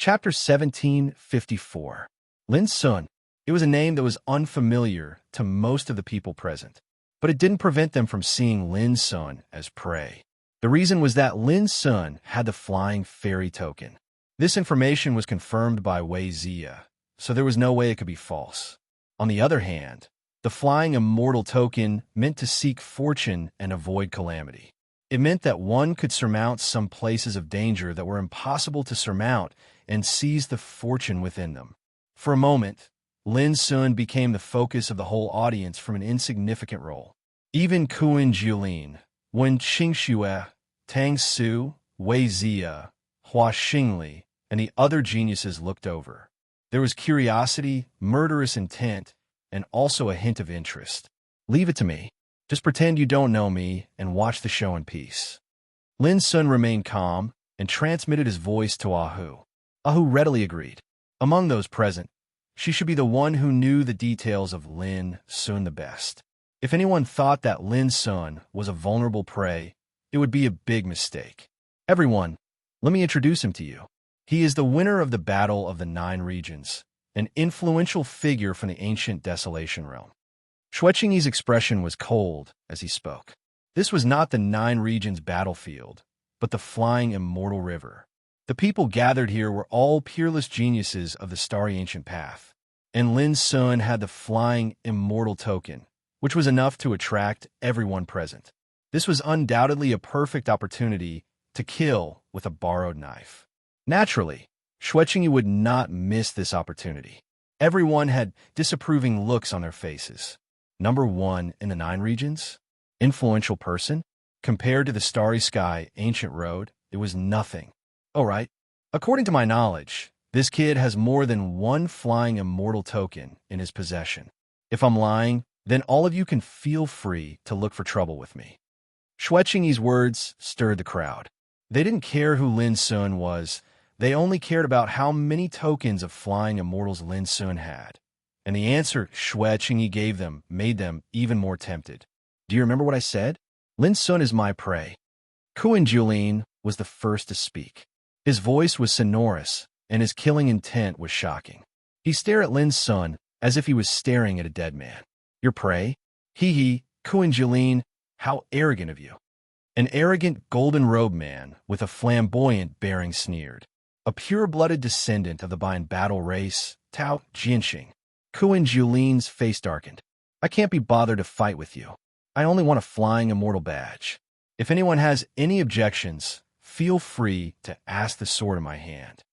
Chapter 1754. Lin Sun. It was a name that was unfamiliar to most of the people present, but it didn't prevent them from seeing Lin Sun as prey. The reason was that Lin Sun had the flying fairy token. This information was confirmed by Wei Zia, so there was no way it could be false. On the other hand, the flying immortal token meant to seek fortune and avoid calamity. It meant that one could surmount some places of danger that were impossible to surmount and seize the fortune within them. For a moment, Lin Sun became the focus of the whole audience from an insignificant role. Even Kuan Jiulin, Wen Qingxue, Tang Su, Wei Zia, Hua Xingli, and the other geniuses looked over. There was curiosity, murderous intent, and also a hint of interest. Leave it to me. Just pretend you don't know me and watch the show in peace. Lin Sun remained calm and transmitted his voice to Ahu. Ahu readily agreed. Among those present, she should be the one who knew the details of Lin Sun the best. If anyone thought that Lin Sun was a vulnerable prey, it would be a big mistake. Everyone, let me introduce him to you. He is the winner of the Battle of the Nine Regions, an influential figure from the ancient Desolation realm. Xueqingyi's expression was cold as he spoke. This was not the Nine Regions battlefield, but the flying immortal river. The people gathered here were all peerless geniuses of the starry ancient path, and Lin Sun had the flying immortal token, which was enough to attract everyone present. This was undoubtedly a perfect opportunity to kill with a borrowed knife. Naturally, Xueqingyi would not miss this opportunity. Everyone had disapproving looks on their faces. Number one in the Nine Regions? Influential person? Compared to the starry sky ancient road, it was nothing. Oh, right. According to my knowledge, this kid has more than one flying immortal token in his possession. If I'm lying, then all of you can feel free to look for trouble with me. Xueqingyi's words stirred the crowd. They didn't care who Lin Sun was. They only cared about how many tokens of flying immortals Lin Sun had. And the answer Xueqingyi gave them made them even more tempted. Do you remember what I said? Lin Sun is my prey. Kuan Jiulin was the first to speak. His voice was sonorous, and his killing intent was shocking. He stared at Lin Sun as if he was staring at a dead man. Your prey? Hee, Kuan Jiulin, how arrogant of you. An arrogant golden-robed man with a flamboyant bearing sneered. A pure-blooded descendant of the Bian battle race, Tao Jinxing. Kuan Jiulin's face darkened. I can't be bothered to fight with you. I only want a flying immortal badge. If anyone has any objections, feel free to ask the sword in my hand.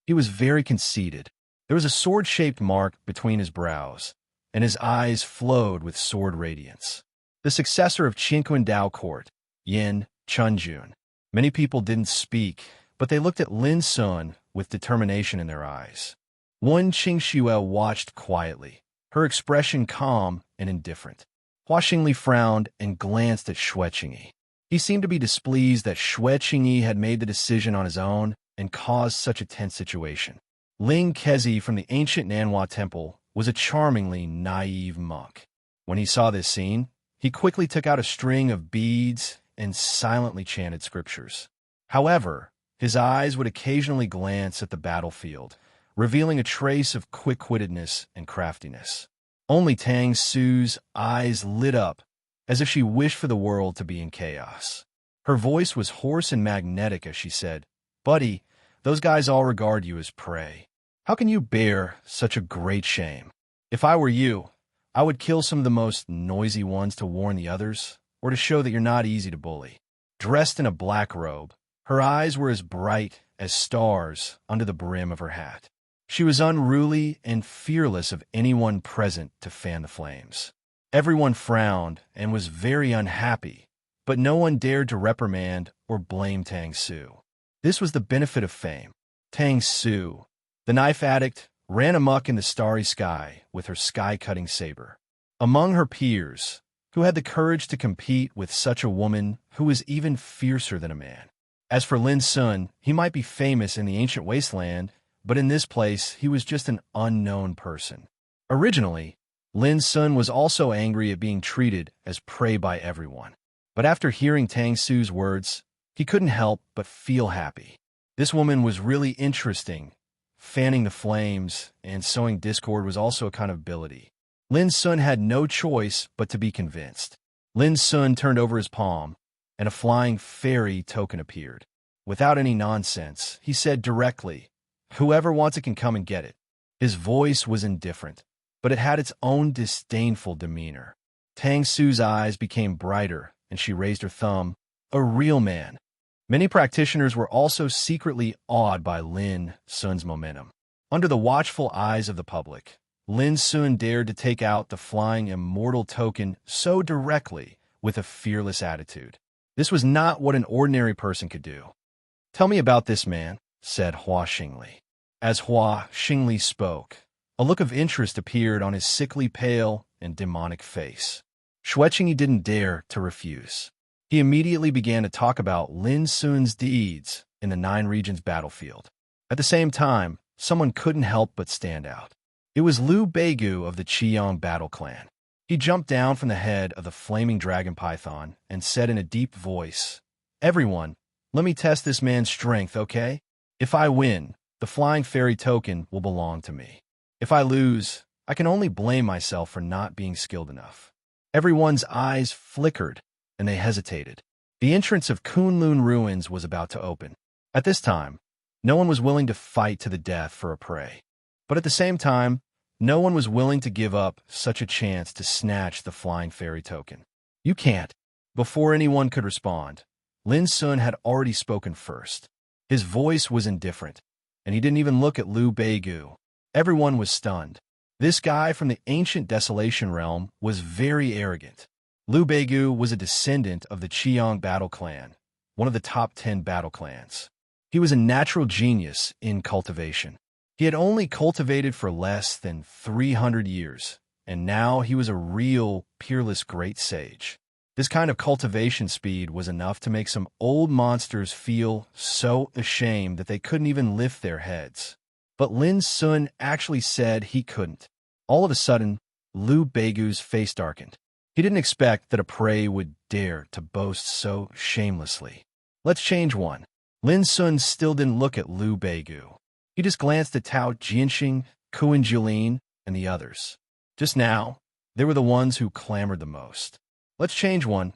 He was very conceited. There was a sword-shaped mark between his brows, and his eyes flowed with sword radiance. The successor of Qinquan Dao Court, Yin Chunjun. Many people didn't speak, but they looked at Lin Sun with determination in their eyes. Wen Qingxue watched quietly, her expression calm and indifferent. Hua Xingli frowned and glanced at Xueqingyi. He seemed to be displeased that Xueqingyi had made the decision on his own and caused such a tense situation. Ling Kezi from the ancient Nanhua Temple was a charmingly naive monk. When he saw this scene, he quickly took out a string of beads and silently chanted scriptures. However, his eyes would occasionally glance at the battlefield, revealing a trace of quick-wittedness and craftiness. Only Tang Su's eyes lit up as if she wished for the world to be in chaos. Her voice was hoarse and magnetic as she said, Buddy, those guys all regard you as prey. How can you bear such a great shame? If I were you, I would kill some of the most noisy ones to warn the others, or to show that you're not easy to bully. Dressed in a black robe, her eyes were as bright as stars under the brim of her hat. She was unruly and fearless of anyone present to fan the flames. Everyone frowned and was very unhappy, but no one dared to reprimand or blame Tang Su. This was the benefit of fame. Tang Su, the knife addict, ran amok in the starry sky with her sky-cutting saber. Among her peers, who had the courage to compete with such a woman who was even fiercer than a man. As for Lin Sun, he might be famous in the ancient wasteland, but in this place, he was just an unknown person. Originally, Lin Sun was also angry at being treated as prey by everyone. But after hearing Tang Su's words, he couldn't help but feel happy. This woman was really interesting fanning the flames and sowing discord was also a kind of ability. Lin Sun had no choice but to be convinced. Lin Sun turned over his palm, and a flying fairy token appeared. Without any nonsense, he said directly, "Whoever wants it can come and get it." His voice was indifferent, but it had its own disdainful demeanor. Tang Su's eyes became brighter, and she raised her thumb. A real man. Many practitioners were also secretly awed by Lin Sun's momentum. Under the watchful eyes of the public, Lin Sun dared to take out the flying immortal token so directly with a fearless attitude. This was not what an ordinary person could do. "Tell me about this man," said Hua Xingli. As Hua Xingli spoke, a look of interest appeared on his sickly pale and demonic face. Xue Qingyi didn't dare to refuse. He immediately began to talk about Lin Sun's deeds in the Nine Regions battlefield. At the same time, someone couldn't help but stand out. It was Liu Beigu of the Qiyang battle clan. He jumped down from the head of the flaming dragon python and said in a deep voice, "Everyone, let me test this man's strength, okay? If I win, the flying fairy token will belong to me. If I lose, I can only blame myself for not being skilled enough." Everyone's eyes flickered, and they hesitated. The entrance of Kunlun ruins was about to open. At this time, no one was willing to fight to the death for a prey. But at the same time, no one was willing to give up such a chance to snatch the flying fairy token. "You can't." Before anyone could respond, Lin Sun had already spoken first. His voice was indifferent, and he didn't even look at Liu Beigu. Everyone was stunned. This guy from the ancient Desolation realm was very arrogant. Liu Beigu was a descendant of the Qiyang battle clan, one of the top 10 battle clans. He was a natural genius in cultivation. He had only cultivated for less than 300 years, and now he was a real, peerless great sage. This kind of cultivation speed was enough to make some old monsters feel so ashamed that they couldn't even lift their heads. But Lin Sun actually said he couldn't. All of a sudden, Liu Beigu's face darkened. He didn't expect that a prey would dare to boast so shamelessly. "Let's change one." Lin Sun still didn't look at Liu Beigu. He just glanced at Tao Jianxing, Kuan Julin, and the others. Just now, they were the ones who clamored the most. "Let's change one."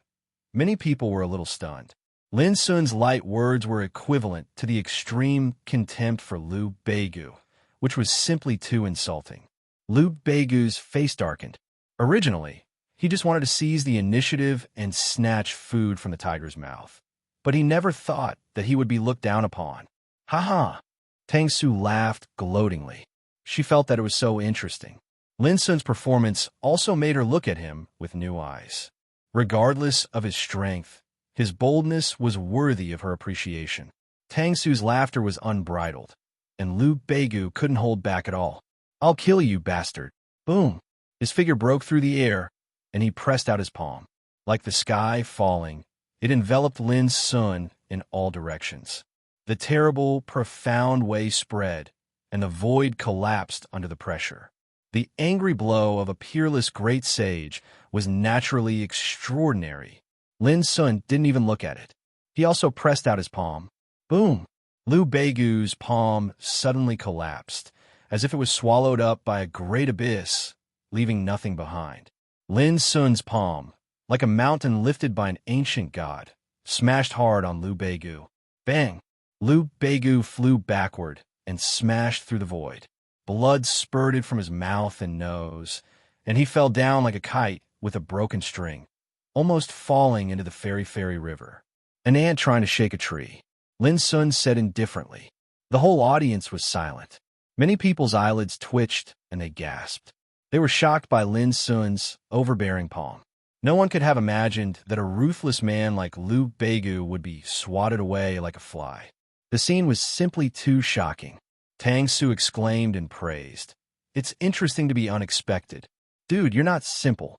Many people were a little stunned. Lin Sun's light words were equivalent to the extreme contempt for Liu Beigu, which was simply too insulting. Liu Beigu's face darkened. Originally, he just wanted to seize the initiative and snatch food from the tiger's mouth. But he never thought that he would be looked down upon. "Ha-ha!" Tang Su laughed gloatingly. She felt that it was so interesting. Lin Sun's performance also made her look at him with new eyes. Regardless of his strength, his boldness was worthy of her appreciation. Tang Su's laughter was unbridled, and Liu Beigu couldn't hold back at all. "I'll kill you, bastard." Boom! His figure broke through the air, and he pressed out his palm. Like the sky falling, it enveloped Lin Sun in all directions. The terrible, profound way spread, and the void collapsed under the pressure. The angry blow of a peerless great sage was naturally extraordinary. Lin Sun didn't even look at it. He also pressed out his palm. Boom! Liu Beigu's palm suddenly collapsed, as if it was swallowed up by a great abyss, leaving nothing behind. Lin Sun's palm, like a mountain lifted by an ancient god, smashed hard on Liu Beigu. Bang! Liu Beigu flew backward and smashed through the void. Blood spurted from his mouth and nose, and he fell down like a kite with a broken string, almost falling into the fairy river. An ant trying to shake a tree. Lin Sun said indifferently. The whole audience was silent. Many people's eyelids twitched and they gasped. They were shocked by Lin Sun's overbearing palm. No one could have imagined that a ruthless man like Liu Beigu would be swatted away like a fly. The scene was simply too shocking. Tang Su exclaimed and praised. "It's interesting to be unexpected. Dude, you're not simple."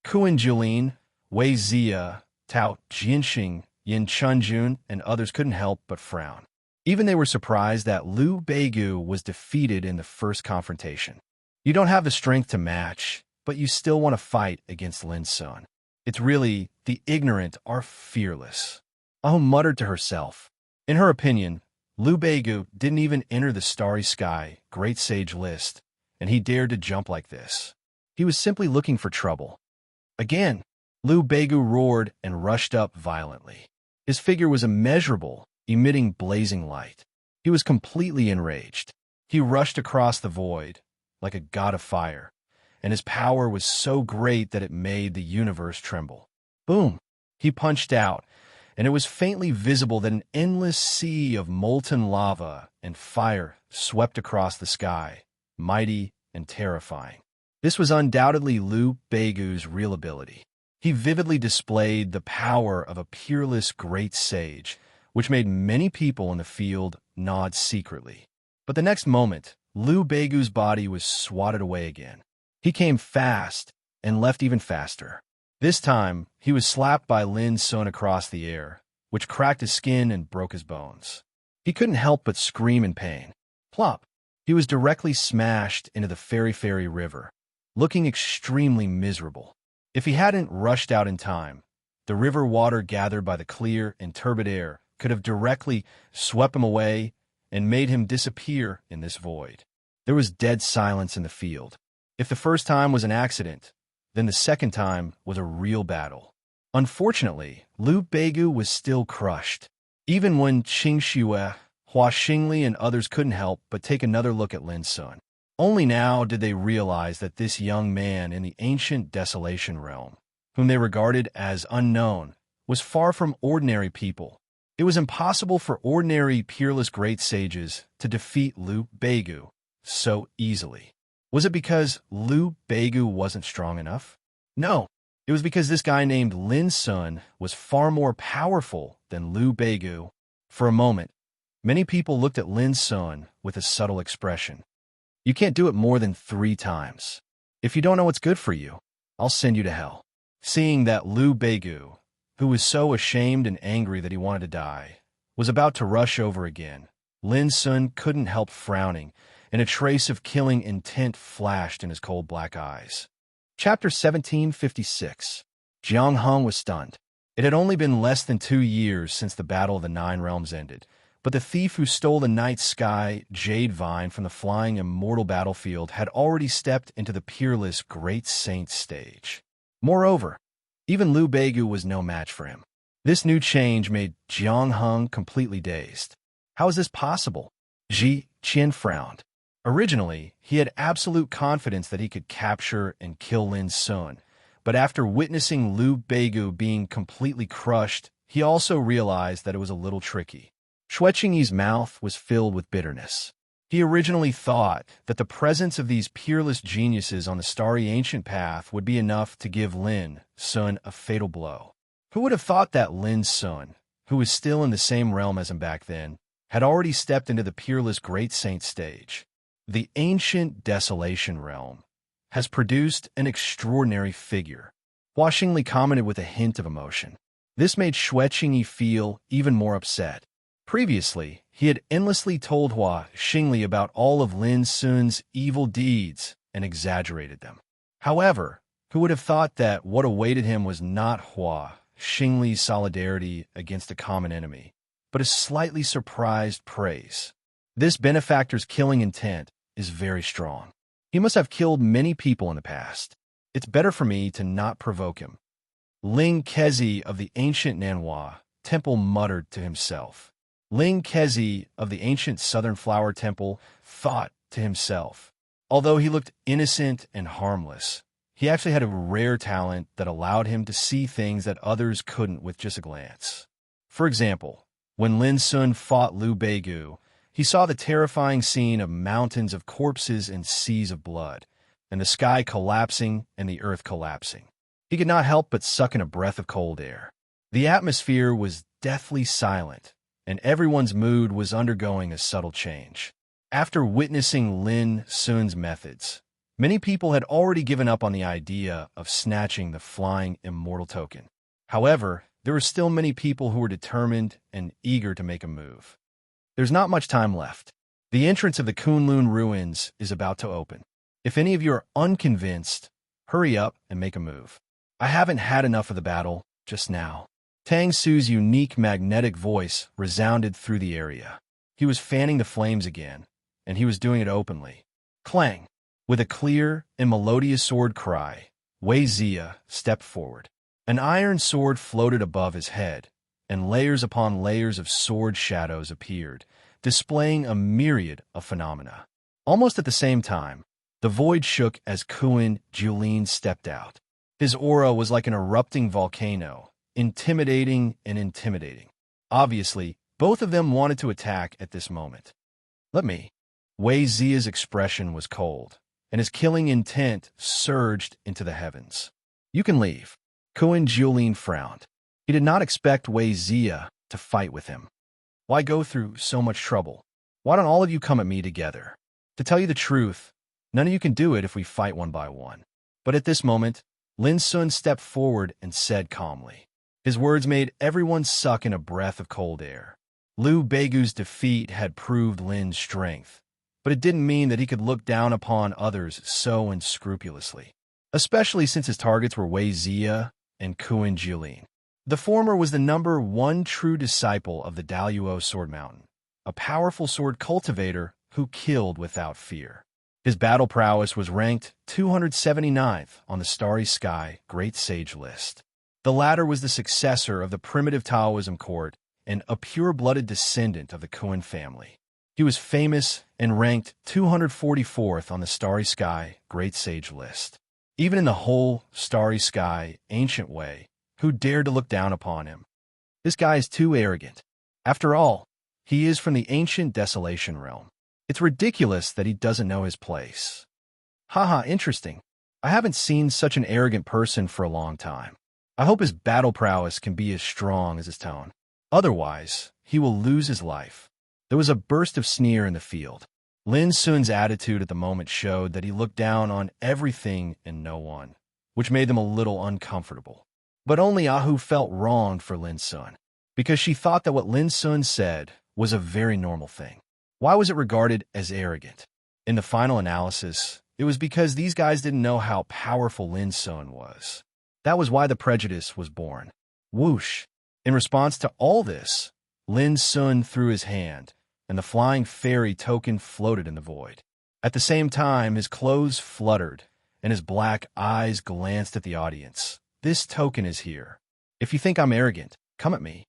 Kuan Julin, Wei Zia, Tao Jianxing, Yin Chunjun, and others couldn't help but frown. Even they were surprised that Liu Beigu was defeated in the first confrontation. You don't have the strength to match, but you still want to fight against Lin Sun. It's really, the ignorant are fearless. Aho muttered to herself. In her opinion, Liu Beigu didn't even enter the Starry Sky Great Sage list, and he dared to jump like this. He was simply looking for trouble. Again, Liu Beigu roared and rushed up violently. His figure was immeasurable, emitting blazing light. He was completely enraged. He rushed across the void, like a god of fire, and his power was so great that it made the universe tremble. Boom! He punched out, and it was faintly visible that an endless sea of molten lava and fire swept across the sky, mighty and terrifying. This was undoubtedly Liu Beigu's real ability. He vividly displayed the power of a peerless great sage, which made many people in the field nod secretly. But the next moment, Liu Beigu's body was swatted away again. He came fast and left even faster. This time, he was slapped by Lin Sun across the air, which cracked his skin and broke his bones. He couldn't help but scream in pain. Plop! He was directly smashed into the Fairy River, looking extremely miserable. If he hadn't rushed out in time, the river water gathered by the clear and turbid air could have directly swept him away and made him disappear in this void. There was dead silence in the field. If the first time was an accident, then the second time was a real battle. Unfortunately, Liu Beigu was still crushed. Even when Qing Xue, Hua Xingli, and others couldn't help but take another look at Lin Sun. Only now did they realize that this young man in the ancient Desolation realm, whom they regarded as unknown, was far from ordinary people. It was impossible for ordinary, peerless great sages to defeat Liu Beigu so easily. Was it because Liu Beigu wasn't strong enough? No, it was because this guy named Lin Sun was far more powerful than Liu Beigu. For a moment, many people looked at Lin Sun with a subtle expression. You can't do it more than 3 times. If you don't know what's good for you, I'll send you to hell. Seeing that Liu Beigu, who was so ashamed and angry that he wanted to die, was about to rush over again, Lin Sun couldn't help frowning, and a trace of killing intent flashed in his cold black eyes. Chapter 1756. Jiang Heng was stunned. It had only been less than 2 years since the Battle of the 9 Realms ended, but the thief who stole the night sky jade vine from the flying immortal battlefield had already stepped into the peerless great saint stage. Moreover, even Liu Beigu was no match for him. This new change made Jiang Heng completely dazed. How is this possible? Ji Qian frowned. Originally, he had absolute confidence that he could capture and kill Lin Sun, but after witnessing Liu Beigu being completely crushed, he also realized that it was a little tricky. Xue Qingyi's mouth was filled with bitterness. He originally thought that the presence of these peerless geniuses on the starry ancient path would be enough to give Lin Sun a fatal blow. Who would have thought that Lin Sun, who was still in the same realm as him back then, had already stepped into the peerless great saint stage? The ancient Desolation realm has produced an extraordinary figure. Hua Xingli commented with a hint of emotion. This made Xue Qingyi feel even more upset. Previously, he had endlessly told Hua Xingli about all of Lin Sun's evil deeds and exaggerated them. However, who would have thought that what awaited him was not Hua Xingli's solidarity against a common enemy, but a slightly surprised praise. This benefactor's killing intent is very strong. He must have killed many people in the past. It's better for me to not provoke him. Ling Kezi of the ancient Nanhua Temple muttered to himself. Ling Kezi of the ancient Southern Flower Temple thought to himself. Although he looked innocent and harmless, he actually had a rare talent that allowed him to see things that others couldn't with just a glance. For example, when Lin Sun fought Liu Beigu, he saw the terrifying scene of mountains of corpses and seas of blood, and the sky collapsing and the earth collapsing. He could not help but suck in a breath of cold air. The atmosphere was deathly silent, and everyone's mood was undergoing a subtle change. After witnessing Lin Sun's methods, many people had already given up on the idea of snatching the flying immortal token. However, there were still many people who were determined and eager to make a move. There's not much time left. The entrance of the Kunlun ruins is about to open. If any of you are unconvinced, hurry up and make a move. I haven't had enough of the battle just now. Tang Su's unique magnetic voice resounded through the area. He was fanning the flames again, and he was doing it openly. Clang! With a clear and melodious sword cry, Wei Zia stepped forward. An iron sword floated above his head, and layers upon layers of sword shadows appeared, displaying a myriad of phenomena. Almost at the same time, the void shook as Kuan Julin stepped out. His aura was like an erupting volcano, intimidating and intimidating. Obviously, both of them wanted to attack at this moment. Let me. Wei Zia's expression was cold, and his killing intent surged into the heavens. You can leave. Kuan Julin frowned. He did not expect Wei Zia to fight with him. Why go through so much trouble? Why don't all of you come at me together? To tell you the truth, none of you can do it if we fight one by one. But at this moment, Lin Sun stepped forward and said calmly. His words made everyone suck in a breath of cold air. Liu Beigu's defeat had proved Lin's strength, but it didn't mean that he could look down upon others so unscrupulously, especially since his targets were Wei Zia and Kuan Julin. The former was the #1 true disciple of the Daluo Sword Mountain, a powerful sword cultivator who killed without fear. His battle prowess was ranked 279th on the Starry Sky Great Sage list. The latter was the successor of the primitive Taoism court and a pure-blooded descendant of the Kuan family. He was famous and ranked 244th on the Starry Sky Great Sage list. Even in the whole Starry Sky ancient way, who dared to look down upon him? This guy is too arrogant. After all, he is from the ancient Desolation realm. It's ridiculous that he doesn't know his place. Haha, interesting. I haven't seen such an arrogant person for a long time. I hope his battle prowess can be as strong as his tone. Otherwise, he will lose his life. There was a burst of sneer in the field. Lin Sun's attitude at the moment showed that he looked down on everything and no one, which made them a little uncomfortable. But only Ahu felt wronged for Lin Sun, because she thought that what Lin Sun said was a very normal thing. Why was it regarded as arrogant? In the final analysis, it was because these guys didn't know how powerful Lin Sun was. That was why the prejudice was born. Whoosh! In response to all this, Lin Sun threw his hand, and the flying fairy token floated in the void. At the same time, his clothes fluttered, and his black eyes glanced at the audience. This token is here. If you think I'm arrogant, come at me.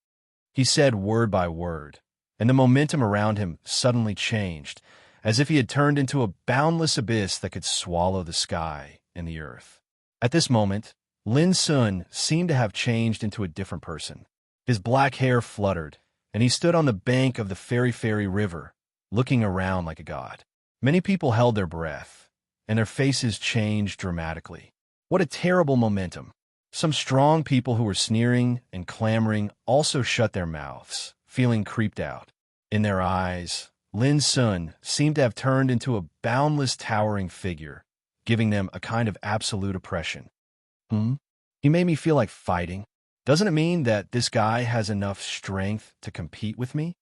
He said word by word, and the momentum around him suddenly changed, as if he had turned into a boundless abyss that could swallow the sky and the earth. At this moment, Lin Sun seemed to have changed into a different person. His black hair fluttered, and he stood on the bank of the fairy river, looking around like a god. Many people held their breath, and their faces changed dramatically. What a terrible momentum. Some strong people who were sneering and clamoring also shut their mouths, feeling creeped out. In their eyes, Lin Sun seemed to have turned into a boundless towering figure, giving them a kind of absolute oppression. He made me feel like fighting. Doesn't it mean that this guy has enough strength to compete with me?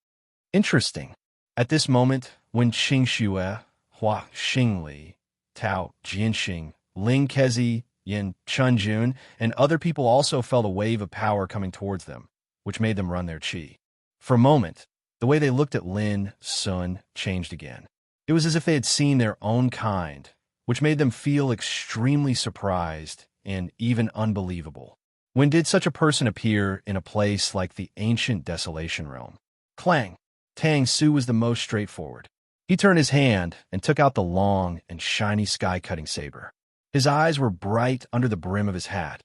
Interesting. At this moment, when Qing Xue, Hua Xingli, Tao Jianxing, Ling Kezi, Yin Chunjun, and other people also felt a wave of power coming towards them, which made them run their qi. For a moment, the way they looked at Lin Sun changed again. It was as if they had seen their own kind, which made them feel extremely surprised and even unbelievable. When did such a person appear in a place like the ancient Desolation realm? Clang! Tang Su was the most straightforward. He turned his hand and took out the long and shiny sky-cutting saber. His eyes were bright under the brim of his hat,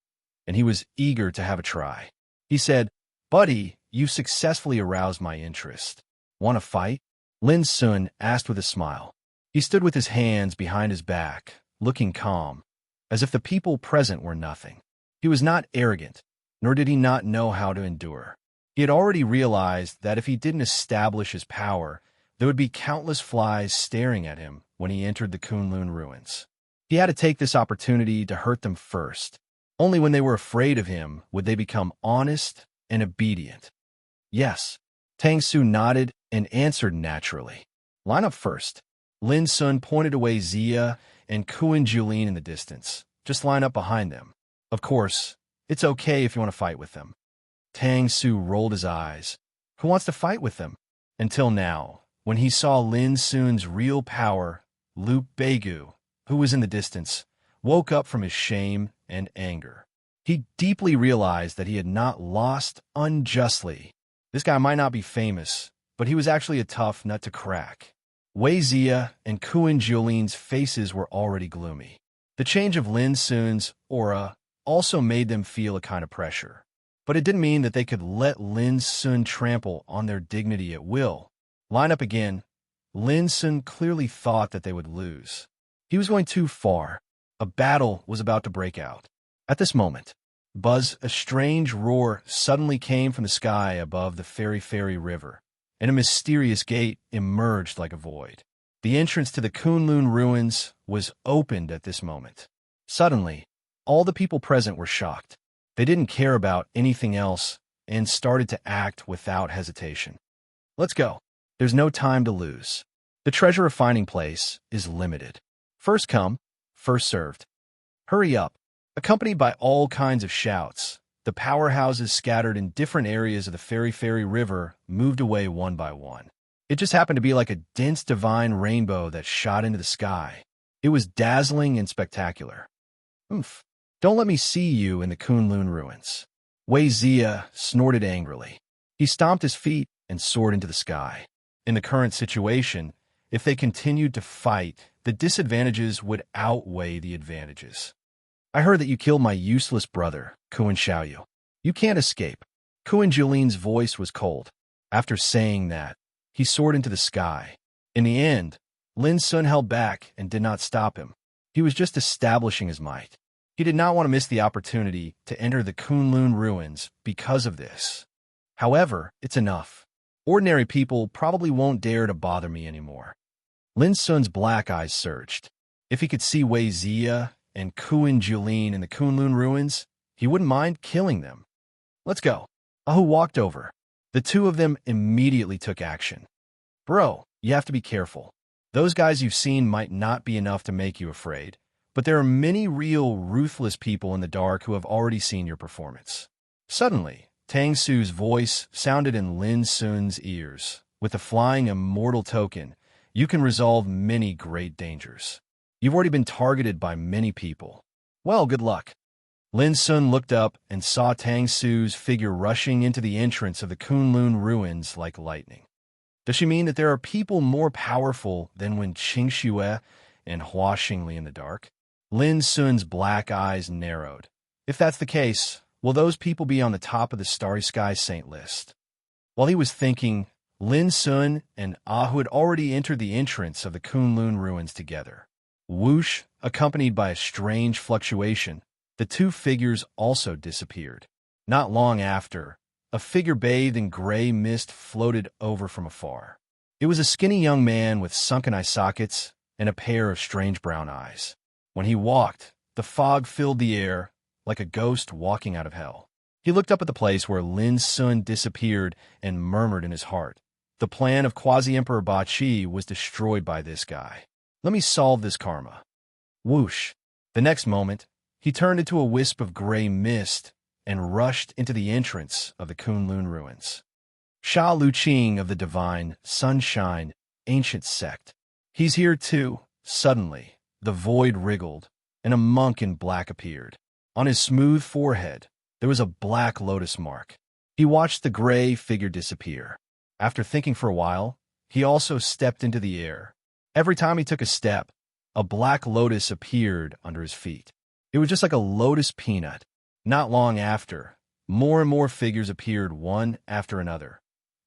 and he was eager to have a try. He said, "Buddy, you've successfully aroused my interest. Want to fight?" Lin Sun asked with a smile. He stood with his hands behind his back, looking calm, as if the people present were nothing. He was not arrogant, nor did he not know how to endure. He had already realized that if he didn't establish his power, there would be countless flies staring at him when he entered the Kunlun ruins. He had to take this opportunity to hurt them first. Only when they were afraid of him would they become honest and obedient. Yes, Tang Su nodded and answered naturally. Line up first. Lin Sun pointed away Zia and Kuan Julin in the distance. Just line up behind them. Of course, it's okay if you want to fight with them. Tang Su rolled his eyes. Who wants to fight with them? Until now, When he saw Lin Sun's real power, Luke Begu, who was in the distance, woke up from his shame and anger. He deeply realized that he had not lost unjustly. This guy might not be famous, but he was actually a tough nut to crack. Wei Zia and Kuan Jiolin's faces were already gloomy. The change of Lin Sun's aura also made them feel a kind of pressure. But it didn't mean that they could let Lin Sun trample on their dignity at will. Line up again. Lin Sun clearly thought that they would lose. He was going too far. A battle was about to break out. At this moment, a strange roar suddenly came from the sky above the fairy river, and a mysterious gate emerged like a void. The entrance to the Kunlun ruins was opened at this moment. Suddenly, all the people present were shocked. They didn't care about anything else and started to act without hesitation. Let's go. There's no time to lose. The treasure of finding place is limited. First come, first served. Hurry up. Accompanied by all kinds of shouts, the powerhouses scattered in different areas of the fairy river moved away one by one. It just happened to be like a dense divine rainbow that shot into the sky. It was dazzling and spectacular. Oomph. Don't let me see you in the Kunlun ruins. Wei Zia snorted angrily. He stomped his feet and soared into the sky. In the current situation, if they continued to fight, the disadvantages would outweigh the advantages. I heard that you killed my useless brother, Kuan Xiaoyu. You can't escape. Kuan Jiolin's voice was cold. After saying that, he soared into the sky. In the end, Lin Sun held back and did not stop him. He was just establishing his might. He did not want to miss the opportunity to enter the Kunlun ruins because of this. However, it's enough. Ordinary people probably won't dare to bother me anymore. Lin Sun's black eyes surged. If he could see Wei Zia and Kuan Jiolin in the Kunlun ruins, he wouldn't mind killing them. Let's go. Ahu walked over. The two of them immediately took action. Bro, you have to be careful. Those guys you've seen might not be enough to make you afraid, but there are many real, ruthless people in the dark who have already seen your performance. Suddenly, Tang Su's voice sounded in Lin Sun's ears. With the flying immortal token, you can resolve many great dangers. You've already been targeted by many people. Well, good luck. Lin Sun looked up and saw Tang Su's figure rushing into the entrance of the Kunlun ruins like lightning. Does she mean that there are people more powerful than when Qing Xue and Hua Xingli in the dark? Lin Sun's black eyes narrowed. If that's the case, will those people be on the top of the Starry Sky Saint list? While he was thinking, Lin Sun and Ahu had already entered the entrance of the Kunlun ruins together. Whoosh, accompanied by a strange fluctuation, the two figures also disappeared. Not long after, a figure bathed in gray mist floated over from afar. It was a skinny young man with sunken eye sockets and a pair of strange brown eyes. When he walked, the fog filled the air like a ghost walking out of hell. He looked up at the place where Lin Sun disappeared and murmured in his heart. The plan of Quasi-Emperor Ba Qi was destroyed by this guy. Let me solve this karma. Whoosh. The next moment, he turned into a wisp of gray mist and rushed into the entrance of the Kunlun ruins. Sha Luqing of the Divine Sunshine Ancient Sect. He's here too. Suddenly, the void wriggled, and a monk in black appeared. On his smooth forehead, there was a black lotus mark. He watched the gray figure disappear. After thinking for a while, he also stepped into the air. Every time he took a step, a black lotus appeared under his feet. It was just like a lotus peanut. Not long after, more and more figures appeared one after another.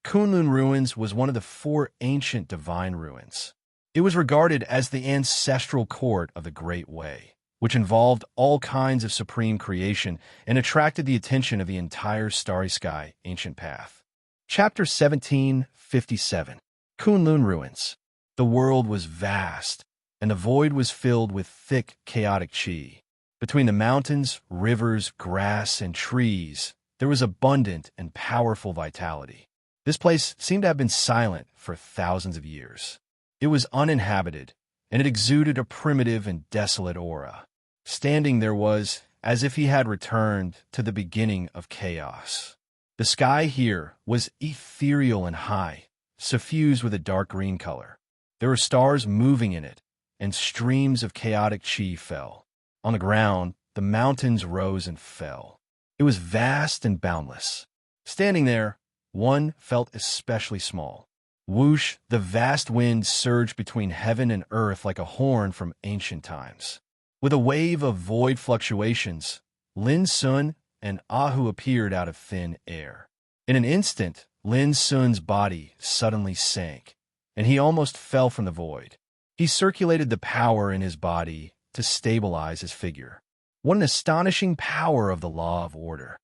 Kunlun Ruins was one of the 4 ancient divine ruins. It was regarded as the ancestral court of the Great Way, which involved all kinds of supreme creation and attracted the attention of the entire Starry Sky ancient path. Chapter 1757. Kunlun Ruins. The world was vast, and the void was filled with thick, chaotic qi. Between the mountains, rivers, grass, and trees, there was abundant and powerful vitality. This place seemed to have been silent for thousands of years. It was uninhabited, and it exuded a primitive and desolate aura. Standing there was as if he had returned to the beginning of chaos. The sky here was ethereal and high, suffused with a dark green color. There were stars moving in it, and streams of chaotic chi fell. On the ground, the mountains rose and fell. It was vast and boundless. Standing there, one felt especially small. Whoosh, the vast wind surged between heaven and earth like a horn from ancient times. With a wave of void fluctuations, Lin Sun and Ahu appeared out of thin air. In an instant, Lin Sun's body suddenly sank, and he almost fell from the void. He circulated the power in his body to stabilize his figure. What an astonishing power of the law of order!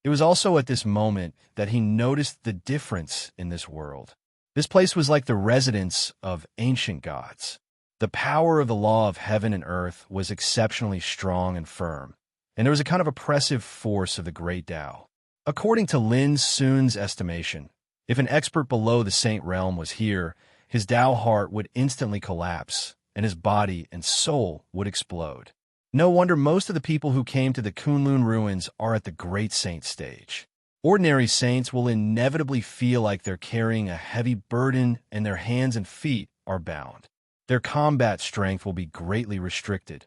It was also at this moment that he noticed the difference in this world. This place was like the residence of ancient gods. The power of the law of heaven and earth was exceptionally strong and firm, and there was a kind of oppressive force of the great Tao. According to Lin Sun's estimation, if an expert below the saint realm was here, his Tao heart would instantly collapse, and his body and soul would explode. No wonder most of the people who came to the Kunlun ruins are at the great saint stage. Ordinary saints will inevitably feel like they're carrying a heavy burden and their hands and feet are bound. Their combat strength will be greatly restricted.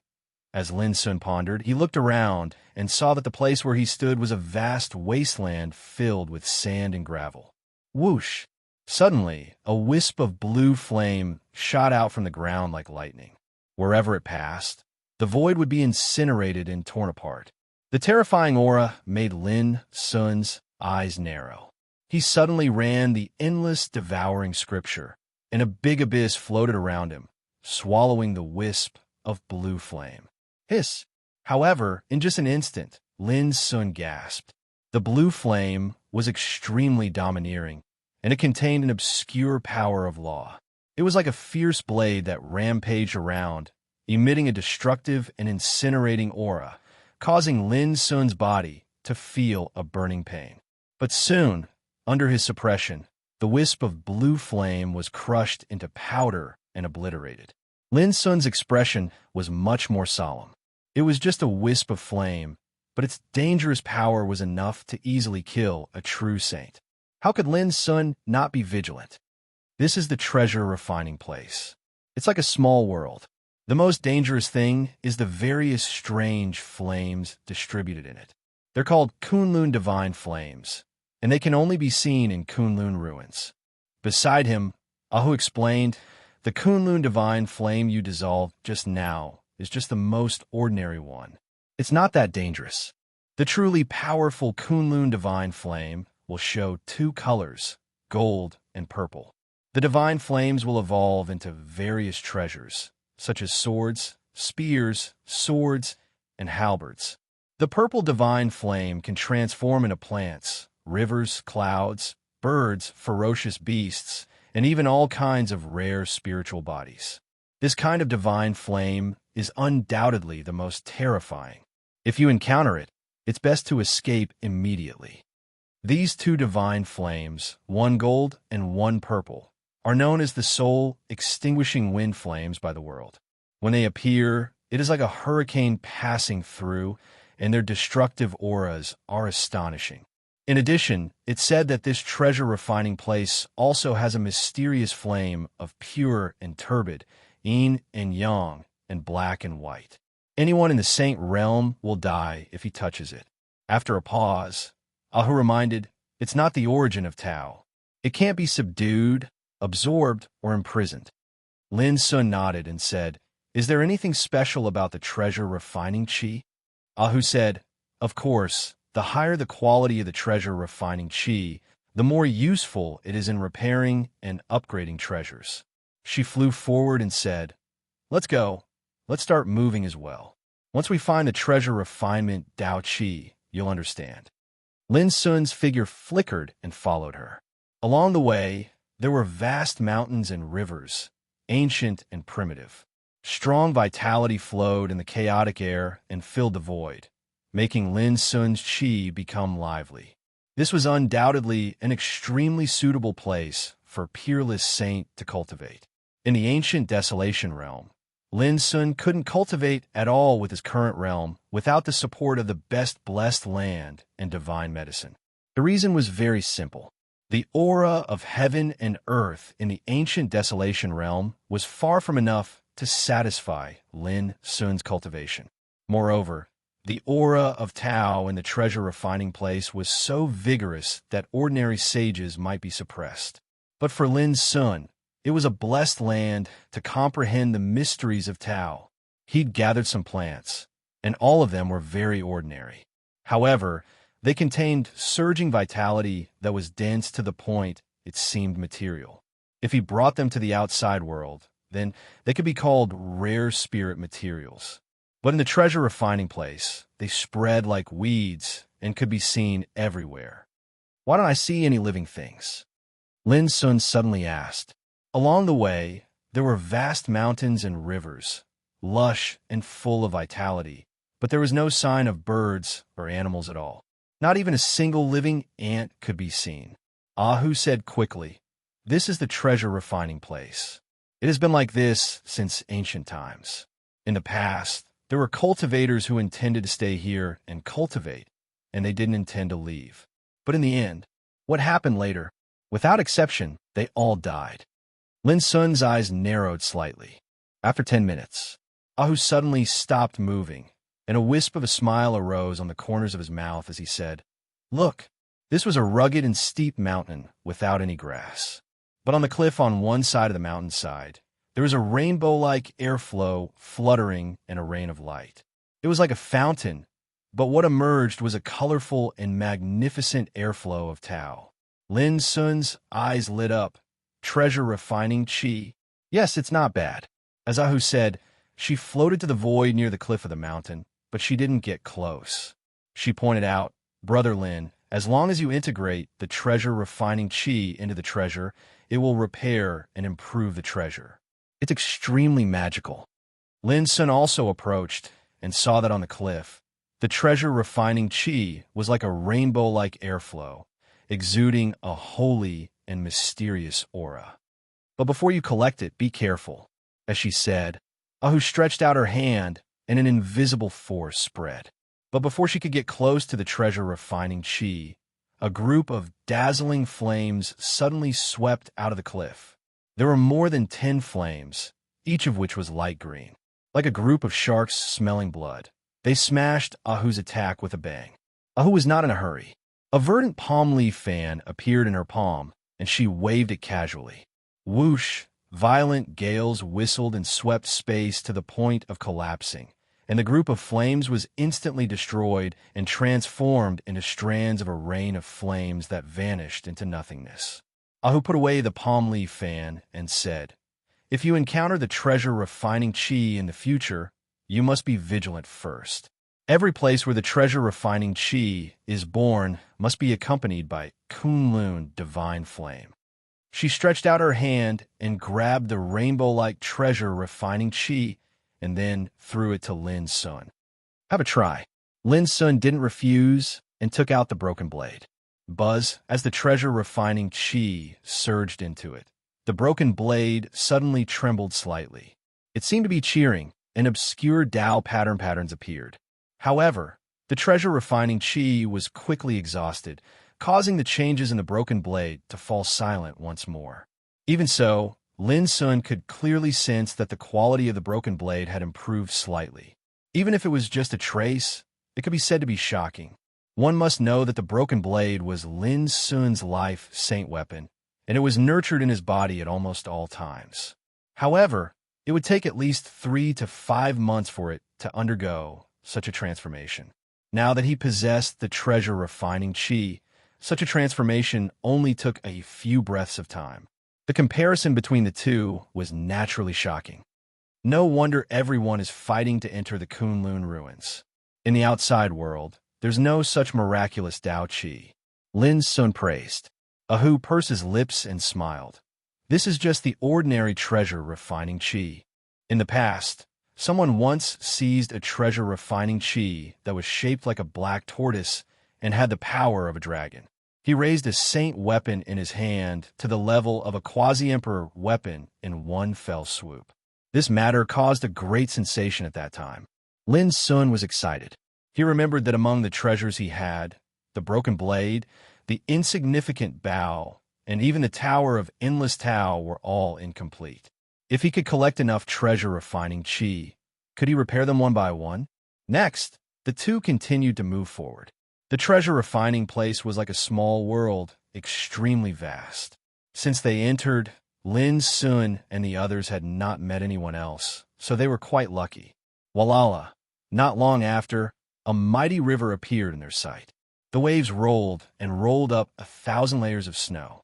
As Lin Sun pondered, he looked around and saw that the place where he stood was a vast wasteland filled with sand and gravel. Whoosh! Suddenly, a wisp of blue flame shot out from the ground like lightning. Wherever it passed, the void would be incinerated and torn apart. The terrifying aura made Lin Sun's eyes narrow. He suddenly ran the endless, devouring scripture, and a big abyss floated around him, swallowing the wisp of blue flame. Hiss! However, in just an instant, Lin Sun gasped. The blue flame was extremely domineering, and it contained an obscure power of law. It was like a fierce blade that rampaged around, emitting a destructive and incinerating aura, causing Lin Sun's body to feel a burning pain. But soon, under his suppression, the wisp of blue flame was crushed into powder and obliterated. Lin Sun's expression was much more solemn. It was just a wisp of flame, but its dangerous power was enough to easily kill a true saint. How could Lin Sun not be vigilant? This is the treasure refining place. It's like a small world. The most dangerous thing is the various strange flames distributed in it. They're called Kunlun divine flames, and they can only be seen in Kunlun ruins. Beside him, Ahu explained, the Kunlun divine flame you dissolved just now is just the most ordinary one. It's not that dangerous. The truly powerful Kunlun divine flame will show two colors, gold and purple. The divine flames will evolve into various treasures, such as swords, spears, swords, and halberds. The purple divine flame can transform into plants, rivers, clouds, birds, ferocious beasts, and even all kinds of rare spiritual bodies. This kind of divine flame is undoubtedly the most terrifying. If you encounter it, it's best to escape immediately. These two divine flames, one gold and one purple, are known as the soul-extinguishing wind flames by the world. When they appear, it is like a hurricane passing through, and their destructive auras are astonishing. In addition, it's said that this treasure-refining place also has a mysterious flame of pure and turbid, yin and yang, and black and white. Anyone in the saint realm will die if he touches it. After a pause, Ahu reminded, it's not the origin of Tao. It can't be subdued, absorbed, or imprisoned. Lin Sun nodded and said, is there anything special about the treasure refining chi? Ahu said, of course, the higher the quality of the treasure refining chi, the more useful it is in repairing and upgrading treasures. She flew forward and said, let's go. Let's start moving as well. Once we find the treasure refinement Tao Chi, you'll understand. Lin Sun's figure flickered and followed her. Along the way, there were vast mountains and rivers, ancient and primitive. Strong vitality flowed in the chaotic air and filled the void, making Lin Sun's chi become lively. This was undoubtedly an extremely suitable place for a peerless saint to cultivate. In the ancient desolation realm, Lin Sun couldn't cultivate at all with his current realm without the support of the best blessed land and divine medicine. The reason was very simple. The aura of heaven and earth in the ancient desolation realm was far from enough to satisfy Lin Sun's cultivation. Moreover, the aura of Tao in the treasure refining place was so vigorous that ordinary sages might be suppressed. But for Lin Sun, it was a blessed land to comprehend the mysteries of Tao. He'd gathered some plants, and all of them were very ordinary. However, they contained surging vitality that was dense to the point it seemed material. If he brought them to the outside world, then they could be called rare spirit materials. But in the treasure refining place, they spread like weeds and could be seen everywhere. Why don't I see any living things? Lin Sun suddenly asked. Along the way, there were vast mountains and rivers, lush and full of vitality, but there was no sign of birds or animals at all. Not even a single living ant could be seen. Ahu said quickly, "This is the treasure refining place. It has been like this since ancient times. In the past, there were cultivators who intended to stay here and cultivate, and they didn't intend to leave. But in the end, what happened later? Without exception, they all died." Lin Sun's eyes narrowed slightly. After 10 minutes, Ahu suddenly stopped moving, and a wisp of a smile arose on the corners of his mouth as he said, "Look, this was a rugged and steep mountain without any grass. But on the cliff on one side of the mountainside, there was a rainbow-like airflow fluttering in a rain of light. It was like a fountain, but what emerged was a colorful and magnificent airflow of Tao." Lin Sun's eyes lit up. Treasure refining chi. Yes, it's not bad. As Ahu said, she floated to the void near the cliff of the mountain, but she didn't get close. She pointed out, "Brother Lin, as long as you integrate the treasure refining chi into the treasure, it will repair and improve the treasure. It's extremely magical." Lin Sun also approached and saw that on the cliff, the treasure refining chi was like a rainbow-like airflow, exuding a holy and mysterious aura. "But before you collect it, be careful." As she said, Ahu stretched out her hand and an invisible force spread. But before she could get close to the treasure refining chi, a group of dazzling flames suddenly swept out of the cliff. There were more than 10 flames, each of which was light green. Like a group of sharks smelling blood, they smashed Ahu's attack with a bang. Ahu was not in a hurry. A verdant palm leaf fan appeared in her palm, and she waved it casually. Whoosh! Violent gales whistled and swept space to the point of collapsing, and the group of flames was instantly destroyed and transformed into strands of a rain of flames that vanished into nothingness. Ahu put away the palm leaf fan and said, "If you encounter the treasure refining chi in the future, you must be vigilant first. Every place where the treasure refining chi is born must be accompanied by Kunlun divine flame." She stretched out her hand and grabbed the rainbow-like treasure refining chi and then threw it to Lin Sun. "Have a try." Lin Sun didn't refuse and took out the broken blade. Buzz, as the treasure refining chi surged into it. The broken blade suddenly trembled slightly. It seemed to be cheering, and obscure Tao patterns appeared. However, the treasure refining chi was quickly exhausted, causing the changes in the broken blade to fall silent once more. Even so, Lin Sun could clearly sense that the quality of the broken blade had improved slightly. Even if it was just a trace, it could be said to be shocking. One must know that the broken blade was Lin Sun's life saint weapon, and it was nurtured in his body at almost all times. However, it would take at least 3 to 5 months for it to undergo such a transformation. Now that he possessed the treasure refining chi, such a transformation only took a few breaths of time. The comparison between the two was naturally shocking. No wonder everyone is fighting to enter the Kunlun ruins. In the outside world, there's no such miraculous Tao Chi. Lin Sun praised. Ahu pursed his lips and smiled. This is just the ordinary treasure refining chi. In the past, someone once seized a treasure refining chi that was shaped like a black tortoise and had the power of a dragon. He raised a saint weapon in his hand to the level of a quasi-emperor weapon in one fell swoop. This matter caused a great sensation at that time. Lin Sun was excited. He remembered that among the treasures he had, the broken blade, the insignificant bow, and even the Tower of Endless Tao were all incomplete. If he could collect enough treasure-refining chi, could he repair them one by one? Next, the two continued to move forward. The treasure-refining place was like a small world, extremely vast. Since they entered, Lin Sun and the others had not met anyone else, so they were quite lucky. Walala, not long after, a mighty river appeared in their sight. The waves rolled and rolled up 1,000 layers of snow.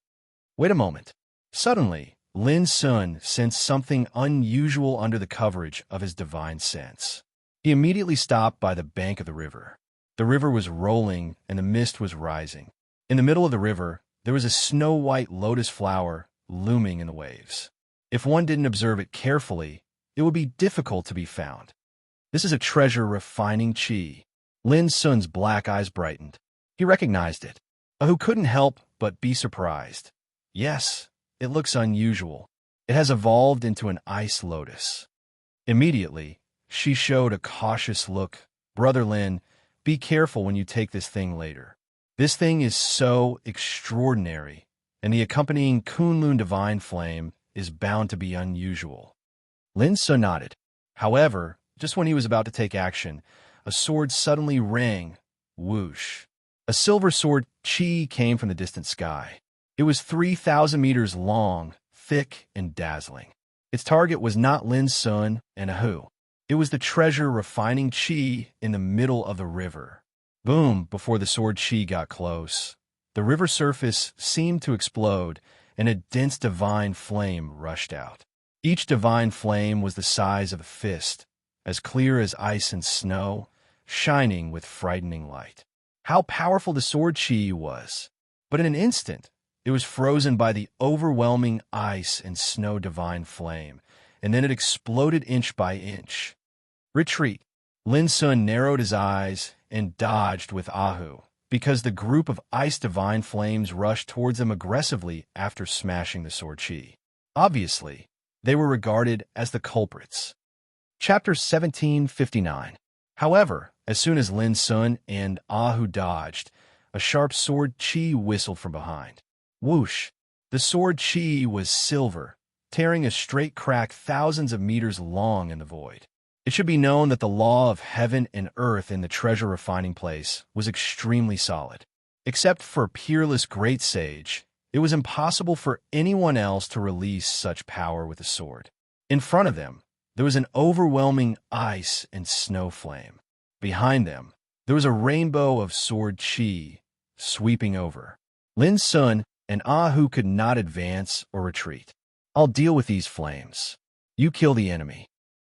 Wait a moment. Suddenly, Lin Sun sensed something unusual under the coverage of his divine sense. He immediately stopped by the bank of the river. The river was rolling and the mist was rising. In the middle of the river, there was a snow-white lotus flower looming in the waves. If one didn't observe it carefully, it would be difficult to be found. This is a treasure refining chi. Lin Sun's black eyes brightened. He recognized it. Who couldn't help but be surprised. Yes, it looks unusual. It has evolved into an ice lotus. Immediately, she showed a cautious look. Brother Lin, be careful when you take this thing later. This thing is so extraordinary, and the accompanying Kunlun divine flame is bound to be unusual. Lin Sun nodded. However, just when he was about to take action, a sword suddenly rang. Whoosh. A silver sword chi came from the distant sky. It was 3,000 meters long, thick, and dazzling. Its target was not Lin Sun and Ahu. It was the treasure refining chi in the middle of the river. Boom, before the sword chi got close. The river surface seemed to explode, and a dense divine flame rushed out. Each divine flame was the size of a fist, as clear as ice and snow, shining with frightening light. How powerful the sword chi was! But in an instant, it was frozen by the overwhelming ice and snow divine flame, and then it exploded inch by inch. Retreat. Lin Sun narrowed his eyes and dodged with Ahu, because the group of ice divine flames rushed towards them aggressively after smashing the sword chi. Obviously, they were regarded as the culprits. Chapter 1759. However, as soon as Lin Sun and Ahu dodged, a sharp sword chi whistled from behind. Whoosh! The sword chi was silver, tearing a straight crack thousands of meters long in the void. It should be known that the law of heaven and earth in the treasure refining place was extremely solid. Except for peerless great sage, it was impossible for anyone else to release such power with a sword. In front of them, there was an overwhelming ice and snow flame. Behind them, there was a rainbow of sword chi sweeping over. Lin Sun and Ahu could not advance or retreat. I'll deal with these flames. You kill the enemy.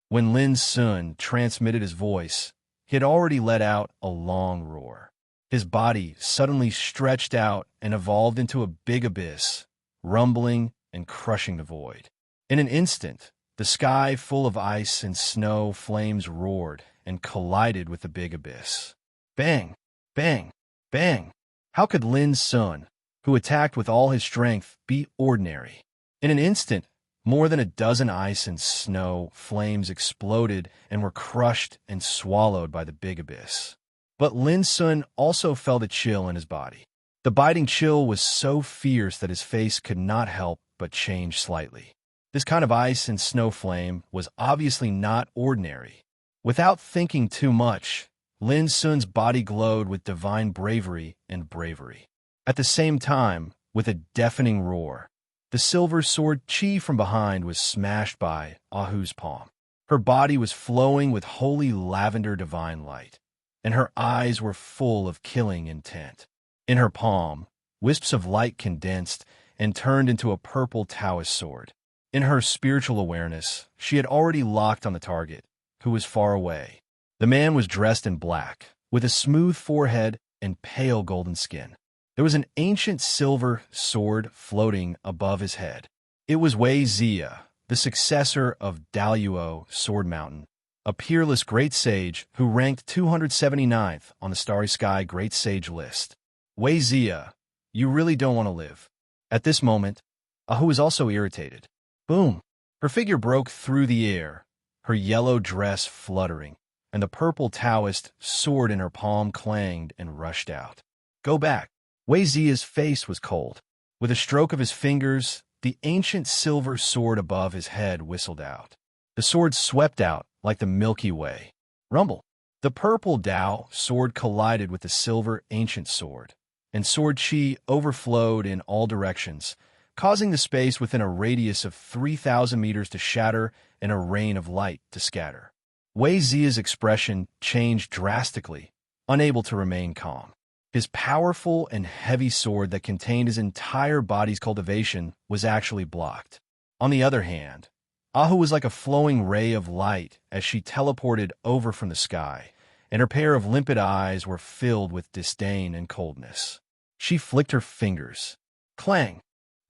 When Lin Sun transmitted his voice, he had already let out a long roar. His body suddenly stretched out and evolved into a big abyss, rumbling and crushing the void. In an instant, the sky full of ice and snow flames roared and collided with the big abyss. Bang! Bang! Bang! How could Lin Sun, who attacked with all his strength, be ordinary? In an instant, more than a dozen ice and snow flames exploded and were crushed and swallowed by the big abyss. But Lin Sun also felt a chill in his body. The biting chill was so fierce that his face could not help but change slightly. This kind of ice and snow flame was obviously not ordinary. Without thinking too much, Lin Sun's body glowed with divine bravery and bravery. At the same time, with a deafening roar, the silver sword chi from behind was smashed by Ahu's palm. Her body was flowing with holy lavender divine light, and her eyes were full of killing intent. In her palm, wisps of light condensed and turned into a purple Taoist sword. In her spiritual awareness, she had already locked on the target, who was far away. The man was dressed in black, with a smooth forehead and pale golden skin. There was an ancient silver sword floating above his head. It was Wei Zia, the successor of Daluo Sword Mountain, a peerless great sage who ranked 279th on the Starry Sky Great Sage list. Wei Zia, you really don't want to live. At this moment, Ahu was also irritated. Boom! Her figure broke through the air, her yellow dress fluttering, and the purple Taoist sword in her palm clanged and rushed out. Go back. Wei Zia's face was cold. With a stroke of his fingers, the ancient silver sword above his head whistled out. The sword swept out like the Milky Way. Rumble. The purple Tao sword collided with the silver ancient sword, and sword chi overflowed in all directions, causing the space within a radius of 3,000 meters to shatter and a rain of light to scatter. Wei Zia's expression changed drastically, unable to remain calm. His powerful and heavy sword that contained his entire body's cultivation was actually blocked. On the other hand, Ahu was like a flowing ray of light as she teleported over from the sky, and her pair of limpid eyes were filled with disdain and coldness. She flicked her fingers. Clang!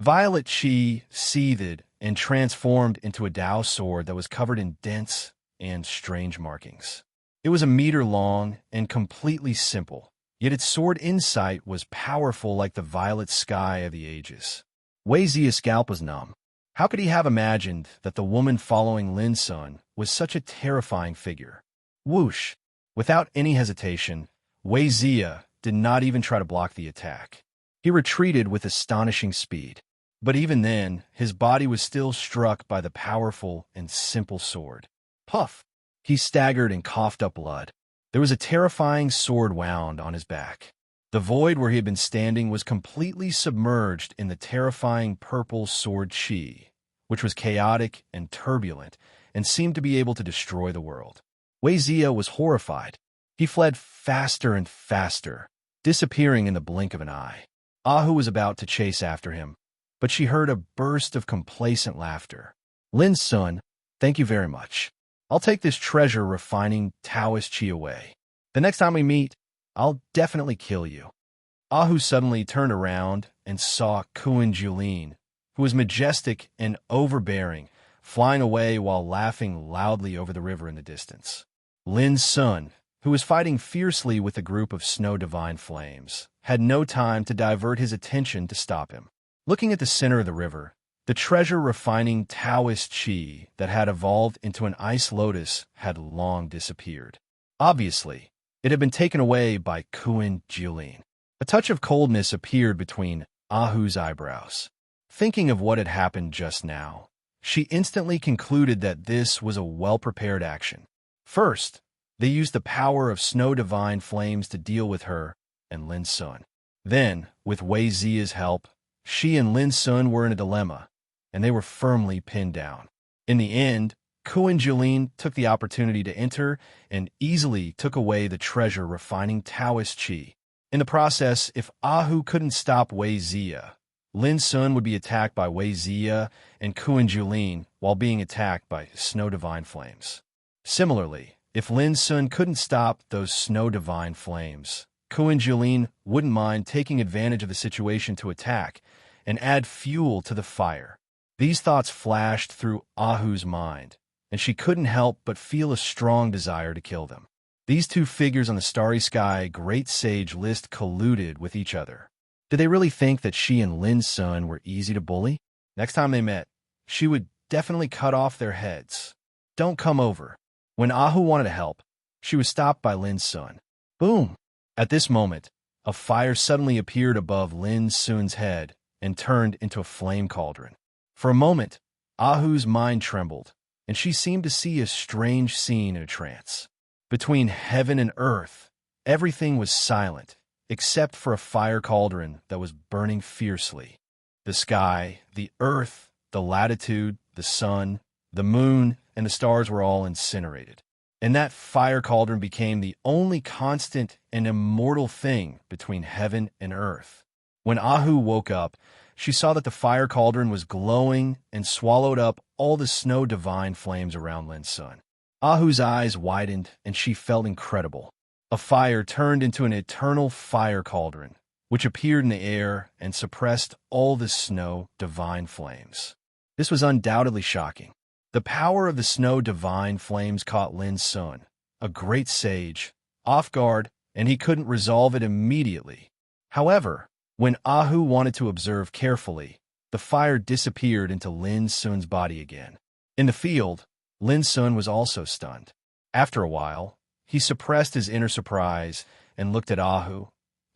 Violet chi seethed and transformed into a Tao sword that was covered in dense and strange markings. It was a meter long and completely simple, yet its sword insight was powerful like the violet sky of the ages. Wei Zia's scalp was numb. How could he have imagined that the woman following Lin Sun was such a terrifying figure? Whoosh! Without any hesitation, Wei Zia did not even try to block the attack. He retreated with astonishing speed. But even then, his body was still struck by the powerful and simple sword. Puff! He staggered and coughed up blood. There was a terrifying sword wound on his back. The void where he had been standing was completely submerged in the terrifying purple sword chi, which was chaotic and turbulent and seemed to be able to destroy the world. Wei Zia was horrified. He fled faster and faster, disappearing in the blink of an eye. Ahu was about to chase after him, but she heard a burst of complacent laughter. Lin Sun, thank you very much. I'll take this treasure refining Taoist chi away. The next time we meet, I'll definitely kill you. Ahu suddenly turned around and saw Kuan Julin, who was majestic and overbearing, flying away while laughing loudly over the river in the distance. Lin Sun, who was fighting fiercely with a group of snow divine flames, had no time to divert his attention to stop him. Looking at the center of the river, the treasure-refining Taoist chi that had evolved into an ice lotus had long disappeared. Obviously, it had been taken away by Kuan Julin. A touch of coldness appeared between Ahu's eyebrows. Thinking of what had happened just now, she instantly concluded that this was a well-prepared action. First, they used the power of snow divine flames to deal with her and Lin Sun. Then, with Wei Zia's help, she and Lin Sun were in a dilemma, and they were firmly pinned down. In the end, Kuan Julin took the opportunity to enter and easily took away the treasure-refining Taoist chi. In the process, if Ahu couldn't stop Wei Zia, Lin Sun would be attacked by Wei Zia and Kuan Julin while being attacked by snow divine flames. Similarly, if Lin Sun couldn't stop those snow divine flames, Kuan Julin wouldn't mind taking advantage of the situation to attack and add fuel to the fire. These thoughts flashed through Ahu's mind, and she couldn't help but feel a strong desire to kill them. These two figures on the starry sky great sage list colluded with each other. Did they really think that she and Lin Sun were easy to bully? Next time they met, she would definitely cut off their heads. Don't come over. When Ahu wanted to help, she was stopped by Lin Sun. Boom! At this moment, a fire suddenly appeared above Lin Sun's head and turned into a flame cauldron. For a moment, Ahu's mind trembled, and she seemed to see a strange scene in a trance. Between heaven and earth, everything was silent, except for a fire cauldron that was burning fiercely. The sky, the earth, the latitude, the sun, the moon, and the stars were all incinerated. And that fire cauldron became the only constant and immortal thing between heaven and earth. When Ahu woke up, she saw that the fire cauldron was glowing and swallowed up all the snow divine flames around Lin Sun. Ahu's eyes widened, and she felt incredible. A fire turned into an eternal fire cauldron, which appeared in the air and suppressed all the snow divine flames. This was undoubtedly shocking. The power of the snow divine flames caught Lin Sun, a great sage, off guard, and he couldn't resolve it immediately. However, when Ahu wanted to observe carefully, the fire disappeared into Lin Sun's body again. In the field, Lin Sun was also stunned. After a while, he suppressed his inner surprise and looked at Ahu,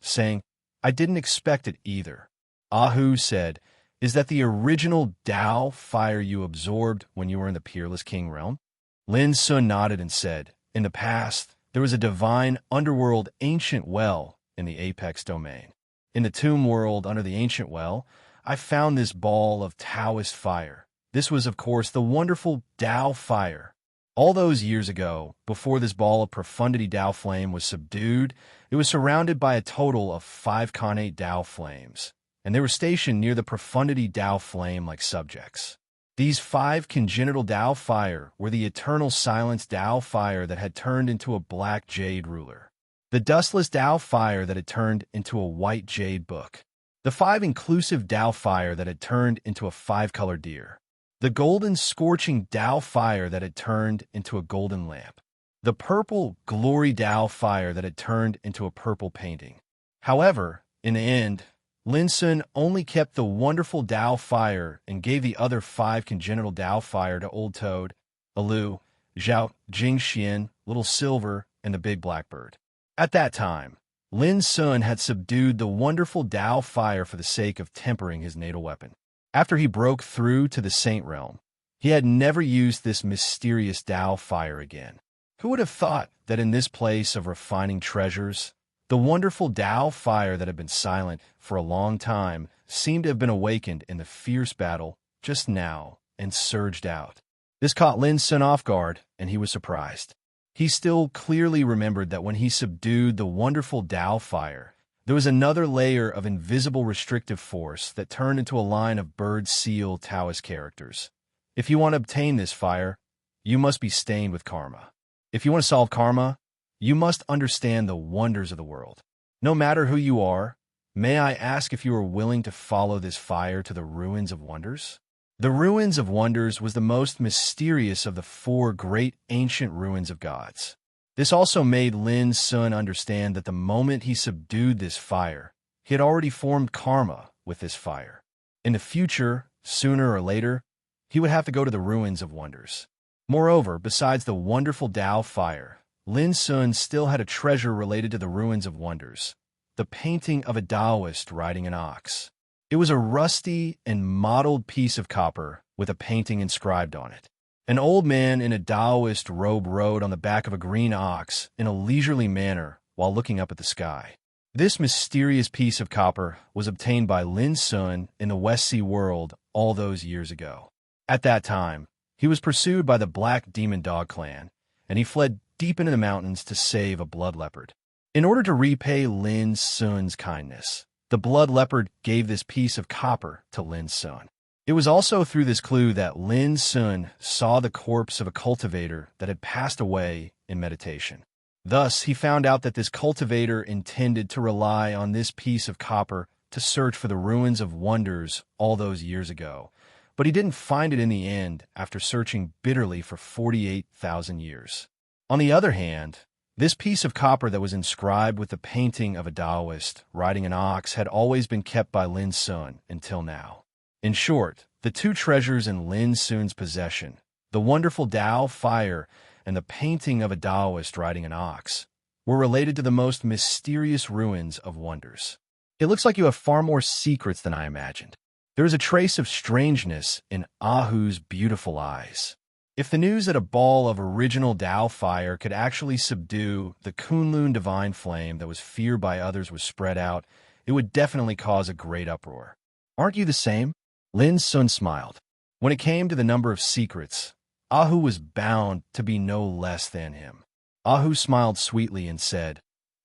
saying, I didn't expect it either. Ahu said, "Is that the original Tao fire you absorbed when you were in the Peerless King realm?" Lin Sun nodded and said, "In the past, there was a divine underworld ancient well in the Apex domain. In the tomb world under the ancient well, I found this ball of Taoist fire. This was, of course, the wonderful Tao fire. All those years ago, before this ball of profundity Tao flame was subdued, it was surrounded by a total of 5 connate Tao flames, and they were stationed near the profundity Tao flame like subjects. These 5 congenital Tao fire were the eternal silence Tao fire that had turned into a black jade ruler, the dustless Tao fire that had turned into a white jade book, the 5 inclusive Tao fire that had turned into a 5-color deer, the golden scorching Tao fire that had turned into a golden lamp, the purple glory Tao fire that had turned into a purple painting. However, in the end, Lin Sun only kept the wonderful Tao fire and gave the other 5 congenital Tao fire to Old Toad, Alu, Zhao, Jingxian, Little Silver, and the Big Blackbird. At that time, Lin Sun had subdued the wonderful Tao fire for the sake of tempering his natal weapon. After he broke through to the Saint Realm, he had never used this mysterious Tao fire again. Who would have thought that in this place of refining treasures, the wonderful Tao fire that had been silent for a long time seemed to have been awakened in the fierce battle just now and surged out. This caught Lin Sun off guard, and he was surprised. He still clearly remembered that when he subdued the wonderful Tao fire, there was another layer of invisible restrictive force that turned into a line of bird seal Taoist characters. If you want to obtain this fire, you must be stained with karma. If you want to solve karma, you must understand the wonders of the world. No matter who you are, may I ask if you are willing to follow this fire to the Ruins of Wonders? The Ruins of Wonders was the most mysterious of the 4 great ancient ruins of gods. This also made Lin Sun understand that the moment he subdued this fire, he had already formed karma with this fire. In the future, sooner or later, he would have to go to the Ruins of Wonders. Moreover, besides the wonderful Tao fire, Lin Sun still had a treasure related to the Ruins of Wonders, the painting of a Taoist riding an ox. It was a rusty and mottled piece of copper with a painting inscribed on it. An old man in a Taoist robe rode on the back of a green ox in a leisurely manner while looking up at the sky. This mysterious piece of copper was obtained by Lin Sun in the West Sea world all those years ago. At that time, he was pursued by the Black Demon Dog clan, and he fled deep into the mountains to save a blood leopard. In order to repay Lin Sun's kindness, the blood leopard gave this piece of copper to Lin Sun. It was also through this clue that Lin Sun saw the corpse of a cultivator that had passed away in meditation. Thus, he found out that this cultivator intended to rely on this piece of copper to search for the Ruins of Wonders all those years ago, but he didn't find it in the end after searching bitterly for 48,000 years. On the other hand, this piece of copper that was inscribed with the painting of a Taoist riding an ox had always been kept by Lin Sun until now. In short, the 2 treasures in Lin Sun's possession, the wonderful Tao fire and the painting of a Taoist riding an ox, were related to the most mysterious ruins of wonders. It looks like you have far more secrets than I imagined. There is a trace of strangeness in Ahu's beautiful eyes. If the news that a ball of original Tao fire could actually subdue the Kunlun divine flame that was feared by others was spread out, it would definitely cause a great uproar. Aren't you the same? Lin Sun smiled. When it came to the number of secrets, Ahu was bound to be no less than him. Ahu smiled sweetly and said,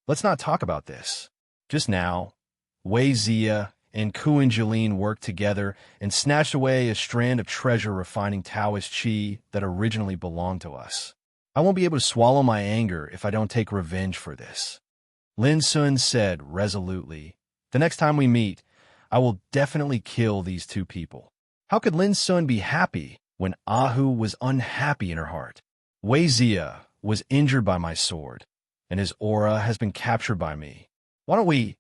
"Let's not talk about this. Just now, Wei Zia and Kuan Jeline worked together and snatched away a strand of treasure refining Taoist qi that originally belonged to us. I won't be able to swallow my anger if I don't take revenge for this." Lin Sun said resolutely, "The next time we meet, I will definitely kill these 2 people." How could Lin Sun be happy when Ahu was unhappy in her heart? Wei Zia was injured by my sword, and his aura has been captured by me. Why don't we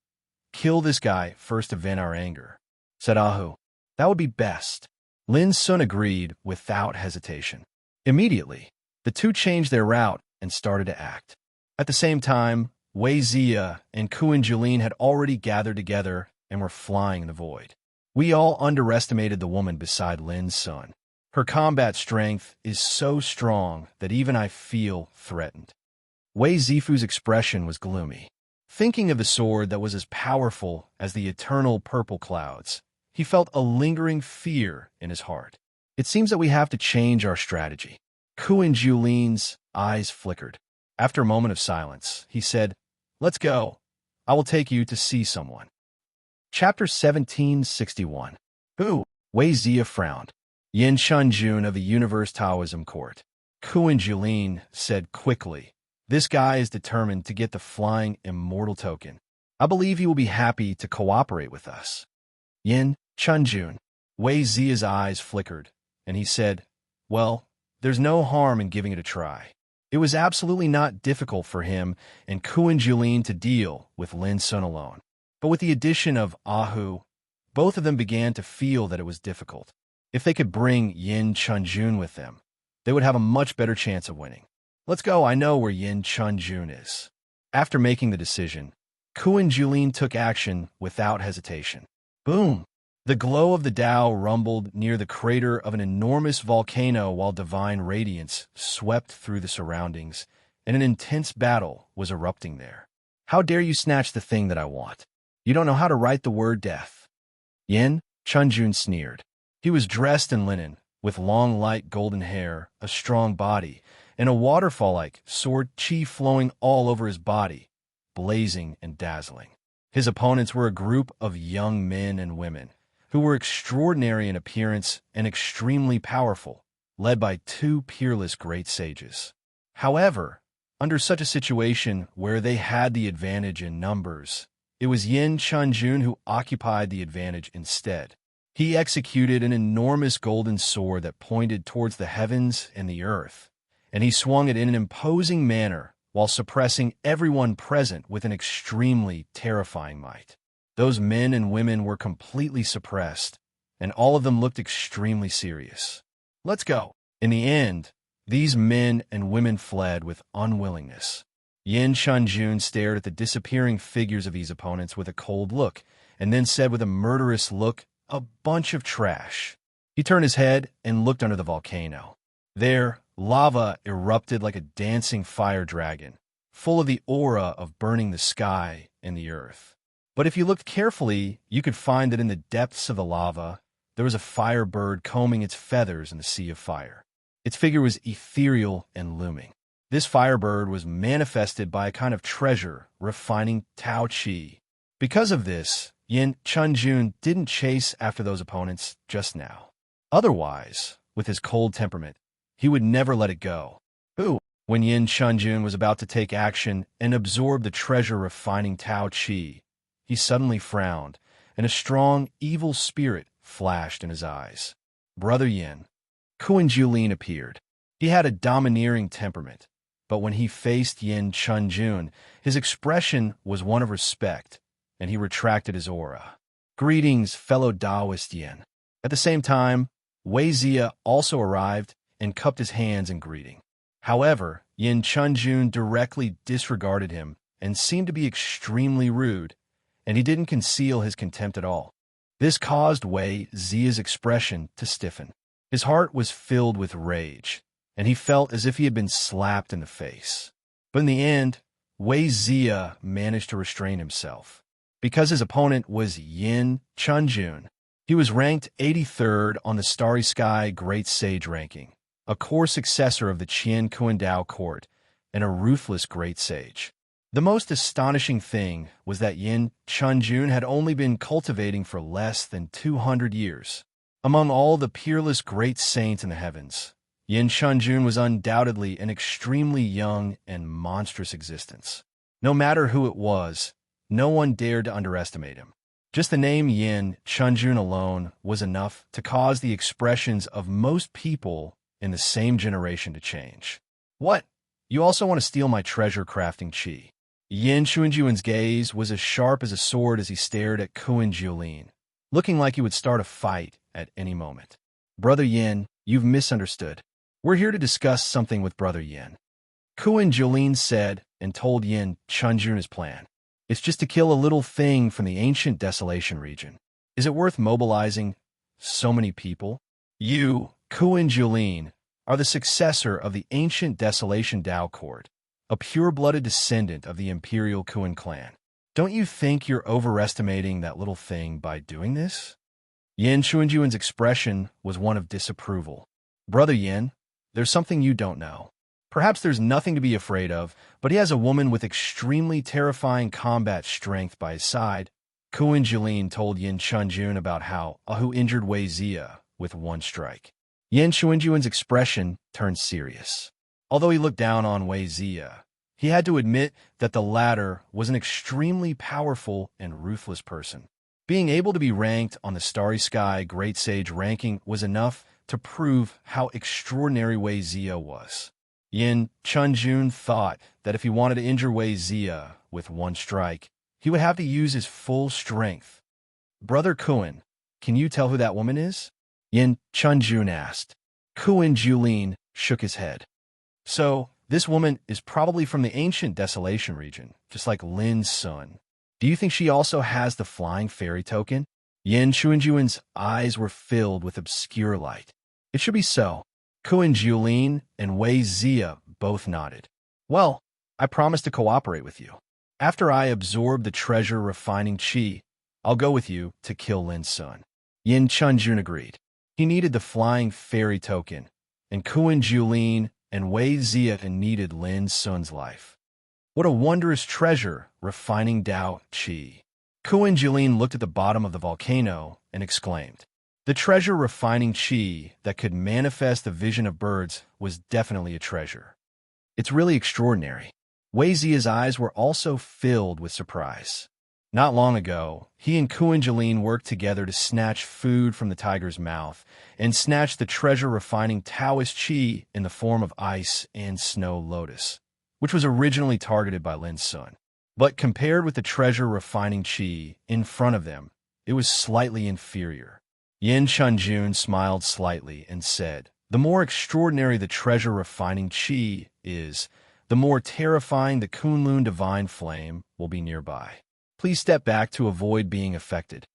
kill this guy first to vent our anger? Said Ahu. That would be best. Lin Sun agreed without hesitation. Immediately, the 2 changed their route and started to act. At the same time, Wei Zia and Kuan Jeline had already gathered together and were flying in the void. We all underestimated the woman beside Lin Sun. Her combat strength is so strong that even I feel threatened. Wei Zifu's expression was gloomy. Thinking of the sword that was as powerful as the eternal purple clouds, he felt a lingering fear in his heart. It seems that we have to change our strategy. Kuan Julin's eyes flickered. After a moment of silence, he said, "Let's go. I will take you to see someone." Chapter 1761. Who? Wei Zia frowned. Yin Chunjun of the Universe Taoism Court. Kuan Julin said quickly, "This guy is determined to get the flying immortal token. I believe he will be happy to cooperate with us." Yin Chunjun. Wei Zia's eyes flickered, and he said, "Well, there's no harm in giving it a try." It was absolutely not difficult for him and Kuan Julin to deal with Lin Sun alone. But with the addition of Ahu, both of them began to feel that it was difficult. If they could bring Yin Chunjun with them, they would have a much better chance of winning. "Let's go, I know where Yin Chunjun is." After making the decision, Kuan Julin took action without hesitation. Boom! The glow of the Tao rumbled near the crater of an enormous volcano while divine radiance swept through the surroundings, and an intense battle was erupting there. "How dare you snatch the thing that I want? You don't know how to write the word death." Yin Chunjun sneered. He was dressed in linen, with long light golden hair, a strong body, and a waterfall-like sword chi flowing all over his body, blazing and dazzling. His opponents were a group of young men and women, who were extraordinary in appearance and extremely powerful, led by two peerless great sages. However, under such a situation where they had the advantage in numbers, it was Yin Chunjun who occupied the advantage instead. He executed an enormous golden sword that pointed towards the heavens and the earth, and he swung it in an imposing manner while suppressing everyone present with an extremely terrifying might. Those men and women were completely suppressed, and all of them looked extremely serious. "Let's go." In the end, these men and women fled with unwillingness. Yin Chunjun stared at the disappearing figures of his opponents with a cold look, and then said with a murderous look, "A bunch of trash." He turned his head and looked under the volcano. There, lava erupted like a dancing fire dragon, full of the aura of burning the sky and the earth. But if you looked carefully, you could find that in the depths of the lava, there was a firebird combing its feathers in the sea of fire. Its figure was ethereal and looming. This firebird was manifested by a kind of treasure refining Tao Qi. Because of this, Yin Chunjun didn't chase after those opponents just now. Otherwise, with his cold temperament, he would never let it go. When Yin Chunjun was about to take action and absorb the treasure refining Tao Qi, he suddenly frowned, and a strong, evil spirit flashed in his eyes. Brother Yin. Kuan Julin appeared. He had a domineering temperament, but when he faced Yin Chunjun, his expression was one of respect, and he retracted his aura. "Greetings, fellow Taoist Yin." At the same time, Wei Zia also arrived and cupped his hands in greeting. However, Yin Chunjun directly disregarded him and seemed to be extremely rude, and he didn't conceal his contempt at all. This caused Wei Zia's expression to stiffen. His heart was filled with rage, and he felt as if he had been slapped in the face. But in the end, Wei Zia managed to restrain himself. Because his opponent was Yin Chunjun, he was ranked 83rd on the Starry Sky Great Sage ranking, a core successor of the Qian Kuandao court, and a ruthless great sage. The most astonishing thing was that Yin Chunjun had only been cultivating for less than 200 years. Among all the peerless great saints in the heavens, Yin Chunjun was undoubtedly an extremely young and monstrous existence. No matter who it was, no one dared to underestimate him. Just the name Yin Chunjun alone was enough to cause the expressions of most people in the same generation to change. "What? You also want to steal my treasure crafting chi?" Yin Chunjun's gaze was as sharp as a sword as he stared at Kuan Julin, looking like he would start a fight at any moment. "Brother Yin, you've misunderstood. We're here to discuss something with Brother Yin." Kuan Julin said and told Yin Chunjun his plan. "It's just to kill a little thing from the ancient desolation region. Is it worth mobilizing so many people? You, Kuan Julin, are the successor of the ancient Desolation Dao court, a pure-blooded descendant of the imperial Kuan clan. Don't you think you're overestimating that little thing by doing this? Yin Chuanjuan's expression was one of disapproval. Brother Yin, there's something you don't know. Perhaps there's nothing to be afraid of, but he has a woman with extremely terrifying combat strength by his side. Kuan Julin told Yin Chunjun about how Ahu injured Wei Zia with one strike. Yin Chuanjuan's expression turned serious. Although he looked down on Wei Zia, he had to admit that the latter was an extremely powerful and ruthless person. Being able to be ranked on the Starry Sky Great Sage ranking was enough to prove how extraordinary Wei Zia was. Yin Chunjun thought that if he wanted to injure Wei Zia with one strike, he would have to use his full strength. Brother Kuan, can you tell who that woman is? Yin Chunjun asked. Kuan Julin shook his head. So, this woman is probably from the ancient Desolation region, just like Lin Sun. Do you think she also has the flying fairy token? Yin Chuanjuan's eyes were filled with obscure light. It should be so. Kuan Julin and Wei Zia both nodded. Well, I promise to cooperate with you. After I absorb the treasure refining chi, I'll go with you to kill Lin Sun. Yin Chunjun agreed. He needed the flying fairy token, and Kuan Julin and Wei Zia needed Lin Sun's life. What a wondrous treasure, refining Dao Qi. Kuan Julin looked at the bottom of the volcano and exclaimed. The treasure refining Qi that could manifest the vision of birds was definitely a treasure. It's really extraordinary. Wei Zia's eyes were also filled with surprise. Not long ago, he and Kuan Julin worked together to snatch food from the tiger's mouth and snatch the treasure-refining Taoist Qi in the form of ice and snow lotus, which was originally targeted by Lin Sun. But compared with the treasure-refining Qi in front of them, it was slightly inferior. Yin Chunjun smiled slightly and said, the more extraordinary the treasure-refining Qi is, the more terrifying the Kunlun divine flame will be nearby. Please step back to avoid being affected.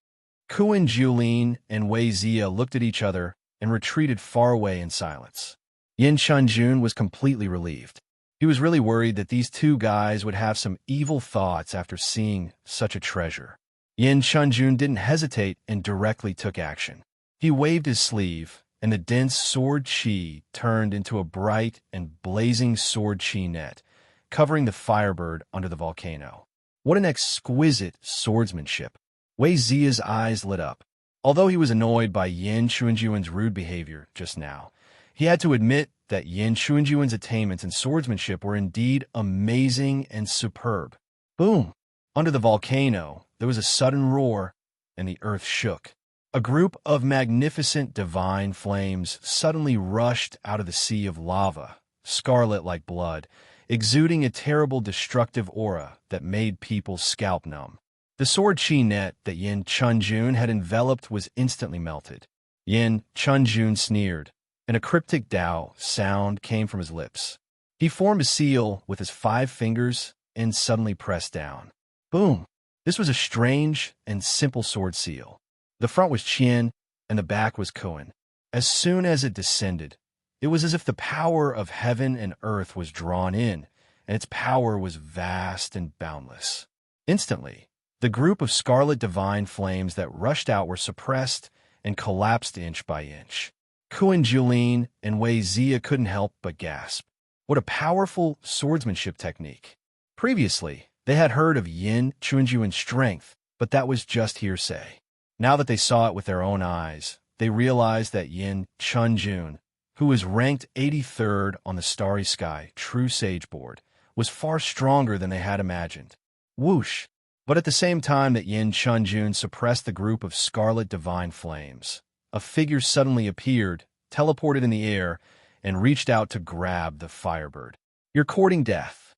Kuan Julin and Wei Zia looked at each other and retreated far away in silence. Yin Chunjun was completely relieved. He was really worried that these two guys would have some evil thoughts after seeing such a treasure. Yin Chunjun didn't hesitate and directly took action. He waved his sleeve, and the dense sword chi turned into a bright and blazing sword chi net, covering the firebird under the volcano. What an exquisite swordsmanship! Wei Zia's eyes lit up. Although he was annoyed by Yin Chuanjuan's rude behavior just now, he had to admit that Yin Chuanjuan's attainments in swordsmanship were indeed amazing and superb. Boom! Under the volcano, there was a sudden roar, and the earth shook. A group of magnificent divine flames suddenly rushed out of the sea of lava, scarlet like blood, exuding a terrible destructive aura that made people's scalp numb. The sword chi net that Yin Chunjun had enveloped was instantly melted. Yin Chunjun sneered, and a cryptic Dao sound came from his lips. He formed a seal with his 5 fingers and suddenly pressed down. Boom! This was a strange and simple sword seal. The front was Qian, and the back was Kuan. As soon as it descended, it was as if the power of heaven and earth was drawn in, and its power was vast and boundless. Instantly, the group of scarlet divine flames that rushed out were suppressed and collapsed inch by inch. Kuan Julin and Wei Zia couldn't help but gasp. What a powerful swordsmanship technique. Previously, they had heard of Yin Chuanjuan's strength, but that was just hearsay. Now that they saw it with their own eyes, they realized that Yin Chunjun, who was ranked 83rd on the Starry Sky True Sage board, was far stronger than they had imagined. Whoosh! But at the same time that Yin Chunjun suppressed the group of scarlet divine flames, a figure suddenly appeared, teleported in the air, and reached out to grab the firebird. You're courting death.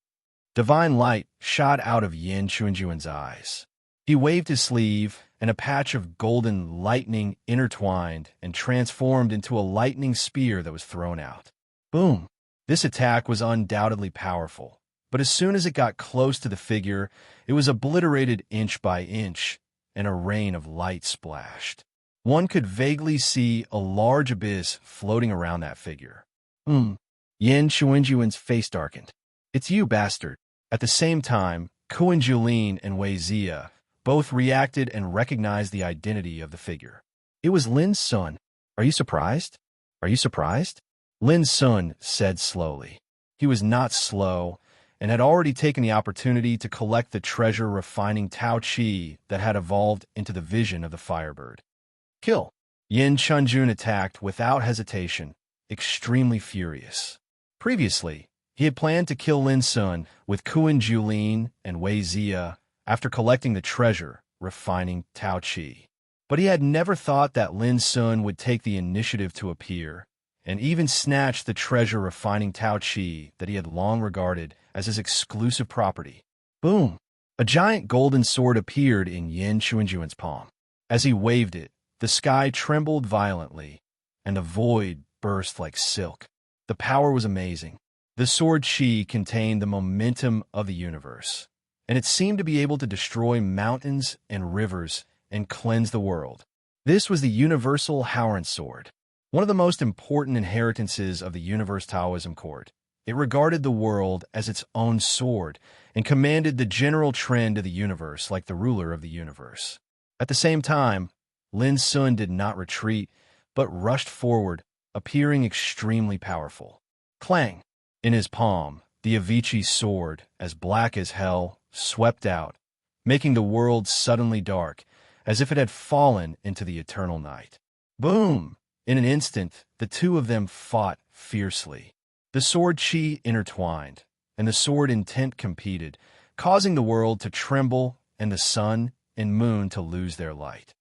Divine light shot out of Yin Chuanjuan's eyes. He waved his sleeve, and a patch of golden lightning intertwined and transformed into a lightning spear that was thrown out. Boom! This attack was undoubtedly powerful, but as soon as it got close to the figure, it was obliterated inch by inch, and a rain of light splashed. One could vaguely see a large abyss floating around that figure. Yin Chuanjuan's face darkened. "It's you, bastard." At the same time, Kuan Julin and Wei Zia both reacted and recognized the identity of the figure. It was Lin Sun. "Are you surprised? Are you surprised?" Lin Sun said slowly. He was not slow and had already taken the opportunity to collect the treasure refining Tao Qi that had evolved into the vision of the Firebird. "Kill." Yin Chunjun attacked without hesitation, extremely furious. Previously, he had planned to kill Lin Sun with Kuan Julin and Wei Zia after collecting the treasure, refining Tao Qi. But he had never thought that Lin Sun would take the initiative to appear, and even snatch the treasure refining Tao Qi that he had long regarded as his exclusive property. Boom! A giant golden sword appeared in Yin Chuanjuan's palm. As he waved it, the sky trembled violently, and the void burst like silk. The power was amazing. The sword Qi contained the momentum of the universe, and it seemed to be able to destroy mountains and rivers and cleanse the world. This was the universal Howren sword, one of the most important inheritances of the universe Taoism court. It regarded the world as its own sword and commanded the general trend of the universe like the ruler of the universe. At the same time, Lin Sun did not retreat, but rushed forward, appearing extremely powerful. Clang! In his palm, the Avicii sword, as black as hell, swept out, making the world suddenly dark, as if it had fallen into the eternal night. Boom! In an instant, the two of them fought fiercely. The sword Qi intertwined, and the sword intent competed, causing the world to tremble and the sun and moon to lose their light.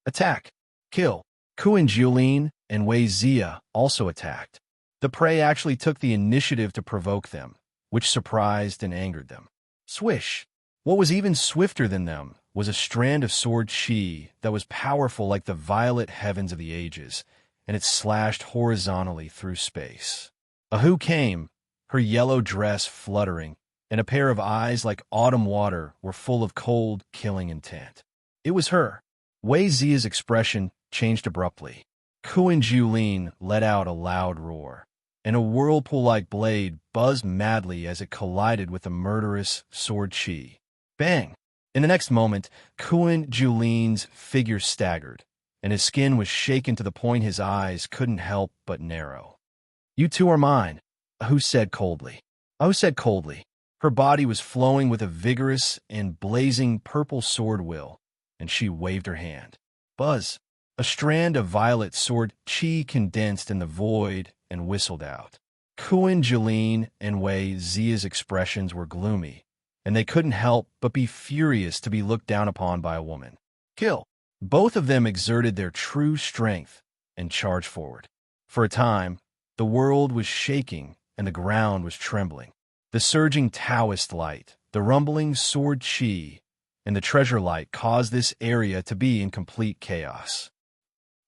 Attack! Kill! Kuan Julin and Wei Zia also attacked. The prey actually took the initiative to provoke them, which surprised and angered them. Swish! What was even swifter than them was a strand of sword Qi that was powerful like the violet heavens of the ages, and it slashed horizontally through space. Ahu came, her yellow dress fluttering, and a pair of eyes like autumn water were full of cold, killing intent. It was her. Wei Zia's expression changed abruptly. Kuan Julin let out a loud roar, and a whirlpool-like blade buzzed madly as it collided with the murderous sword Qi. Bang! In the next moment, Kuan Julin's figure staggered, and his skin was shaken to the point his eyes couldn't help but narrow. "You two are mine," Ahu said coldly. Her body was flowing with a vigorous and blazing purple sword will, and she waved her hand. Buzz! A strand of violet sword Qi condensed in the void and whistled out. Kuan Julin and Wei Zia's expressions were gloomy, and they couldn't help but be furious to be looked down upon by a woman. Kill! Both of them exerted their true strength and charged forward. For a time, the world was shaking and the ground was trembling. The surging Taoist light, the rumbling sword Qi, and the treasure light caused this area to be in complete chaos.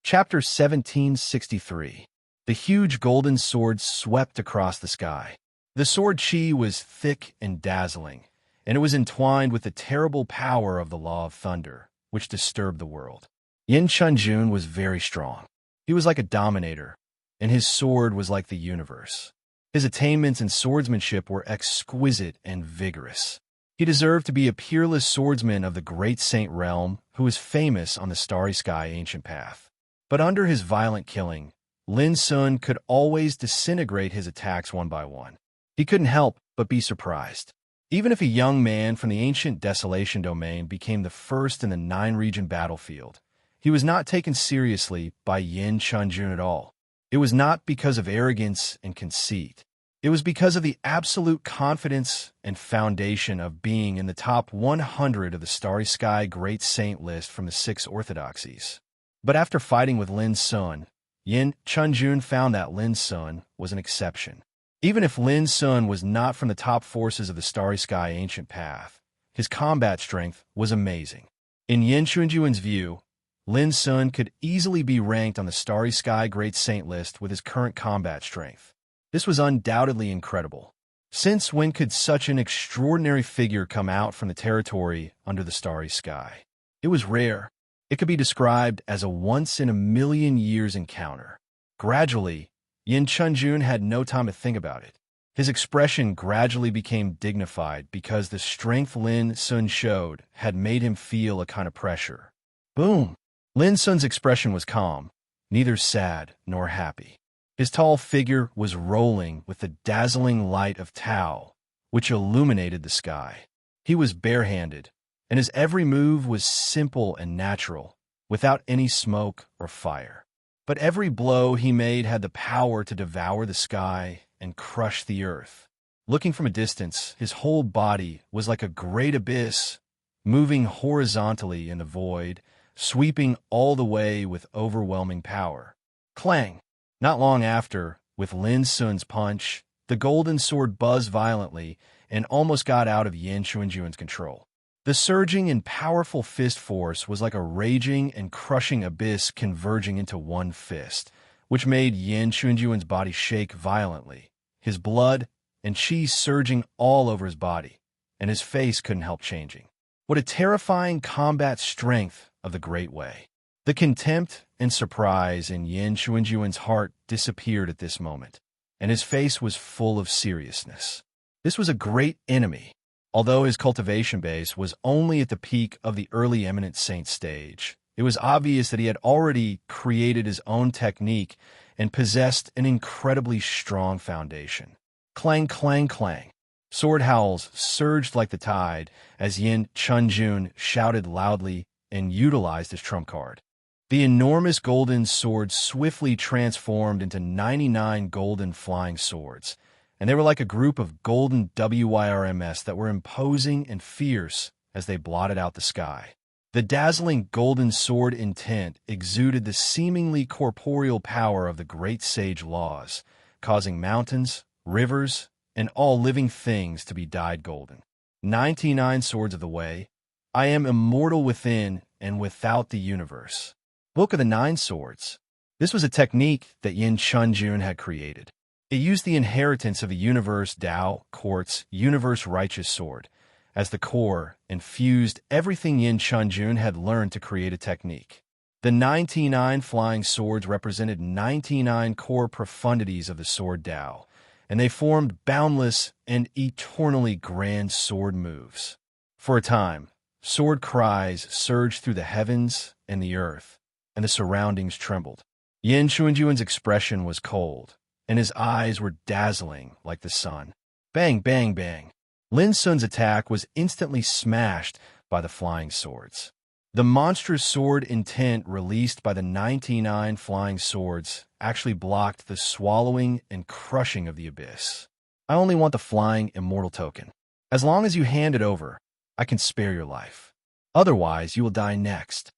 Chapter 1763. The huge golden sword swept across the sky. The sword Qi was thick and dazzling, and it was entwined with the terrible power of the law of thunder, which disturbed the world. Yin Chunjun was very strong. He was like a dominator, and his sword was like the universe. His attainments in swordsmanship were exquisite and vigorous. He deserved to be a peerless swordsman of the great saint realm who was famous on the starry sky ancient path. But under his violent killing, Lin Sun could always disintegrate his attacks one by one. He couldn't help but be surprised. Even if a young man from the ancient desolation domain became the first in the 9-region battlefield, he was not taken seriously by Yin Chunjun at all. It was not because of arrogance and conceit. It was because of the absolute confidence and foundation of being in the top 100 of the Starry Sky Great Saint list from the 6 orthodoxies. But after fighting with Lin Sun, Yin Chunjun found that Lin Sun was an exception. Even if Lin Sun was not from the top forces of the Starry Sky Ancient Path, his combat strength was amazing. In Yin Chunjun's view, Lin Sun could easily be ranked on the Starry Sky Great Saint list with his current combat strength. This was undoubtedly incredible. Since when could such an extraordinary figure come out from the territory under the starry sky? It was rare. It could be described as a once-in-a-million-years encounter. Gradually, Yin Chunjun had no time to think about it. His expression gradually became dignified because the strength Lin Sun showed had made him feel a kind of pressure. Boom! Lin Sun's expression was calm, neither sad nor happy. His tall figure was rolling with the dazzling light of Tao, which illuminated the sky. He was barehanded, and his every move was simple and natural, without any smoke or fire. But every blow he made had the power to devour the sky and crush the earth. Looking from a distance, his whole body was like a great abyss, moving horizontally in the void, sweeping all the way with overwhelming power. Clang! Not long after, with Lin Sun's punch, the golden sword buzzed violently and almost got out of Yin Chunjun's control. The surging and powerful fist force was like a raging and crushing abyss converging into one fist, which made Yin Chunjun's body shake violently, his blood and chi surging all over his body, and his face couldn't help changing. What a terrifying combat strength of the Great Way! The contempt and surprise in Yin Chunjun's heart disappeared at this moment, and his face was full of seriousness. This was a great enemy. Although his cultivation base was only at the peak of the early eminent saint stage, it was obvious that he had already created his own technique and possessed an incredibly strong foundation. Clang, clang, clang. Sword howls surged like the tide as Yin Chunjun shouted loudly and utilized his trump card. The enormous golden sword swiftly transformed into 99 golden flying swords, and they were like a group of golden WIRMs that were imposing and fierce as they blotted out the sky. The dazzling golden sword intent exuded the seemingly corporeal power of the great sage laws, causing mountains, rivers, and all living things to be dyed golden. 99 swords of the way. I am immortal within and without the universe. Book of the Nine Swords. This was a technique that Yin Chunjun had created. It used the inheritance of the universe Tao Quartz universe righteous sword as the core and fused everything Yin Chunjun had learned to create a technique. The 99 flying swords represented 99 core profundities of the sword Tao, and they formed boundless and eternally grand sword moves. For a time, sword cries surged through the heavens and the earth, and the surroundings trembled. Yin Chunjun's expression was cold, and his eyes were dazzling like the sun. Bang, bang, bang. Lin Sun's attack was instantly smashed by the flying swords. The monstrous sword intent released by the 99 flying swords actually blocked the swallowing and crushing of the abyss. I only want the flying immortal token. As long as you hand it over, I can spare your life. Otherwise, you will die next.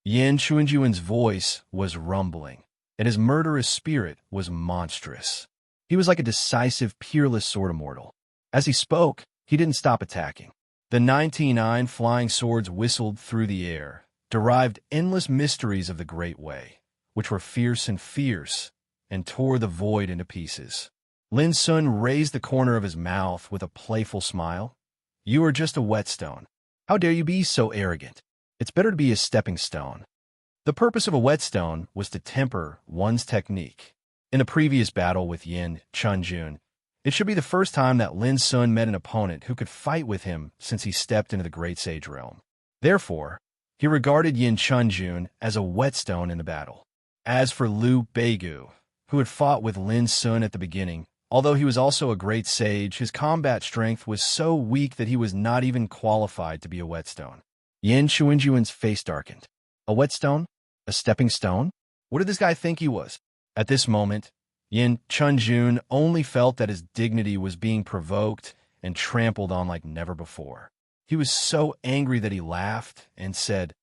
Yin Chunjun's voice was rumbling, and his murderous spirit was monstrous. He was like a decisive, peerless sword immortal. As he spoke, he didn't stop attacking. The 99 flying swords whistled through the air, derived endless mysteries of the Great Way, which were fierce, and tore the void into pieces. Lin Sun raised the corner of his mouth with a playful smile. You are just a whetstone. How dare you be so arrogant? It's better to be a stepping stone. The purpose of a whetstone was to temper one's technique. In the previous battle with Yin Chunjun, it should be the first time that Lin Sun met an opponent who could fight with him since he stepped into the Great Sage realm. Therefore, he regarded Yin Chunjun as a whetstone in the battle. As for Liu Beigu, who had fought with Lin Sun at the beginning, although he was also a great sage, his combat strength was so weak that he was not even qualified to be a whetstone. Yin Chunjun's face darkened. A whetstone? A stepping stone? What did this guy think he was? At this moment, Yin Chunjun only felt that his dignity was being provoked and trampled on like never before. He was so angry that he laughed and said,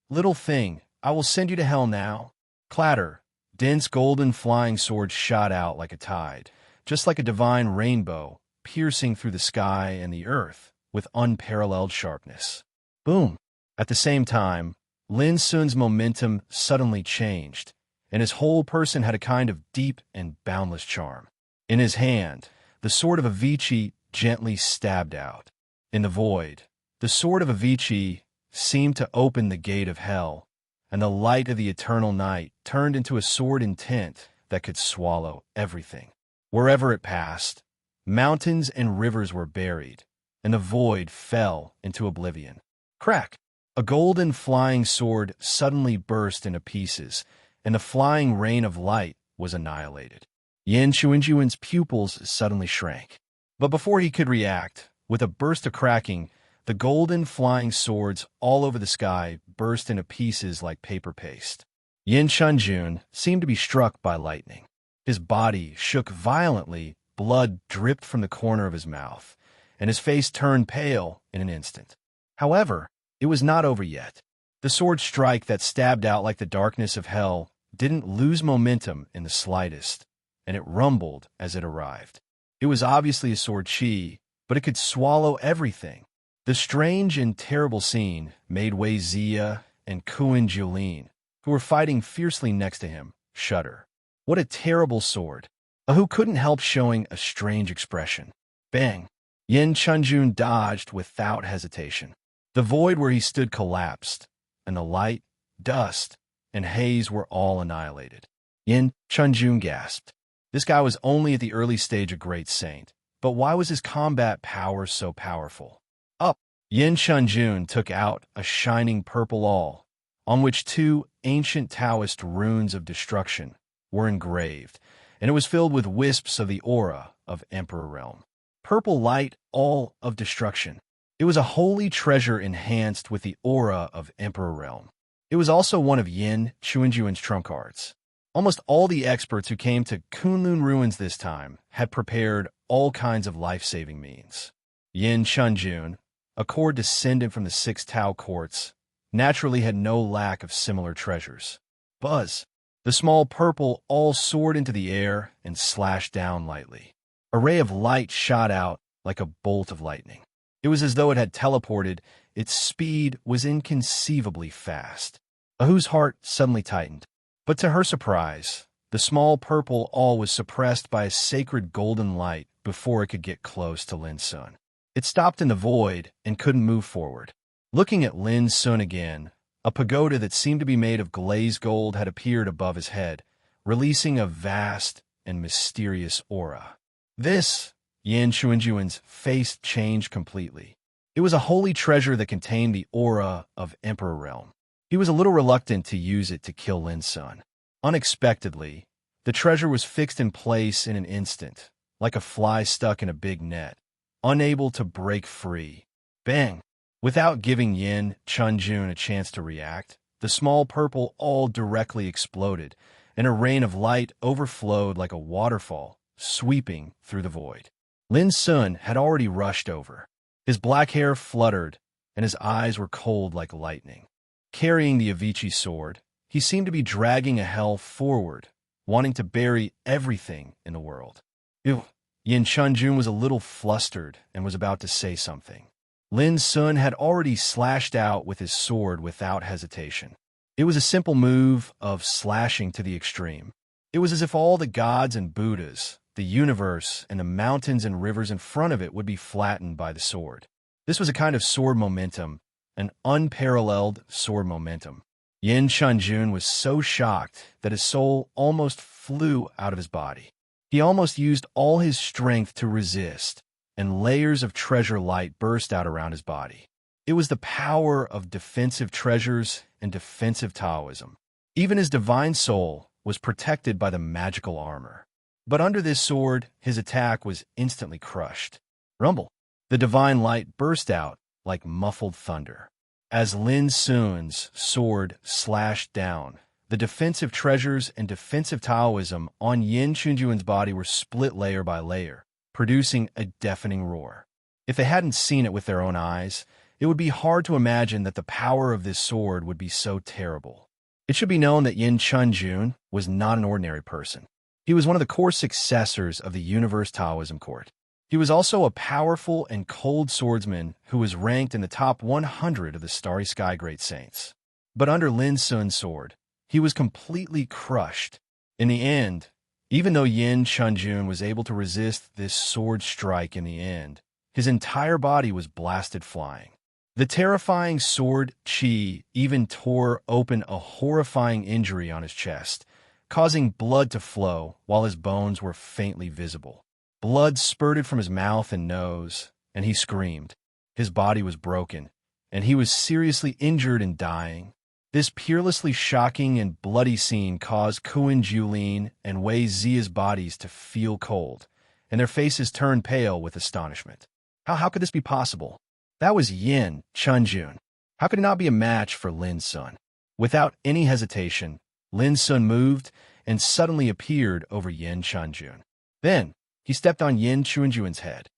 Little thing, I will send you to hell now. Clatter, dense golden flying sword shot out like a tide, just like a divine rainbow, piercing through the sky and the earth with unparalleled sharpness. Boom! At the same time, Lin Sun's momentum suddenly changed, and his whole person had a kind of deep and boundless charm. In his hand, the sword of Avicii gently stabbed out. In the void, the sword of Avicii seemed to open the gate of hell, and the light of the eternal night turned into a sword intent that could swallow everything. Wherever it passed, mountains and rivers were buried, and the void fell into oblivion. Crack! A golden flying sword suddenly burst into pieces, and the flying rain of light was annihilated. Yin Chuanjuan's pupils suddenly shrank. But before he could react, with a burst of cracking, the golden flying swords all over the sky burst into pieces like paper paste. Yin Chunjun seemed to be struck by lightning. His body shook violently, blood dripped from the corner of his mouth, and his face turned pale in an instant. However, it was not over yet. The sword strike that stabbed out like the darkness of hell didn't lose momentum in the slightest, and it rumbled as it arrived. It was obviously a sword chi, but it could swallow everything. The strange and terrible scene made Wei Zia and Kuan Julin, who were fighting fiercely next to him, shudder. What a terrible sword! Ahu couldn't help showing a strange expression. Bang! Yin Chunjun dodged without hesitation. The void where he stood collapsed, and the light, dust, and haze were all annihilated. Yin Chunjun gasped. This guy was only at the early stage of Great Saint, but why was his combat power so powerful? Up! Yin Chunjun took out a shining purple awl, on which 2 ancient Taoist runes of destruction were engraved, and it was filled with wisps of the aura of Emperor Realm. Purple light, all of destruction. It was a holy treasure enhanced with the aura of Emperor Realm. It was also one of Yin Chuanjuan's trump cards. Almost all the experts who came to Kunlun Ruins this time had prepared all kinds of life-saving means. Yin Chunjun, a core descendant from the 6 Tao courts, naturally had no lack of similar treasures. Buzz! The small purple all soared into the air and slashed down lightly. A ray of light shot out like a bolt of lightning. It was as though it had teleported. Its speed was inconceivably fast. Ahu's heart suddenly tightened. But to her surprise, the small purple all was suppressed by a sacred golden light before it could get close to Lin Sun. It stopped in the void and couldn't move forward. Looking at Lin Sun again, a pagoda that seemed to be made of glazed gold had appeared above his head, releasing a vast and mysterious aura. This, Yin Chuanjuan's face changed completely. It was a holy treasure that contained the aura of Emperor Realm. He was a little reluctant to use it to kill Lin Sun. Unexpectedly, the treasure was fixed in place in an instant, like a fly stuck in a big net, unable to break free. Bang! Without giving Yin Chunjun a chance to react, the small purple all directly exploded, and a rain of light overflowed like a waterfall, sweeping through the void. Lin Sun had already rushed over. His black hair fluttered, and his eyes were cold like lightning. Carrying the Avicii sword, he seemed to be dragging a hell forward, wanting to bury everything in the world. Ew. Yin Chunjun was a little flustered and was about to say something. Lin Sun had already slashed out with his sword without hesitation. It was a simple move of slashing to the extreme. It was as if all the gods and Buddhas, the universe, and the mountains and rivers in front of it would be flattened by the sword. This was a kind of sword momentum, an unparalleled sword momentum. Yin Chunjun was so shocked that his soul almost flew out of his body. He almost used all his strength to resist, and layers of treasure light burst out around his body. It was the power of defensive treasures and defensive Taoism. Even his divine soul was protected by the magical armor. But under this sword, his attack was instantly crushed. Rumble! The divine light burst out like muffled thunder. As Lin Sun's sword slashed down, the defensive treasures and defensive Taoism on Yin Chunjuan's body were split layer by layer, producing a deafening roar. If they hadn't seen it with their own eyes, it would be hard to imagine that the power of this sword would be so terrible. It should be known that Yin Chunjun was not an ordinary person. He was one of the core successors of the Universe Taoism court. He was also a powerful and cold swordsman who was ranked in the top 100 of the Starry Sky Great Saints. But under Lin Sun's sword, he was completely crushed. In the end, even though Yin Chunjun was able to resist this sword strike in the end, his entire body was blasted flying. The terrifying sword chi even tore open a horrifying injury on his chest, causing blood to flow while his bones were faintly visible. Blood spurted from his mouth and nose, and he screamed. His body was broken, and he was seriously injured and dying. This peerlessly shocking and bloody scene caused Kuan Julin and Wei Zia's bodies to feel cold, and their faces turned pale with astonishment. How could this be possible? That was Yin Chunjun. How could it not be a match for Lin Sun? Without any hesitation, Lin Sun moved and suddenly appeared over Yin Chunjun. Then, he stepped on Yin Chunjun's head.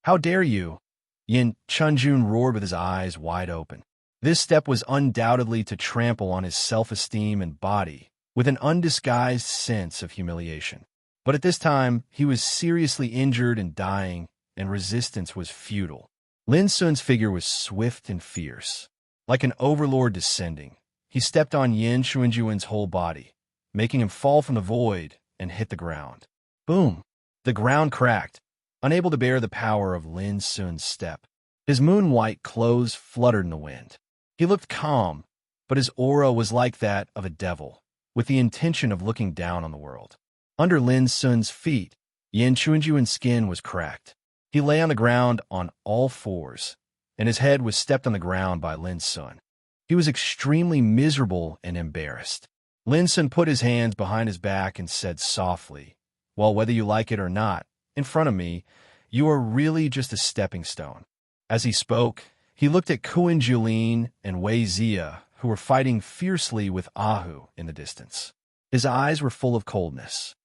"How dare you?" Yin Chunjun roared with his eyes wide open. This step was undoubtedly to trample on his self-esteem and body, with an undisguised sense of humiliation. But at this time, he was seriously injured and dying, and resistance was futile. Lin Sun's figure was swift and fierce. Like an overlord descending, he stepped on Yin Chunjun's whole body, making him fall from the void and hit the ground. Boom! The ground cracked, unable to bear the power of Lin Sun's step. His moon-white clothes fluttered in the wind. He looked calm, but his aura was like that of a devil, with the intention of looking down on the world. Under Lin Sun's feet, Yin Chunjun's skin was cracked. He lay on the ground on all fours, and his head was stepped on the ground by Lin Sun. He was extremely miserable and embarrassed. Lin Sun put his hands behind his back and said softly, "Well, whether you like it or not, in front of me, you are really just a stepping stone." As he spoke, he looked at Kuan Julin and Wei Zia, who were fighting fiercely with Ahu in the distance. His eyes were full of coldness.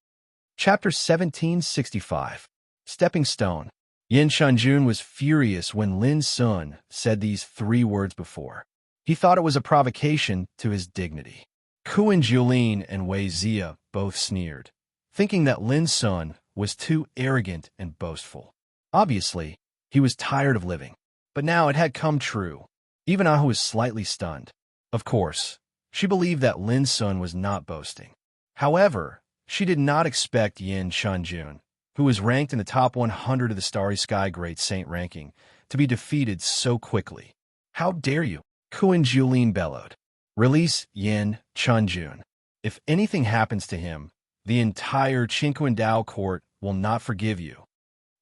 Chapter 1765. Stepping Stone. Yin Chunjun was furious when Lin Sun said these 3 words before. He thought it was a provocation to his dignity. Kuan Julin and Wei Zia both sneered, thinking that Lin Sun was too arrogant and boastful. Obviously, he was tired of living. But now it had come true. Even Ahu was slightly stunned. Of course, she believed that Lin Sun was not boasting. However, she did not expect Yin Chunjun, who was ranked in the top 100 of the Starry Sky Great Saint ranking, to be defeated so quickly. "How dare you?" Kuan Julin bellowed. "Release Yin Chunjun. If anything happens to him, the entire Qinquan court will not forgive you."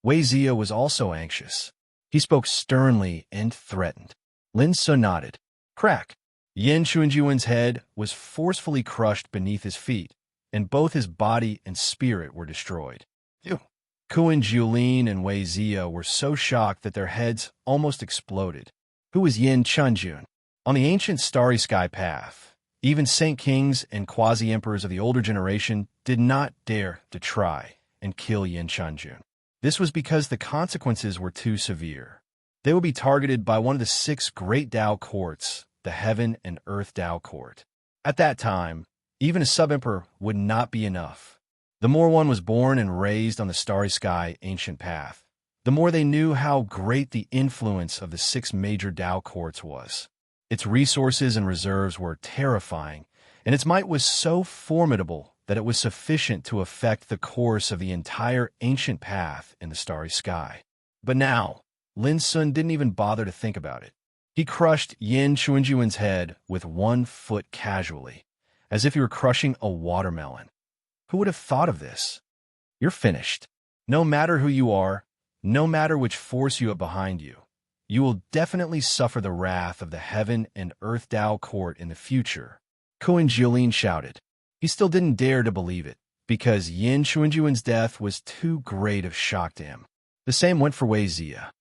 Wei Zia was also anxious. He spoke sternly and threatened. Lin Sun nodded. Crack! Yin Chunjun's head was forcefully crushed beneath his feet, and both his body and spirit were destroyed. Phew. Kuan Julin and Wei Zia were so shocked that their heads almost exploded. Who was Yin Chunjun? On the ancient Starry Sky path, even Saint Kings and quasi-emperors of the older generation did not dare to try and kill Yin Chunjun. This was because the consequences were too severe. They would be targeted by one of the 6 great Tao courts, the Heaven and Earth Tao Court. At that time, even a sub-emperor would not be enough. The more one was born and raised on the Starry Sky ancient path, the more they knew how great the influence of the 6 major Tao courts was. Its resources and reserves were terrifying, and its might was so formidable that it was sufficient to affect the course of the entire ancient path in the Starry Sky. But now, Lin Sun didn't even bother to think about it. He crushed Yin Chunjun's head with 1 foot casually, as if he were crushing a watermelon. Who would have thought of this? You're finished. No matter who you are, no matter which force you have behind you, you will definitely suffer the wrath of the Heaven and Earth Tao Court in the future, Kuan Julin shouted. He still didn't dare to believe it, because Yin Chunjun's death was too great of shock to him. The same went for Wei Zia.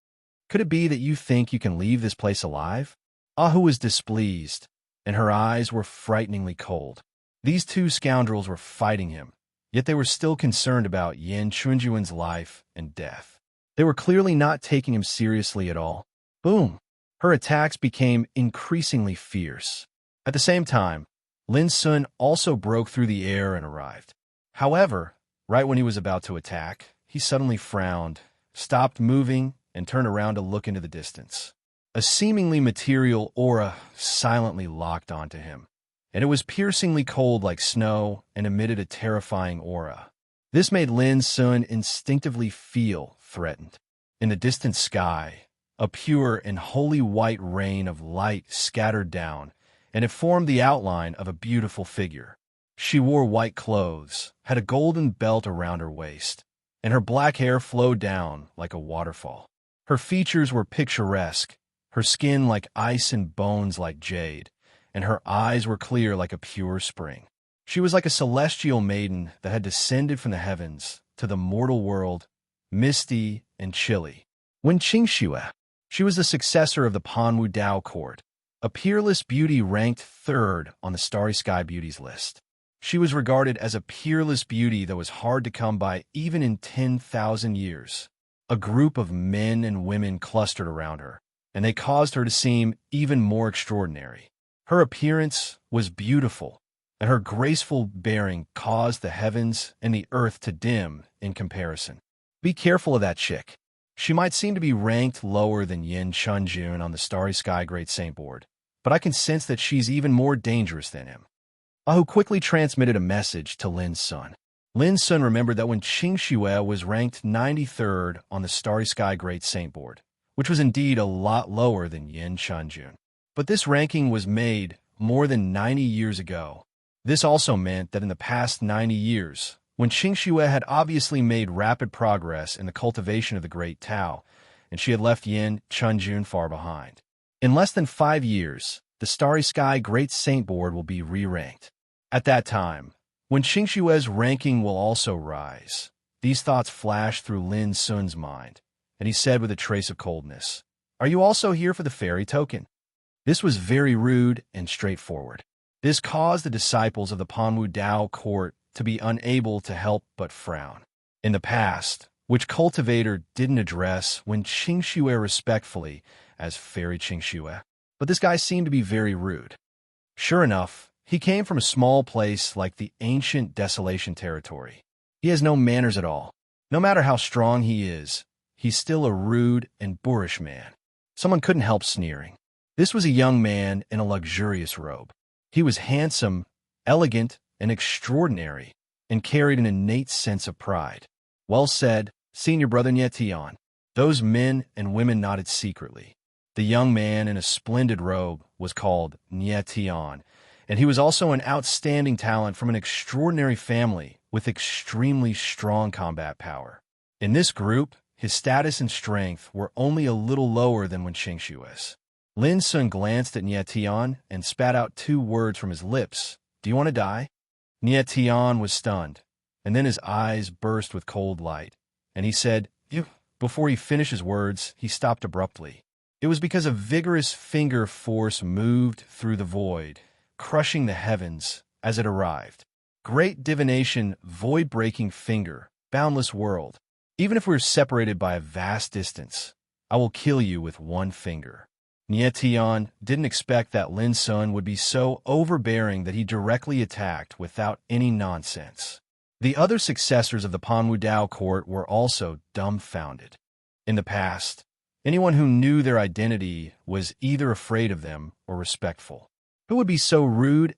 Could it be that you think you can leave this place alive? Ahu was displeased, and her eyes were frighteningly cold. These 2 scoundrels were fighting him, yet they were still concerned about Yin Chunjun's life and death. They were clearly not taking him seriously at all. Boom! Her attacks became increasingly fierce. At the same time, Lin Sun also broke through the air and arrived. However, right when he was about to attack, he suddenly frowned, stopped moving, and turned around to look into the distance. A seemingly material aura silently locked onto him, and it was piercingly cold like snow and emitted a terrifying aura. This made Lin Sun instinctively feel threatened. In the distant sky, A pure and holy white rain of light scattered down, and it formed the outline of a beautiful figure. She wore white clothes, had a golden belt around her waist, and her black hair flowed down like a waterfall. Her features were picturesque, her skin like ice and bones like jade, and her eyes were clear like a pure spring. She was like a celestial maiden that had descended from the heavens to the mortal world, misty and chilly. When Qingxue, she was the successor of the Panwu Dao court, a peerless beauty ranked third on the Starry Sky Beauties list. She was regarded as a peerless beauty that was hard to come by even in 10,000 years. A group of men and women clustered around her, and they caused her to seem even more extraordinary. Her appearance was beautiful, and her graceful bearing caused the heavens and the earth to dim in comparison. Be careful of that chick. She might seem to be ranked lower than Yin Chunjun on the Starry Sky Great Saint board, but I can sense that she's even more dangerous than him. Ahu quickly transmitted a message to Lin Sun. Lin Sun remembered that when Qingxue was ranked 93rd on the Starry Sky Great Saint board, which was indeed a lot lower than Yin Chunjun. But this ranking was made more than 90 years ago. This also meant that in the past 90 years, when Qingxue had obviously made rapid progress in the cultivation of the Great Tao, and she had left Yin Chunjun far behind. In less than 5 years, the Starry Sky Great Saint board will be re-ranked. At that time, when Qingxue's ranking will also rise, these thoughts flashed through Lin Sun's mind, and he said with a trace of coldness, "Are you also here for the fairy token?" This was very rude and straightforward. This caused the disciples of the Panwu Dao court to be unable to help but frown. In the past, which cultivator didn't address when Qingxue respectfully as Fairy Qingxue? But this guy seemed to be very rude. Sure enough, he came from a small place like the ancient Desolation territory. He has no manners at all. No matter how strong he is, he's still a rude and boorish man. Someone couldn't help sneering. This was a young man in a luxurious robe. He was handsome, elegant, and extraordinary, and carried an innate sense of pride. Well said, senior brother Nye Tian. Those men and women nodded secretly. The young man in a splendid robe was called Nye Tian, and he was also an outstanding talent from an extraordinary family with extremely strong combat power. In this group, his status and strength were only a little lower than when Qingxue's. Lin Sun glanced at Nye Tian and spat out 2 words from his lips. "Do you want to die?" Nye Tian was stunned, and then his eyes burst with cold light, and he said, "You." Before he finished his words, he stopped abruptly. It was because a vigorous finger force moved through the void, crushing the heavens as it arrived. Great divination, void-breaking finger, boundless world. Even if we're separated by a vast distance, I will kill you with 1 finger. Nye Tian didn't expect that Lin Sun would be so overbearing that he directly attacked without any nonsense. The other successors of the Panwu Dao court were also dumbfounded. In the past, anyone who knew their identity was either afraid of them or respectful. Who would be so rude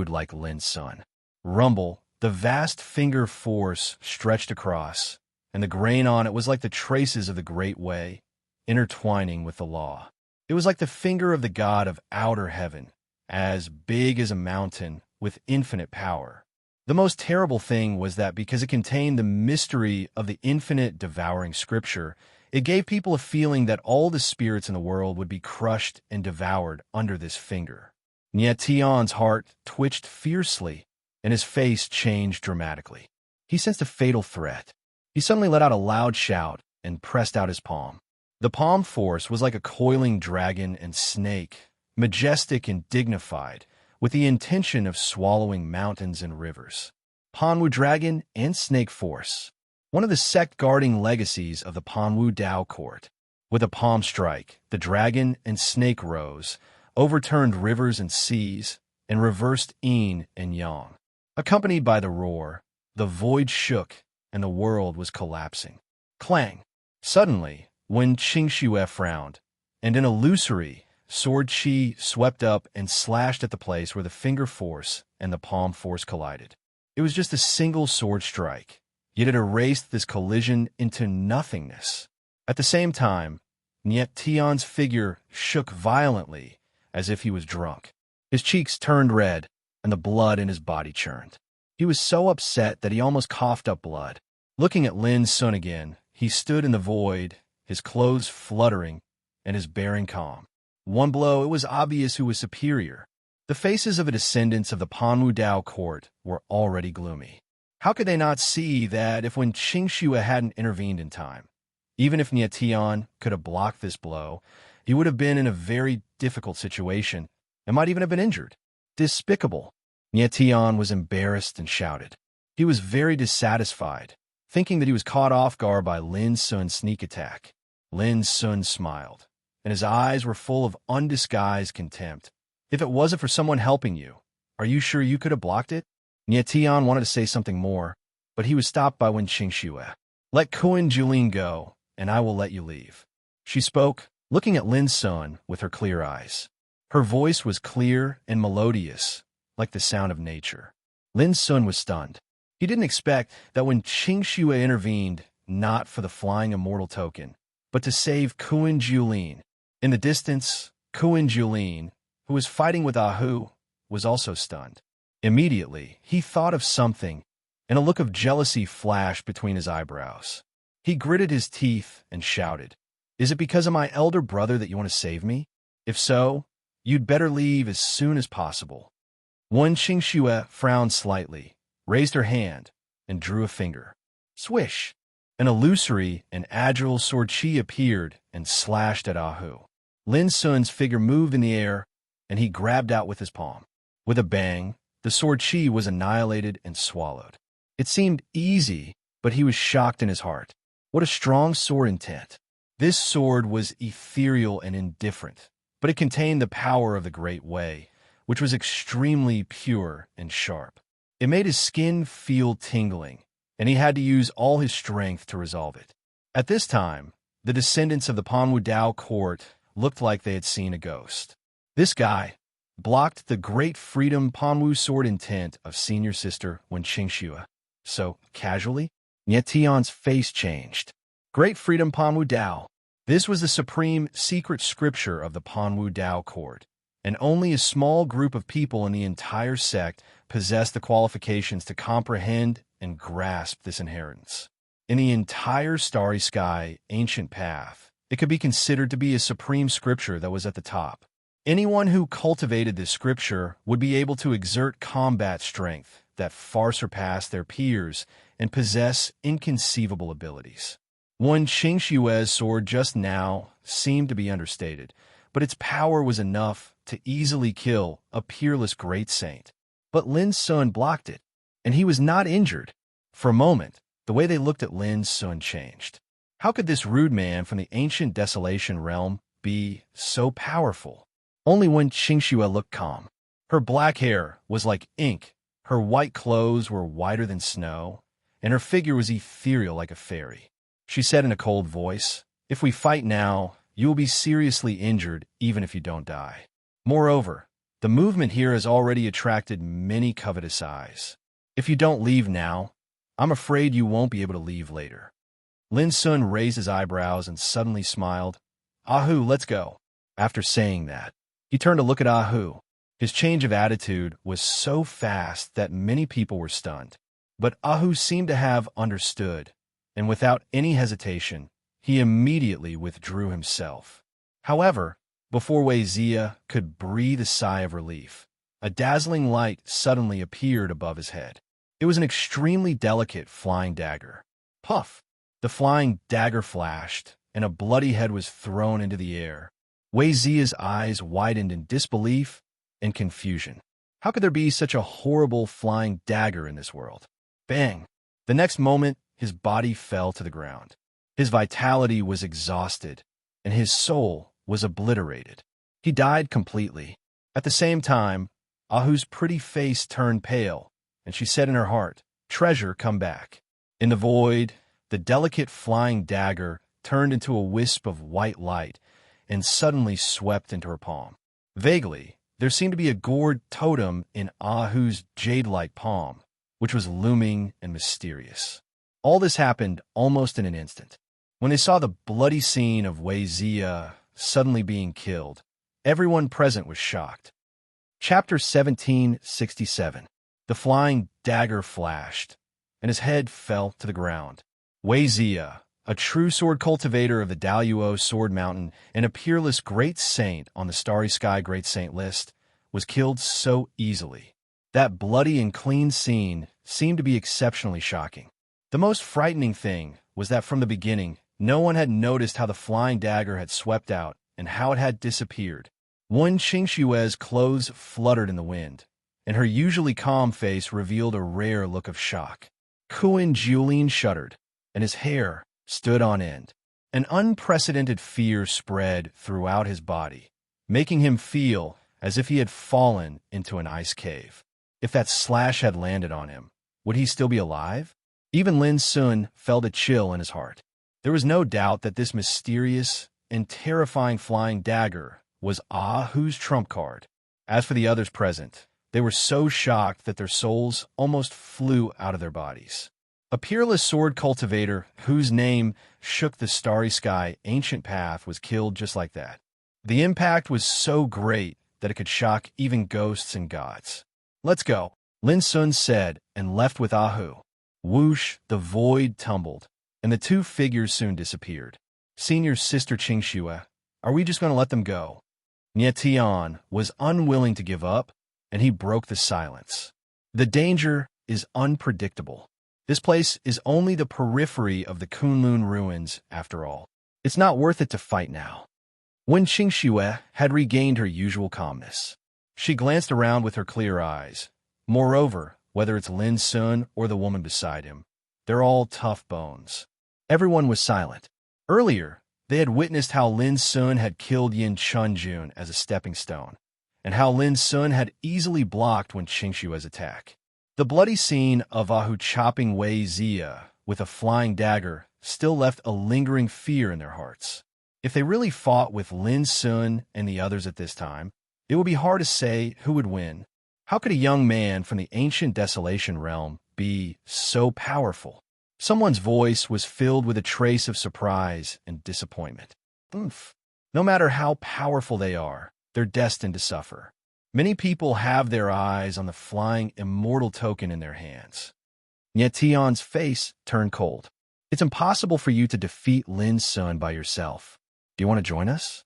like Lin Sun? Rumble, the vast finger force stretched across, and the grain on it was like the traces of the Great Way, intertwining with the law. It was like the finger of the god of outer heaven, as big as a mountain with infinite power. The most terrible thing was that because it contained the mystery of the infinite devouring scripture, it gave people a feeling that all the spirits in the world would be crushed and devoured under this finger. Nye Tian's heart twitched fiercely, and his face changed dramatically. He sensed a fatal threat. He suddenly let out a loud shout and pressed out his palm. The palm force was like a coiling dragon and snake, majestic and dignified, with the intention of swallowing mountains and rivers. Panwu Dragon and Snake Force, one of the sect-guarding legacies of the Panwu Dao court. With a palm strike, the dragon and snake rose, overturned rivers and seas, and reversed yin and yang. Accompanied by the roar, the void shook, and the world was collapsing. Clang! Suddenly, when Qingxue frowned, and an illusory sword chi swept up and slashed at the place where the finger force and the palm force collided. It was just a single sword strike, yet it erased this collision into nothingness. At the same time, and yet Tion's figure shook violently as if he was drunk. His cheeks turned red, and the blood in his body churned. He was so upset that he almost coughed up blood. Looking at Lin Sun again, he stood in the void, his clothes fluttering, and his bearing calm. One blow, it was obvious who was superior. The faces of the descendants of the Panwu Dao court were already gloomy. How could they not see that if when Qingxue hadn't intervened in time, even if Tian could have blocked this blow, he would have been in a very difficult situation and might even have been injured? Despicable. Tian was embarrassed and shouted. He was very dissatisfied, thinking that he was caught off guard by Lin Sun's sneak attack. Lin Sun smiled, and his eyes were full of undisguised contempt. If it wasn't for someone helping you, are you sure you could have blocked it? Tian wanted to say something more, but he was stopped by Wen Qingxue. Let Kuan Julin go, and I will let you leave. She spoke, looking at Lin Sun with her clear eyes. Her voice was clear and melodious, like the sound of nature. Lin Sun was stunned. He didn't expect that when Qingxue intervened, not for the flying immortal token, but to save Kuan Julin. In the distance, Kuan Julin, who was fighting with Ahu, was also stunned. Immediately, he thought of something, and a look of jealousy flashed between his eyebrows. He gritted his teeth and shouted, "Is it because of my elder brother that you want to save me? If so, you'd better leave as soon as possible." Wen Qingxue frowned slightly, raised her hand, and drew a finger. Swish! An illusory and agile sword chi appeared and slashed at Ahu. Lin Sun's figure moved in the air, and he grabbed out with his palm. With a bang, the sword chi was annihilated and swallowed. It seemed easy, but he was shocked in his heart. What a strong sword intent. This sword was ethereal and indifferent, but it contained the power of the Great Way, which was extremely pure and sharp. It made his skin feel tingling, and he had to use all his strength to resolve it. At this time, the descendants of the Panwu Dao court looked like they had seen a ghost. This guy blocked the great freedom Panwu sword intent of senior sister Wen Qingxue. So, casually, Tian's face changed. Great freedom Panwu Dao. This was the supreme secret scripture of the Panwu Dao court, and only a small group of people in the entire sect possessed the qualifications to comprehend and grasp this inheritance. In the entire starry sky ancient path, it could be considered to be a supreme scripture that was at the top. Anyone who cultivated this scripture would be able to exert combat strength that far surpassed their peers and possess inconceivable abilities. Wen Qingxue's sword just now seemed to be understated, but its power was enough to easily kill a peerless great saint. But Lin Sun blocked it, and he was not injured. For a moment, the way they looked at Lin Sun changed. How could this rude man from the ancient desolation realm be so powerful? Only Wen Qingxue looked calm. Her black hair was like ink, her white clothes were whiter than snow, and her figure was ethereal like a fairy. She said in a cold voice, "If we fight now, you will be seriously injured even if you don't die. Moreover, the movement here has already attracted many covetous eyes. If you don't leave now, I'm afraid you won't be able to leave later." Lin Sun raised his eyebrows and suddenly smiled. "Ahu, let's go." After saying that, he turned to look at Ahu. His change of attitude was so fast that many people were stunned. But Ahu seemed to have understood, and without any hesitation, he immediately withdrew himself. However, before Wei Zia could breathe a sigh of relief, a dazzling light suddenly appeared above his head. It was an extremely delicate flying dagger. Puff! The flying dagger flashed, and a bloody head was thrown into the air. Wei Zia's eyes widened in disbelief and confusion. How could there be such a horrible flying dagger in this world? Bang! The next moment, his body fell to the ground. His vitality was exhausted, and his soul was obliterated. He died completely. At the same time, Ahu's pretty face turned pale, and she said in her heart, "Treasure, come back." In the void, the delicate flying dagger turned into a wisp of white light and suddenly swept into her palm. Vaguely, there seemed to be a gourd totem in Ahu's jade-like palm, which was looming and mysterious. All this happened almost in an instant. When they saw the bloody scene of Wei Zia suddenly being killed, everyone present was shocked. Chapter 1767. The flying dagger flashed, and his head fell to the ground. Wei Zia, a true sword cultivator of the Daluo Sword Mountain and a peerless great saint on the Starry Sky Great Saint list, was killed so easily. That bloody and clean scene seemed to be exceptionally shocking. The most frightening thing was that from the beginning, no one had noticed how the flying dagger had swept out and how it had disappeared. Wen Qingshue's clothes fluttered in the wind, and her usually calm face revealed a rare look of shock. Kuan Jiulin shuddered, and his hair stood on end. An unprecedented fear spread throughout his body, making him feel as if he had fallen into an ice cave. If that slash had landed on him, would he still be alive? Even Lin Sun felt a chill in his heart. There was no doubt that this mysterious and terrifying flying dagger was Ahu's trump card. As for the others present, they were so shocked that their souls almost flew out of their bodies. A peerless sword cultivator whose name shook the starry sky ancient path was killed just like that. The impact was so great that it could shock even ghosts and gods. "Let's go," Lin Sun said, and left with Ahu. Whoosh, the void tumbled, and the two figures soon disappeared. Senior Sister Qingxue, are we just going to let them go? Nie Tian was unwilling to give up, and he broke the silence. The danger is unpredictable. This place is only the periphery of the Kunlun ruins, after all. It's not worth it to fight now. When Qingxue had regained her usual calmness, she glanced around with her clear eyes. Moreover, whether it's Lin Sun or the woman beside him, they're all tough bones. Everyone was silent. Earlier, they had witnessed how Lin Sun had killed Yin Chunjun as a stepping stone, and how Lin Sun had easily blocked when Qingshue's attack. The bloody scene of Ahu chopping Wei Zia with a flying dagger still left a lingering fear in their hearts. If they really fought with Lin Sun and the others at this time, it would be hard to say who would win. How could a young man from the ancient Desolation realm be so powerful? Someone's voice was filled with a trace of surprise and disappointment. Oomph. No matter how powerful they are, they're destined to suffer. Many people have their eyes on the flying immortal token in their hands. Yet Tian's face turned cold. It's impossible for you to defeat Lin Sun by yourself. Do you want to join us?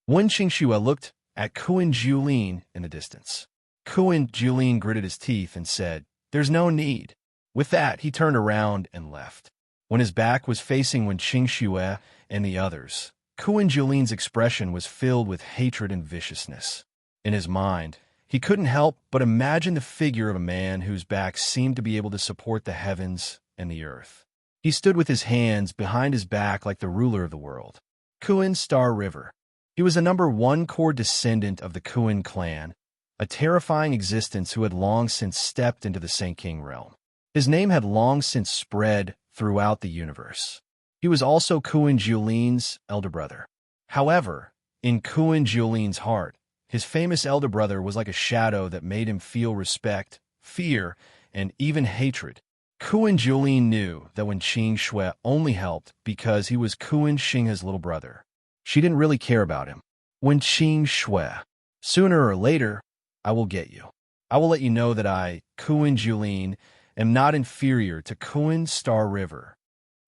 Wen Qingxue looked at Kuan Jiulin in the distance. Kuan Jiulin gritted his teeth and said, "There's no need." With that, he turned around and left. When his back was facing Wen Qingxue and the others, Kuan Jiulin's expression was filled with hatred and viciousness. In his mind, he couldn't help but imagine the figure of a man whose back seemed to be able to support the heavens and the earth. He stood with his hands behind his back like the ruler of the world. Kuan Star River. He was the #1 core descendant of the Kuan clan, a terrifying existence who had long since stepped into the Saint King realm. His name had long since spread throughout the universe. He was also Kuan Jiulin's elder brother. However, in Kuan Jiulin's heart, his famous elder brother was like a shadow that made him feel respect, fear, and even hatred. Kuan Jiulin knew that when Qingxue only helped because he was Kuan Xinghe's little brother. She didn't really care about him. When Qingxue, sooner or later, I will get you. I will let you know that I, Kuan Jiulin, am not inferior to Kuan Star River.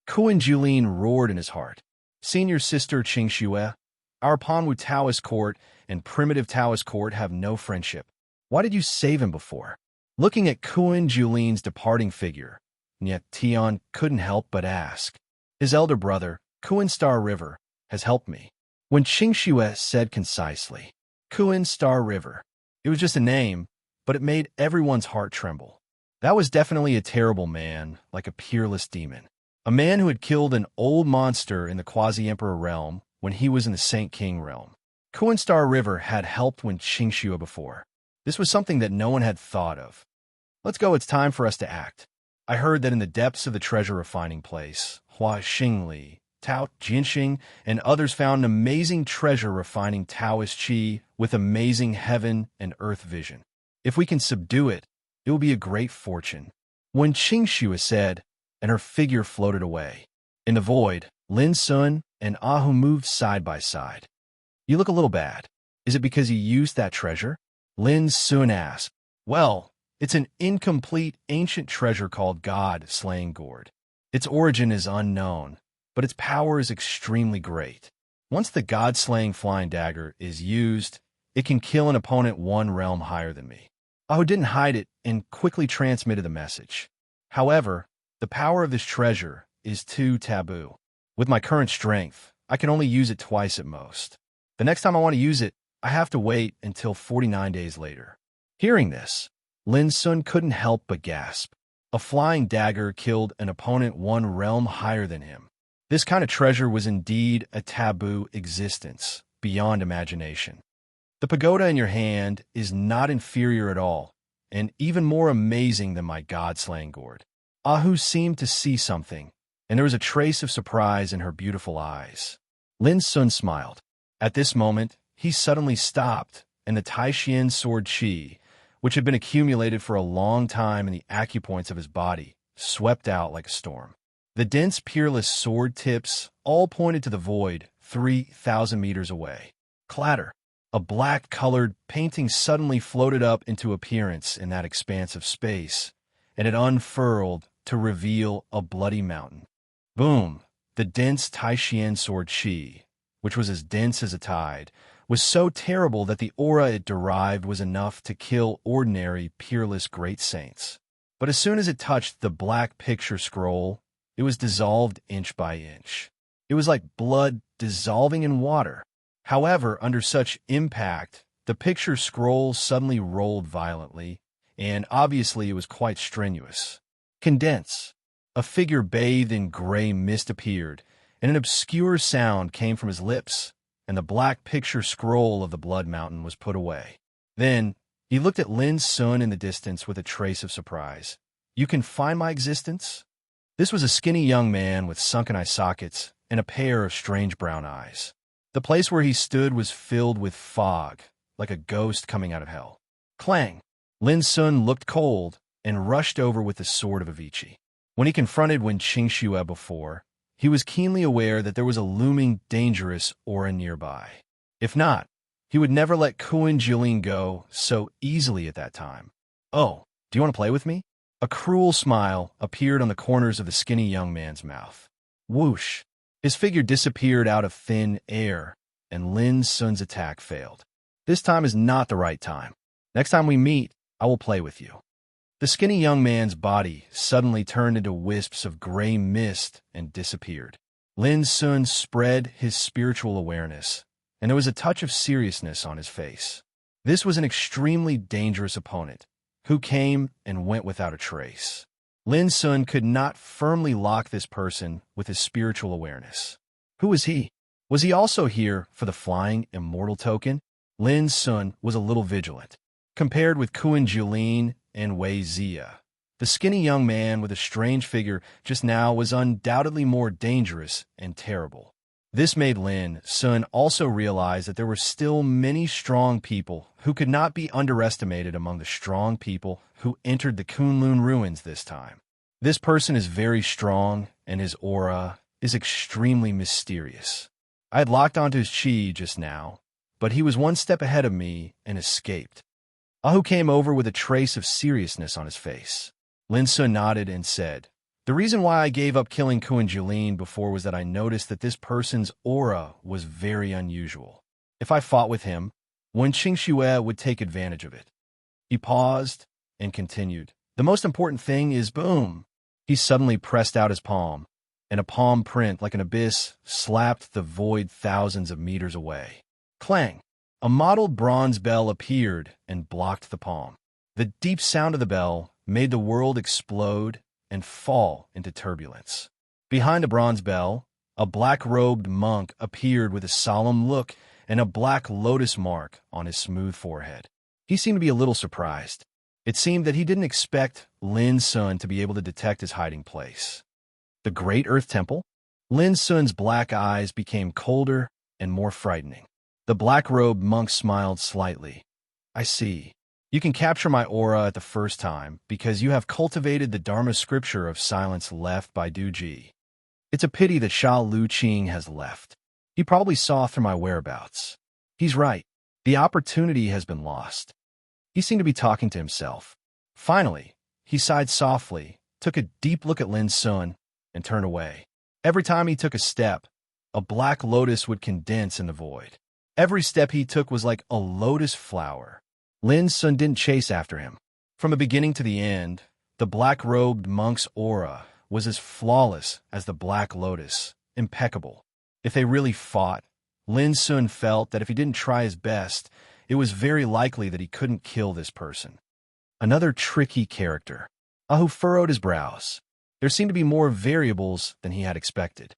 Kuan Jiulin roared in his heart. Senior Sister Qingxue, our Panwu Taoist court and primitive Taoist court have no friendship. Why did you save him before? Looking at Kuan Jiulin's departing figure, yet Tian couldn't help but ask. His elder brother, Kuan Star River, has helped me. When Qingxue said concisely, Kuan Star River, it was just a name, but it made everyone's heart tremble. That was definitely a terrible man, like a peerless demon. A man who had killed an old monster in the Quasi-Emperor realm when he was in the Saint King realm. Kuan Star River had helped Wen Qingxue before. This was something that no one had thought of. Let's go, it's time for us to act. I heard that in the depths of the treasure refining place, Hua Xingli, Tao Jinxing, and others found an amazing treasure refining Taoist Qi with amazing heaven and earth vision. If we can subdue it, it will be a great fortune. When Qingxue said, and her figure floated away. In the void, Lin Sun and Ahu moved side by side. You look a little bad. Is it because you used that treasure? Lin Sun asked. Well, it's an incomplete ancient treasure called God-slaying gourd. Its origin is unknown, but its power is extremely great. Once the God-slaying flying dagger is used, it can kill an opponent one realm higher than me. Ahu didn't hide it and quickly transmitted the message. However, the power of this treasure is too taboo. With my current strength, I can only use it twice at most. The next time I want to use it, I have to wait until 49 days later. Hearing this, Lin Sun couldn't help but gasp. A flying dagger killed an opponent one realm higher than him. This kind of treasure was indeed a taboo existence, beyond imagination. The pagoda in your hand is not inferior at all, and even more amazing than my God-slaying gourd. Ahu seemed to see something, and there was a trace of surprise in her beautiful eyes. Lin Sun smiled. At this moment, he suddenly stopped, and the Taishian sword qi, which had been accumulated for a long time in the acupoints of his body, swept out like a storm. The dense, peerless sword tips all pointed to the void 3,000 meters away. Clatter! A black-colored painting suddenly floated up into appearance in that expanse of space, and it unfurled to reveal a bloody mountain. Boom! The dense Taishian sword qi, which was as dense as a tide, was so terrible that the aura it derived was enough to kill ordinary, peerless great saints. But as soon as it touched the black picture scroll, it was dissolved inch by inch. It was like blood dissolving in water. However, under such impact, the picture scroll suddenly rolled violently, and obviously it was quite strenuous. Condense. A figure bathed in gray mist appeared, and an obscure sound came from his lips, and the black picture scroll of the blood mountain was put away. Then, he looked at Lin Sun in the distance with a trace of surprise. You can find my existence? This was a skinny young man with sunken eye sockets and a pair of strange brown eyes. The place where he stood was filled with fog, like a ghost coming out of hell. Clang! Lin Sun looked cold and rushed over with the sword of Avicii. When he confronted Wen Qingxue before, he was keenly aware that there was a looming dangerous aura nearby. If not, he would never let Kuan Jilin go so easily at that time. Oh, do you want to play with me? A cruel smile appeared on the corners of the skinny young man's mouth. Whoosh! His figure disappeared out of thin air, and Lin Sun's attack failed. This time is not the right time. Next time we meet, I will play with you. The skinny young man's body suddenly turned into wisps of gray mist and disappeared. Lin Sun spread his spiritual awareness, and there was a touch of seriousness on his face. This was an extremely dangerous opponent, who came and went without a trace. Lin Sun could not firmly lock this person with his spiritual awareness. Who was he? Was he also here for the flying immortal token? Lin Sun was a little vigilant. Compared with Kuan Jilin and Wei Zia, the skinny young man with a strange figure just now was undoubtedly more dangerous and terrible. This made Lin Sun also realize that there were still many strong people who could not be underestimated among the strong people who entered the Kunlun ruins this time. This person is very strong, and his aura is extremely mysterious. I had locked onto his chi just now, but he was one step ahead of me and escaped. Ahu came over with a trace of seriousness on his face. Lin Sun nodded and said, The reason why I gave up killing Kuan Jilin before was that I noticed that this person's aura was very unusual. If I fought with him, Wen Qingxue would take advantage of it. He paused and continued. The most important thing is boom. He suddenly pressed out his palm, and a palm print like an abyss slapped the void thousands of meters away. Clang! A mottled bronze bell appeared and blocked the palm. The deep sound of the bell made the world explode and fall into turbulence. Behind the bronze bell, a black-robed monk appeared with a solemn look and a black lotus mark on his smooth forehead. He seemed to be a little surprised. It seemed that he didn't expect Lin Sun to be able to detect his hiding place. The Great Earth Temple? Lin Sun's black eyes became colder and more frightening. The black-robed monk smiled slightly. I see. You can capture my aura at the first time because you have cultivated the Dharma scripture of silence left by Duji. It's a pity that Sha Lu Qing has left. He probably saw through my whereabouts. He's right. The opportunity has been lost. He seemed to be talking to himself. Finally, he sighed softly, took a deep look at Lin Sun, and turned away. Every time he took a step, a black lotus would condense in the void. Every step he took was like a lotus flower. Lin Sun didn't chase after him. From the beginning to the end, the black-robed monk's aura was as flawless as the black lotus, impeccable. If they really fought, Lin Sun felt that if he didn't try his best, it was very likely that he couldn't kill this person. Another tricky character. Ahu furrowed his brows. There seemed to be more variables than he had expected.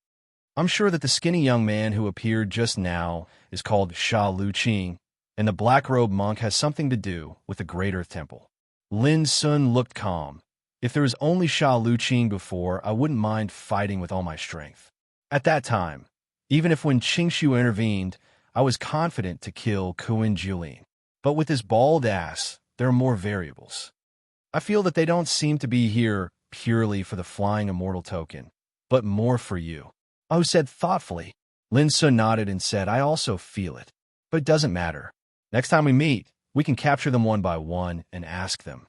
I'm sure that the skinny young man who appeared just now is called Sha Lu Qing, and the black-robed monk has something to do with the Great Earth Temple. Lin Sun looked calm. If there was only Sha Lu Qing before, I wouldn't mind fighting with all my strength. At that time, even if when Qingshu intervened, I was confident to kill Kuan Julin. But with his bald ass, there are more variables. I feel that they don't seem to be here purely for the flying immortal token, but more for you. Ahu said thoughtfully. Lin Sun nodded and said, I also feel it. But it doesn't matter. Next time we meet, we can capture them one by one and ask them.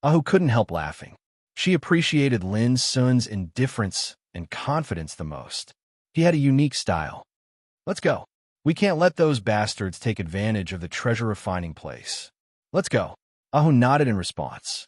Ahu couldn't help laughing. She appreciated Lin Sun's indifference and confidence the most. He had a unique style. Let's go. We can't let those bastards take advantage of the treasure refining place. Let's go. Ahu nodded in response.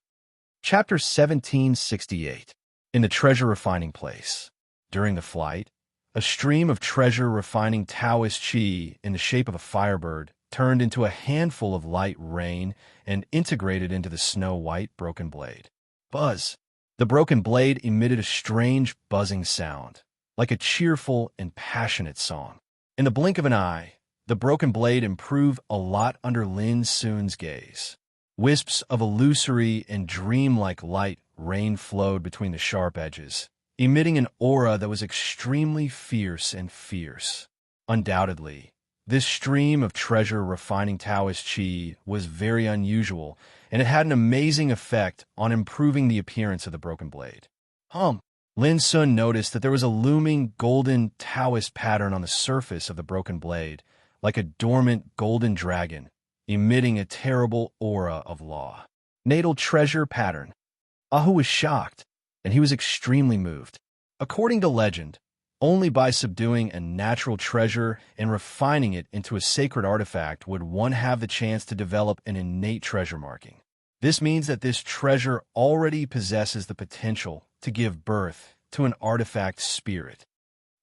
Chapter 1768. In the treasure refining place. During the flight, a stream of treasure refining Taoist chi in the shape of a firebird turned into a handful of light rain and integrated into the snow-white broken blade. Buzz. The broken blade emitted a strange buzzing sound, like a cheerful and passionate song. In the blink of an eye, the broken blade improved a lot under Lin Sun's gaze. Wisps of illusory and dreamlike light rain flowed between the sharp edges, emitting an aura that was extremely fierce and fierce. Undoubtedly, this stream of treasure refining Taoist chi was very unusual, and it had an amazing effect on improving the appearance of the broken blade. Lin Sun noticed that there was a looming golden Taoist pattern on the surface of the broken blade, like a dormant golden dragon, emitting a terrible aura of law. Natal treasure pattern. Ahu was shocked, and he was extremely moved. According to legend, only by subduing a natural treasure and refining it into a sacred artifact would one have the chance to develop an innate treasure marking. This means that this treasure already possesses the potential to give birth to an artifact spirit.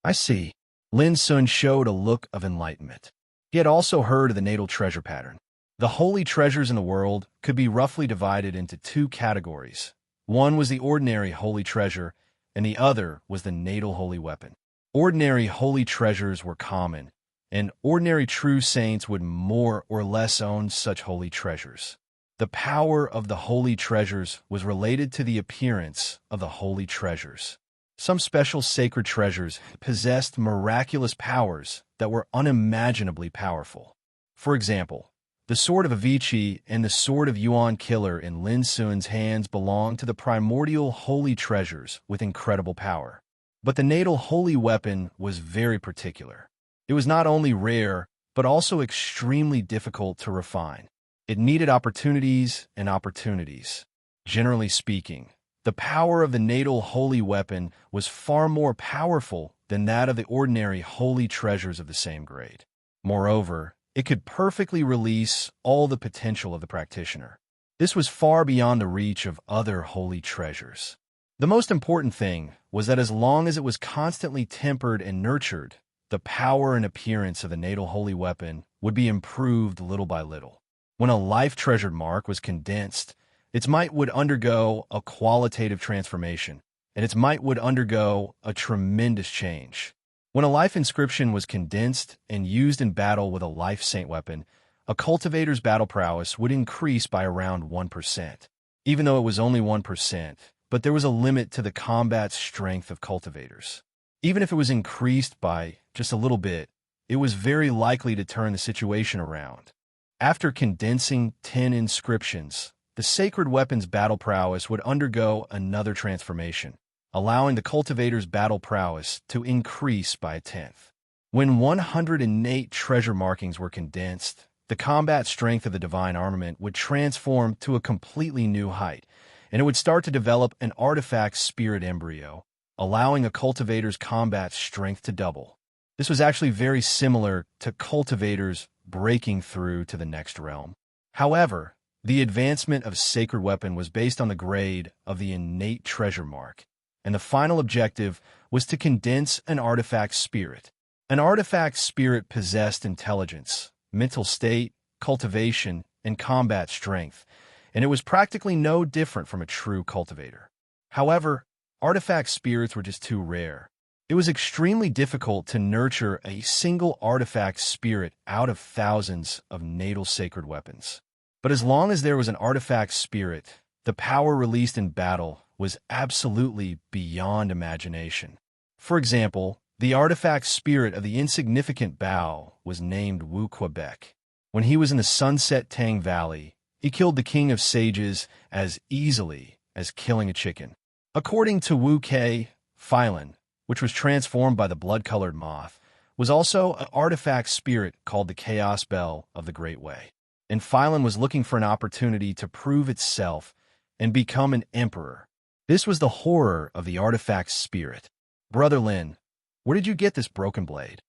I see. Lin Sun showed a look of enlightenment. He had also heard of the natal treasure pattern. The holy treasures in the world could be roughly divided into two categories. One was the ordinary holy treasure, and the other was the natal holy weapon. Ordinary holy treasures were common, and ordinary true saints would more or less own such holy treasures. The power of the holy treasures was related to the appearance of the holy treasures. Some special sacred treasures possessed miraculous powers that were unimaginably powerful. For example, the sword of Avicii and the sword of Yuan Killer in Lin Sun's hands belonged to the primordial holy treasures with incredible power. But the natal holy weapon was very particular. It was not only rare, but also extremely difficult to refine. It needed opportunities and opportunities. Generally speaking, the power of the natal holy weapon was far more powerful than that of the ordinary holy treasures of the same grade. Moreover, it could perfectly release all the potential of the practitioner. This was far beyond the reach of other holy treasures. The most important thing was that as long as it was constantly tempered and nurtured, the power and appearance of the natal holy weapon would be improved little by little. When a life-treasured mark was condensed, its might would undergo a qualitative transformation, and its might would undergo a tremendous change. When a life inscription was condensed and used in battle with a life saint weapon, a cultivator's battle prowess would increase by around 1%. Even though it was only 1%, but there was a limit to the combat strength of cultivators. Even if it was increased by just a little bit, it was very likely to turn the situation around. After condensing 10 inscriptions, the sacred weapon's battle prowess would undergo another transformation. allowing the cultivator's battle prowess to increase by a tenth. When 108 treasure markings were condensed, the combat strength of the divine armament would transform to a completely new height, and it would start to develop an artifact spirit embryo, allowing a cultivator's combat strength to double. This was actually very similar to cultivators breaking through to the next realm. However, the advancement of sacred weapon was based on the grade of the innate treasure mark, and the final objective was to condense an artifact spirit. An artifact spirit possessed intelligence, mental state, cultivation, and combat strength, and it was practically no different from a true cultivator. However, artifact spirits were just too rare. It was extremely difficult to nurture a single artifact spirit out of thousands of natal sacred weapons. But as long as there was an artifact spirit, the power released in battle was absolutely beyond imagination. For example, the artifact spirit of the insignificant Bao was named Wu Quebec. When he was in the Sunset Tang Valley, he killed the king of sages as easily as killing a chicken. According to Wu Ke, Phylan, which was transformed by the blood-colored moth, was also an artifact spirit called the Chaos Bell of the Great Way. And Phylan was looking for an opportunity to prove itself and become an emperor. This was the horror of the artifact spirit. Brother Lin, where did you get this broken blade?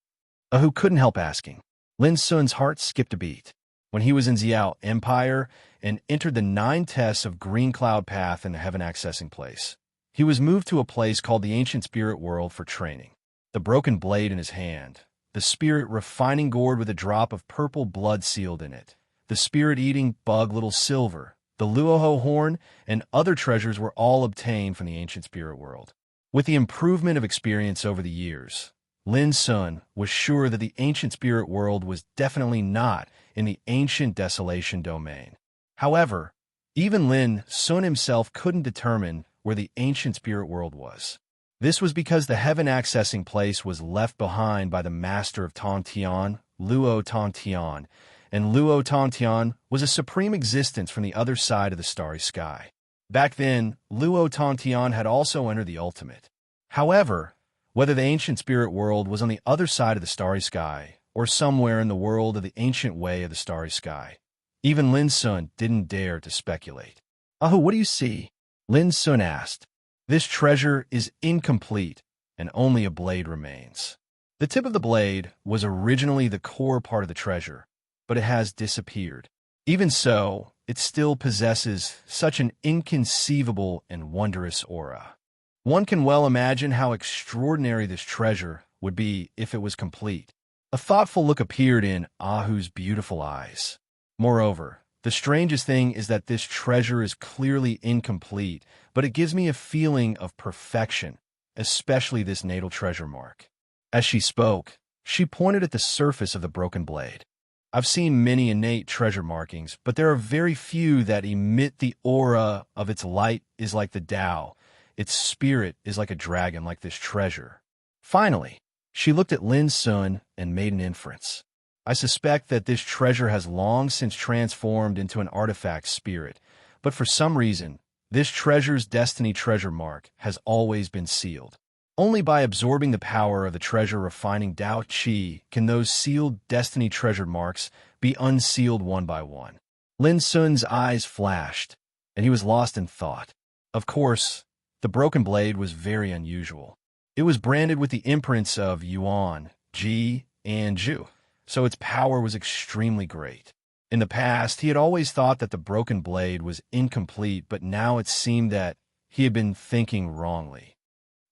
Ahu couldn't help asking. Lin Sun's heart skipped a beat. When he was in Xiao Empire and entered the 9 tests of Green Cloud Path in the Heaven Accessing Place, he was moved to a place called the Ancient Spirit World for training. The broken blade in his hand, the spirit refining gourd with a drop of purple blood sealed in it, the spirit-eating bug little silver, the Luoho horn, and other treasures were all obtained from the Ancient Spirit World. With the improvement of experience over the years, Lin Sun was sure that the Ancient Spirit World was definitely not in the Ancient Desolation domain. However, even Lin Sun himself couldn't determine where the Ancient Spirit World was. This was because the Heaven Accessing Place was left behind by the Master of Tontian, Luo Tontian, and Luo Tontian was a supreme existence from the other side of the starry sky. Back then, Luo Tontian had also entered the ultimate. However, whether the Ancient Spirit World was on the other side of the starry sky, or somewhere in the world of the ancient way of the starry sky, even Lin Sun didn't dare to speculate. "Ahu, what do you see?" Lin Sun asked. "This treasure is incomplete, and only a blade remains." The tip of the blade was originally the core part of the treasure, but it has disappeared. Even so, it still possesses such an inconceivable and wondrous aura. One can well imagine how extraordinary this treasure would be if it was complete. A thoughtful look appeared in Ahu's beautiful eyes. Moreover, the strangest thing is that this treasure is clearly incomplete, but it gives me a feeling of perfection, especially this natal treasure mark. As she spoke, she pointed at the surface of the broken blade. I've seen many innate treasure markings, but there are very few that emit the aura of its light is like the Tao. Its spirit is like a dragon, like this treasure. Finally, she looked at Lin Sun and made an inference. I suspect that this treasure has long since transformed into an artifact spirit, but for some reason, this treasure's destiny treasure mark has always been sealed. Only by absorbing the power of the treasure refining Tao Qi can those sealed destiny treasure marks be unsealed one by one. Lin Sun's eyes flashed, and he was lost in thought. Of course, the broken blade was very unusual. It was branded with the imprints of Yuan, Ji, and Zhu, so its power was extremely great. In the past, he had always thought that the broken blade was incomplete, but now it seemed that he had been thinking wrongly.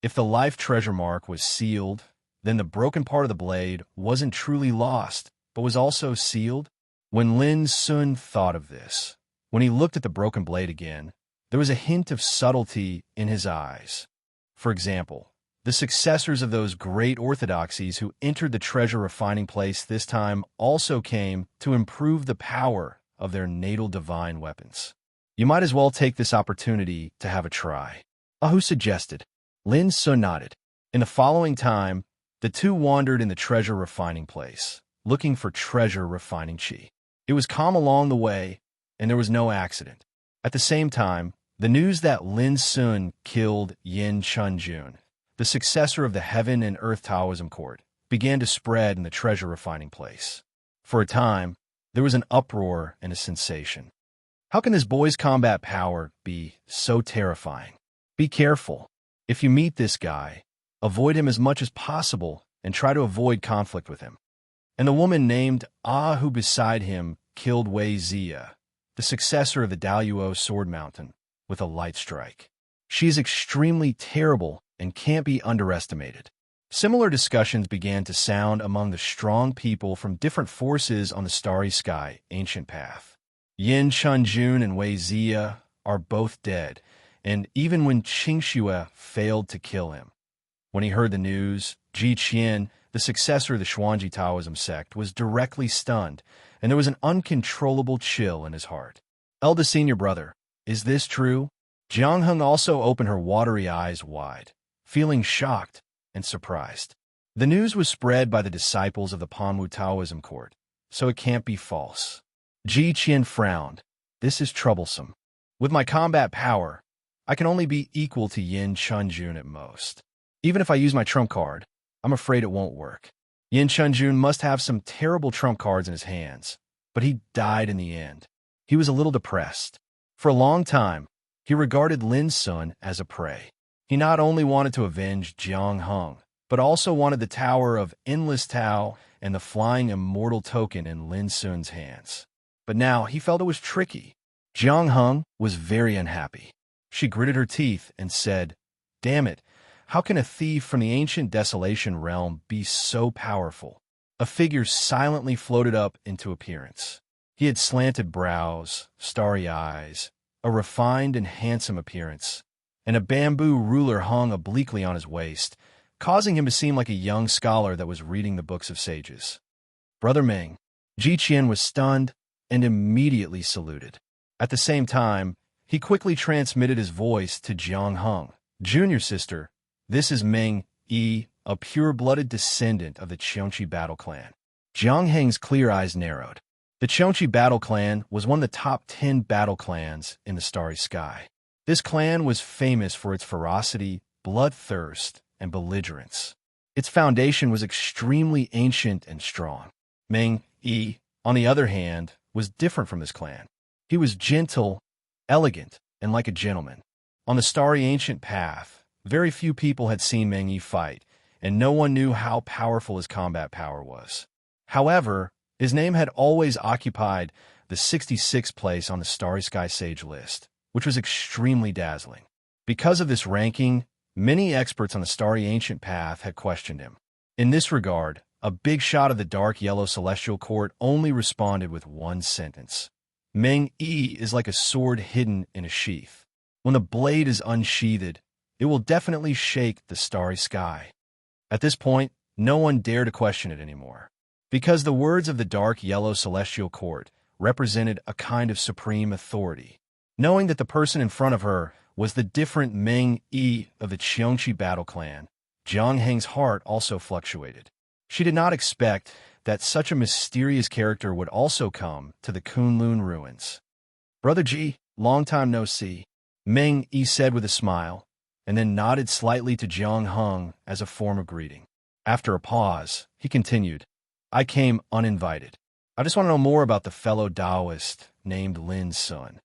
If the life treasure mark was sealed, then the broken part of the blade wasn't truly lost, but was also sealed. When Lin Sun thought of this, when he looked at the broken blade again, there was a hint of subtlety in his eyes. For example, the successors of those great orthodoxies who entered the treasure refining place this time also came to improve the power of their natal divine weapons. You might as well take this opportunity to have a try. Ahu suggested. Lin Sun nodded. In the following time, the two wandered in the treasure refining place, looking for treasure refining chi. It was calm along the way, and there was no accident. At the same time, The news that Lin Sun killed Yin Chunjun, the successor of the Heaven and Earth Taoism court, began to spread in the treasure refining place. For a time, there was an uproar and a sensation. How can this boy's combat power be so terrifying? Be careful. If you meet this guy, avoid him as much as possible and try to avoid conflict with him. And the woman named Ah who beside him killed Wei Zia, the successor of the Daluo Sword Mountain, with a light strike. She is extremely terrible and can't be underestimated. Similar discussions began to sound among the strong people from different forces on the starry sky ancient path. Yin Chunjun and Wei Zia are both dead, and even when Qingxue failed to kill him. When he heard the news, Ji Qian, the successor of the Xuanji Taoism sect, was directly stunned, and there was an uncontrollable chill in his heart. Eldest senior brother, is this true? Jiang Heng also opened her watery eyes wide, feeling shocked and surprised. The news was spread by the disciples of the Panwu Taoism court, so it can't be false. Ji Qian frowned. This is troublesome. With my combat power, I can only be equal to Yin Chunjun at most. Even if I use my trump card, I'm afraid it won't work. Yin Chunjun must have some terrible trump cards in his hands, but he died in the end. He was a little depressed. For a long time, he regarded Lin Sun as a prey. He not only wanted to avenge Jiang Heng, but also wanted the Tower of Endless Tao and the Flying Immortal Token in Lin Sun's hands. But now he felt it was tricky. Jiang Heng was very unhappy. She gritted her teeth and said, "Damn it, how can a thief from the ancient desolation realm be so powerful?" A figure silently floated up into appearance. He had slanted brows, starry eyes, a refined and handsome appearance, and a bamboo ruler hung obliquely on his waist, causing him to seem like a young scholar that was reading the books of sages. Brother Ming. Ji Qian was stunned and immediately saluted. At the same time, he quickly transmitted his voice to Jiang Heng. Junior sister, this is Ming Yi, a pure-blooded descendant of the Qiongqi battle clan. Jiang Heng's clear eyes narrowed. The Qiongqi battle clan was one of the top 10 battle clans in the starry sky. This clan was famous for its ferocity, bloodthirst, and belligerence. Its foundation was extremely ancient and strong. Ming Yi, on the other hand, was different from this clan. He was gentle, elegant, and like a gentleman. On the starry ancient path, very few people had seen Ming Yi fight, and no one knew how powerful his combat power was. However, his name had always occupied the 66th place on the Starry Sky Sage list, which was extremely dazzling. Because of this ranking, many experts on the starry ancient path had questioned him. In this regard, a big shot of the dark yellow celestial court only responded with one sentence. Ming Yi is like a sword hidden in a sheath. When the blade is unsheathed, it will definitely shake the starry sky. At this point, no one dared to question it anymore, because the words of the dark yellow celestial court represented a kind of supreme authority. Knowing that the person in front of her was the different Ming Yi of the Qiongqi battle clan, Jiang Heng's heart also fluctuated. She did not expect that such a mysterious character would also come to the Kunlun ruins. Brother Ji, long time no see, Ming Yi said with a smile, and then nodded slightly to Jiang Heng as a form of greeting. After a pause, he continued, I came uninvited. I just want to know more about the fellow Taoist named Lin Sun.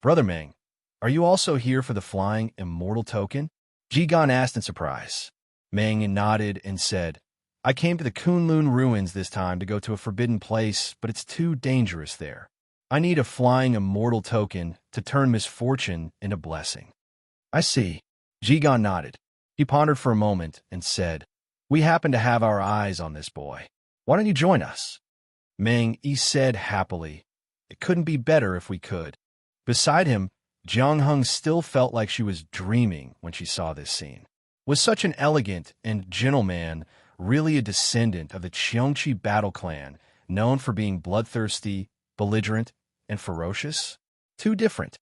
Brother Ming, are you also here for the Flying Immortal Token? Ji Gan asked in surprise. Ming nodded and said, I came to the Kunlun ruins this time to go to a forbidden place, but it's too dangerous there. I need a Flying Immortal Token to turn misfortune into blessing. I see. Ji Gan nodded. He pondered for a moment and said, We happen to have our eyes on this boy. Why don't you join us? Ming Yi said happily, It couldn't be better if we could. Beside him, Jiang Heng still felt like she was dreaming when she saw this scene. Was such an elegant and gentle man really a descendant of the Qiongqi battle clan, known for being bloodthirsty, belligerent, and ferocious? Too different.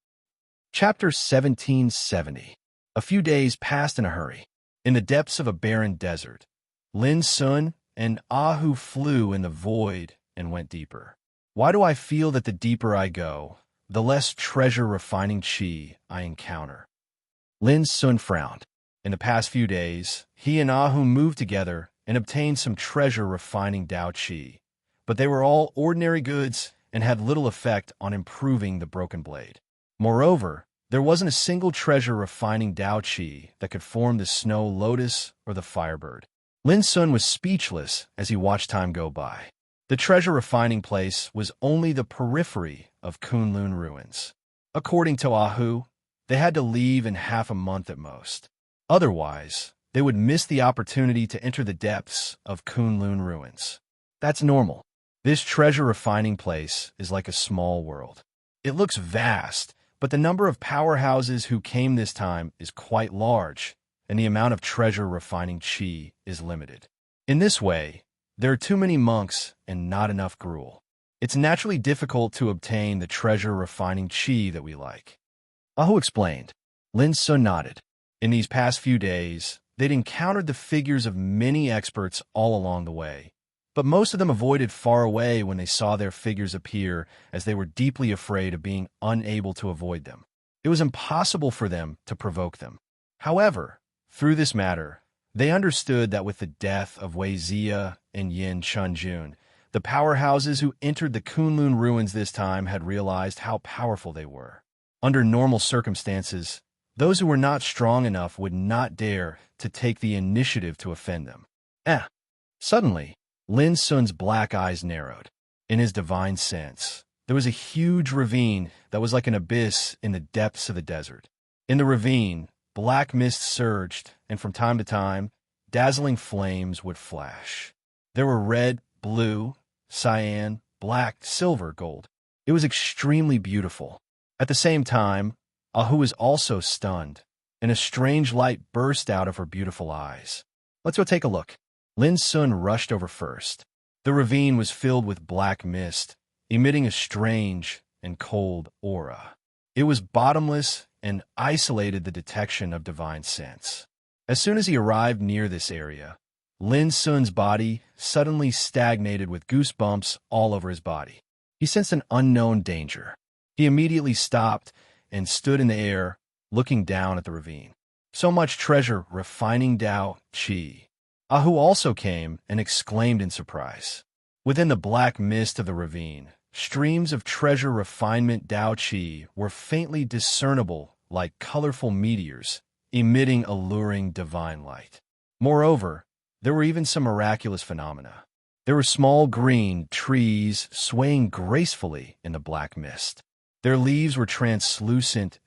Chapter 1770. A few days passed in a hurry. In the depths of a barren desert, Lin Sun and Ahu flew in the void and went deeper. Why do I feel that the deeper I go, the less treasure-refining qi I encounter. Lin Sun frowned. In the past few days, he and Ahu moved together and obtained some treasure-refining Dao Qi, but they were all ordinary goods and had little effect on improving the broken blade. Moreover, there wasn't a single treasure-refining Dao Qi that could form the snow lotus or the firebird. Lin Sun was speechless as he watched time go by. The treasure-refining place was only the periphery of Kunlun ruins. According to Ahu, they had to leave in half a month at most. Otherwise, they would miss the opportunity to enter the depths of Kunlun ruins. That's normal. This treasure-refining place is like a small world. It looks vast, but the number of powerhouses who came this time is quite large, and the amount of treasure-refining qi is limited. In this way, there are too many monks and not enough gruel. It's naturally difficult to obtain the treasure-refining qi that we like. Ahu explained. Lin Sun nodded. In these past few days, they'd encountered the figures of many experts all along the way, but most of them avoided far away when they saw their figures appear, as they were deeply afraid of being unable to avoid them. It was impossible for them to provoke them. However, through this matter, they understood that with the death of Wei Zia and Yin Chunjun, the powerhouses who entered the Kunlun ruins this time had realized how powerful they were. Under normal circumstances, those who were not strong enough would not dare to take the initiative to offend them. Suddenly, Lin Sun's black eyes narrowed. In his divine sense, there was a huge ravine that was like an abyss in the depths of the desert. In the ravine, black mist surged, and from time to time, dazzling flames would flash. There were red, blue, cyan, black, silver, gold. It was extremely beautiful. At the same time, Ahu was also stunned, and a strange light burst out of her beautiful eyes. Let's go take a look. Lin Sun rushed over first. The ravine was filled with black mist, emitting a strange and cold aura. It was bottomless and isolated the detection of divine sense. As soon as he arrived near this area, Lin Sun's body suddenly stagnated with goosebumps all over his body. He sensed an unknown danger. He immediately stopped and stood in the air, looking down at the ravine. So much treasure refining Dao Qi. Ahu also came and exclaimed in surprise. Within the black mist of the ravine, streams of treasure refinement Dao Qi were faintly discernible like colorful meteors, emitting alluring divine light. Moreover, there were even some miraculous phenomena. There were small green trees swaying gracefully in the black mist. Their leaves were translucent,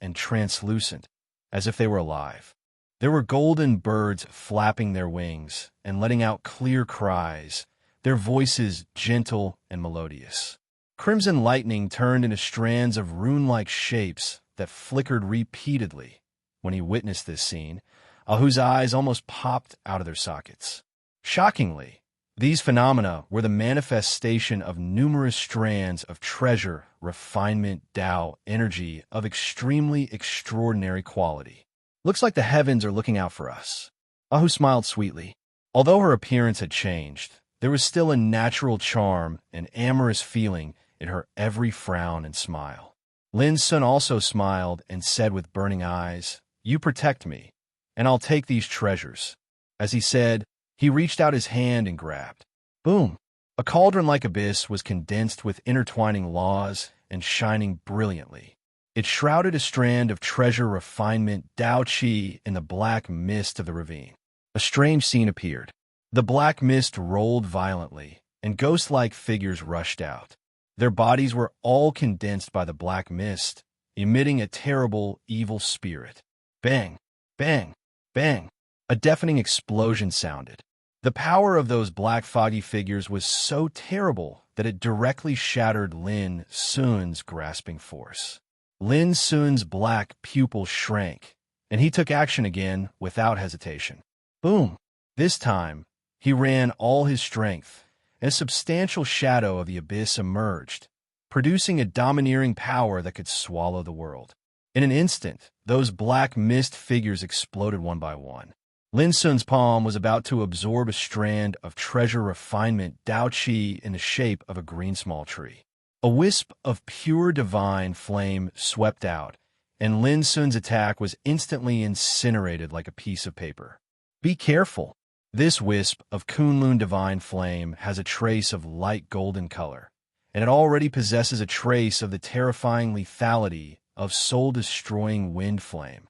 as if they were alive. There were golden birds flapping their wings and letting out clear cries, their voices gentle and melodious. Crimson lightning turned into strands of rune-like shapes that flickered repeatedly. When he witnessed this scene, Ahu's eyes almost popped out of their sockets. Shockingly, these phenomena were the manifestation of numerous strands of treasure, refinement, Dao, energy of extremely extraordinary quality. Looks like the heavens are looking out for us. Ahu smiled sweetly. Although her appearance had changed, there was still a natural charm and amorous feeling in her every frown and smile. Lin Sun also smiled and said with burning eyes, "You protect me, and I'll take these treasures." As he said, he reached out his hand and grabbed. Boom! A cauldron-like abyss was condensed with intertwining laws and shining brilliantly. It shrouded a strand of treasure refinement Dao Qi in the black mist of the ravine. A strange scene appeared. The black mist rolled violently, and ghost-like figures rushed out. Their bodies were all condensed by the black mist, emitting a terrible, evil spirit. Bang! Bang! Bang! A deafening explosion sounded. The power of those black foggy figures was so terrible that it directly shattered Lin Sun's grasping force. Lin Sun's black pupil shrank, and he took action again without hesitation. Boom! This time, he ran all his strength, and a substantial shadow of the abyss emerged, producing a domineering power that could swallow the world. In an instant, those black mist figures exploded one by one. Lin Sun's palm was about to absorb a strand of treasure refinement Dao Qi in the shape of a green small tree. A wisp of pure divine flame swept out, and Lin Sun's attack was instantly incinerated like a piece of paper. Be careful. This wisp of Kunlun divine flame has a trace of light golden color, and it already possesses a trace of the terrifying lethality of soul-destroying wind flame.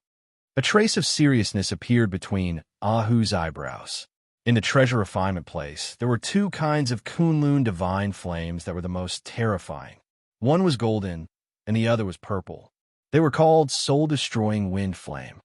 A trace of seriousness appeared between Ahu's eyebrows. In the treasure refinement place, there were two kinds of Kunlun divine flames that were the most terrifying. One was golden, and the other was purple. They were called soul-destroying wind flame.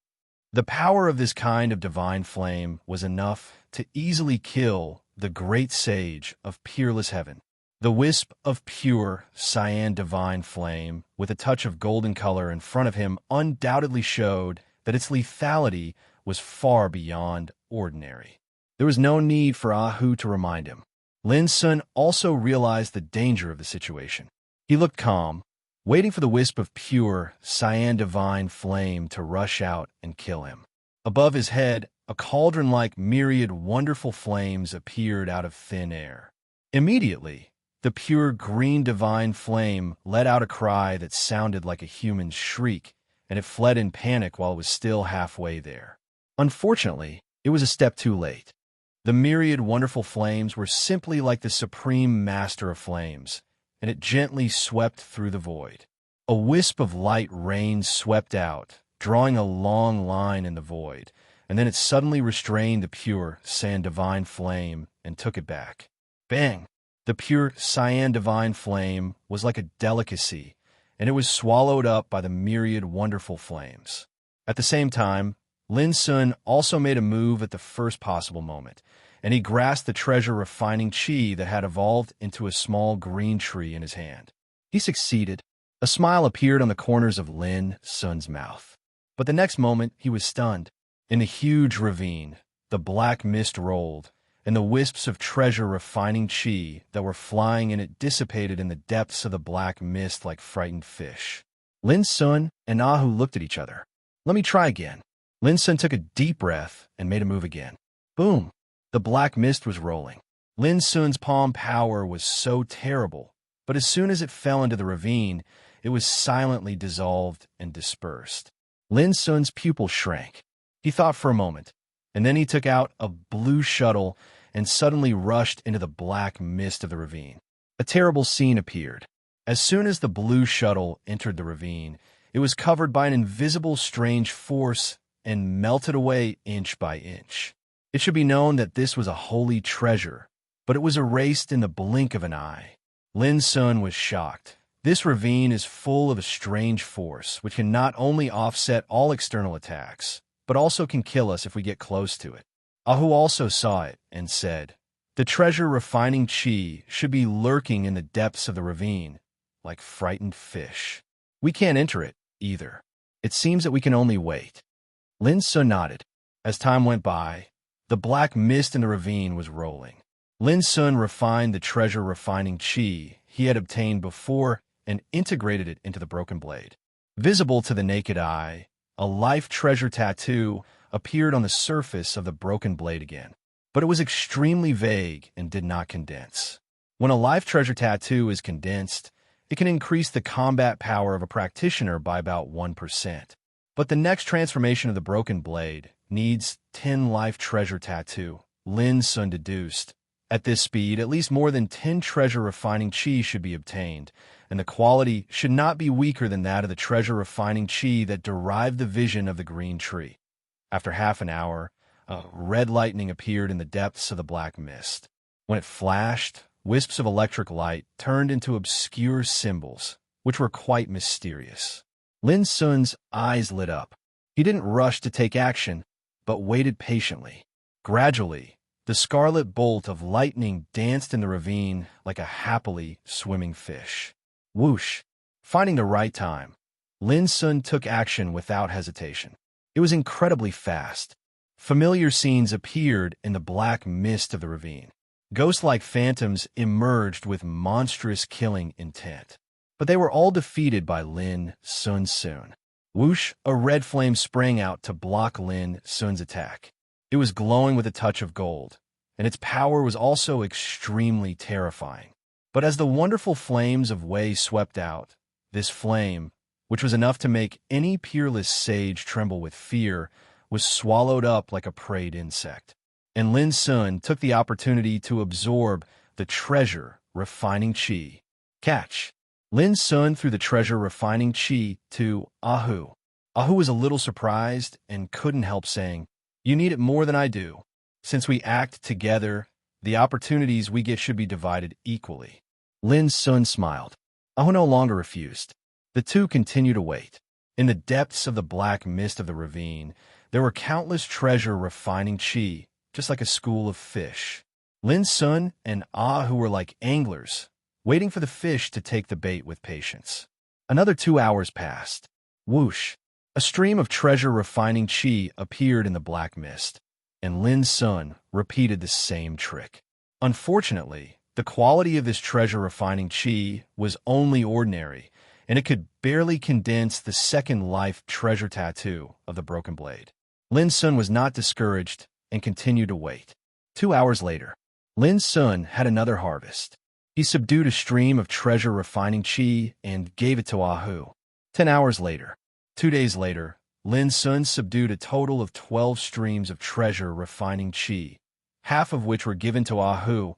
The power of this kind of divine flame was enough to easily kill the great sage of peerless heaven. The wisp of pure cyan divine flame, with a touch of golden color in front of him, undoubtedly showed that its lethality was far beyond ordinary. There was no need for Ahu to remind him. Lin Sun also realized the danger of the situation. He looked calm, waiting for the wisp of pure cyan divine flame to rush out and kill him. Above his head, a cauldron-like myriad wonderful flames appeared out of thin air. Immediately, the pure green divine flame let out a cry that sounded like a human shriek, and it fled in panic while it was still halfway there. Unfortunately, it was a step too late. The myriad wonderful flames were simply like the supreme master of flames, and it gently swept through the void. A wisp of light rain swept out, drawing a long line in the void, and then it suddenly restrained the pure cyan divine flame and took it back. Bang! The pure cyan divine flame was like a delicacy, and it was swallowed up by the myriad wonderful flames. At the same time, Lin Sun also made a move at the first possible moment, and he grasped the treasure refining chi that had evolved into a small green tree in his hand. He succeeded. A smile appeared on the corners of Lin Sun's mouth. But the next moment, he was stunned. In the huge ravine, the black mist rolled, and the wisps of treasure refining chi that were flying in it dissipated in the depths of the black mist like frightened fish. Lin Sun and Ahu looked at each other. Let me try again. Lin Sun took a deep breath and made a move again. Boom! The black mist was rolling. Lin Sun's palm power was so terrible, but as soon as it fell into the ravine, it was silently dissolved and dispersed. Lin Sun's pupil shrank. He thought for a moment, and then he took out a blue shuttle and suddenly rushed into the black mist of the ravine. A terrible scene appeared. As soon as the blue shuttle entered the ravine, it was covered by an invisible strange force and melted away inch by inch. It should be known that this was a holy treasure, but it was erased in the blink of an eye. Lin Sun was shocked. This ravine is full of a strange force which can not only offset all external attacks, but also can kill us if we get close to it. Ahu also saw it and said, the treasure refining chi should be lurking in the depths of the ravine, like frightened fish. We can't enter it, either. It seems that we can only wait. Lin Sun nodded. As time went by, the black mist in the ravine was rolling. Lin Sun refined the treasure refining chi he had obtained before and integrated it into the broken blade. Visible to the naked eye, a life treasure tattoo appeared on the surface of the broken blade again, but it was extremely vague and did not condense. When a life treasure tattoo is condensed, it can increase the combat power of a practitioner by about 1%. But the next transformation of the broken blade needs 10 life treasure tattoo, Lin Sun deduced. At this speed, at least more than 10 treasure refining chi should be obtained, and the quality should not be weaker than that of the treasure refining chi that derived the vision of the green tree. After half an hour, red lightning appeared in the depths of the black mist. When it flashed, wisps of electric light turned into obscure symbols, which were quite mysterious. Lin Sun's eyes lit up. He didn't rush to take action, but waited patiently. Gradually, the scarlet bolt of lightning danced in the ravine like a happily swimming fish. Whoosh! Finding the right time, Lin Sun took action without hesitation. It was incredibly fast. Familiar scenes appeared in the black mist of the ravine. Ghost-like phantoms emerged with monstrous killing intent. But they were all defeated by Lin Sun soon. Whoosh! A red flame sprang out to block Lin Sun's attack. It was glowing with a touch of gold, and its power was also extremely terrifying. But as the wonderful flames of Wei swept out, this flame, which was enough to make any peerless sage tremble with fear, was swallowed up like a preyed insect. And Lin Sun took the opportunity to absorb the treasure refining qi. Catch. Lin Sun threw the treasure refining qi to Ahu. Ahu was a little surprised and couldn't help saying, "You need it more than I do. Since we act together, the opportunities we get should be divided equally." Lin Sun smiled. Ahu no longer refused. The two continued to wait. In the depths of the black mist of the ravine, there were countless treasure refining qi, just like a school of fish. Lin Sun and Ahu were like anglers, waiting for the fish to take the bait with patience. Another 2 hours passed. Whoosh! A stream of treasure refining qi appeared in the black mist, and Lin Sun repeated the same trick. Unfortunately, the quality of this treasure refining qi was only ordinary, and it could barely condense the second life treasure tattoo of the broken blade. Lin Sun was not discouraged and continued to wait. 2 hours later, Lin Sun had another harvest. He subdued a stream of treasure refining qi and gave it to Ahu. 10 hours later, 2 days later, Lin Sun subdued a total of 12 streams of treasure refining qi, half of which were given to Ahu,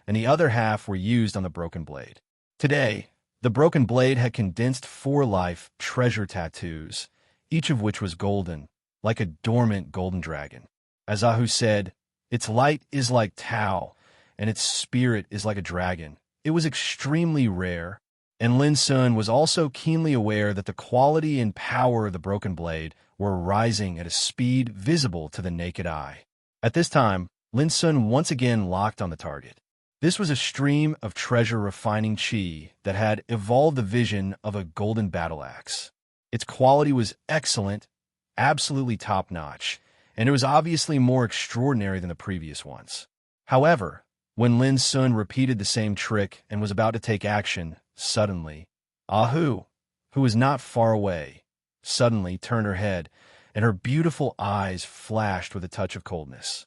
and the other half were used on the broken blade. Today, the broken blade had condensed 4 life treasure tattoos, each of which was golden, like a dormant golden dragon. As Ahu said, "Its light is like Tao, and its spirit is like a dragon." It was extremely rare, and Lin Sun was also keenly aware that the quality and power of the broken blade were rising at a speed visible to the naked eye. At this time, Lin Sun once again locked on the target. This was a stream of treasure refining qi that had evolved the vision of a golden battle axe. Its quality was excellent, absolutely top-notch, and it was obviously more extraordinary than the previous ones. However, when Lin Sun repeated the same trick and was about to take action, suddenly, Ahu, who was not far away, suddenly turned her head, and her beautiful eyes flashed with a touch of coldness.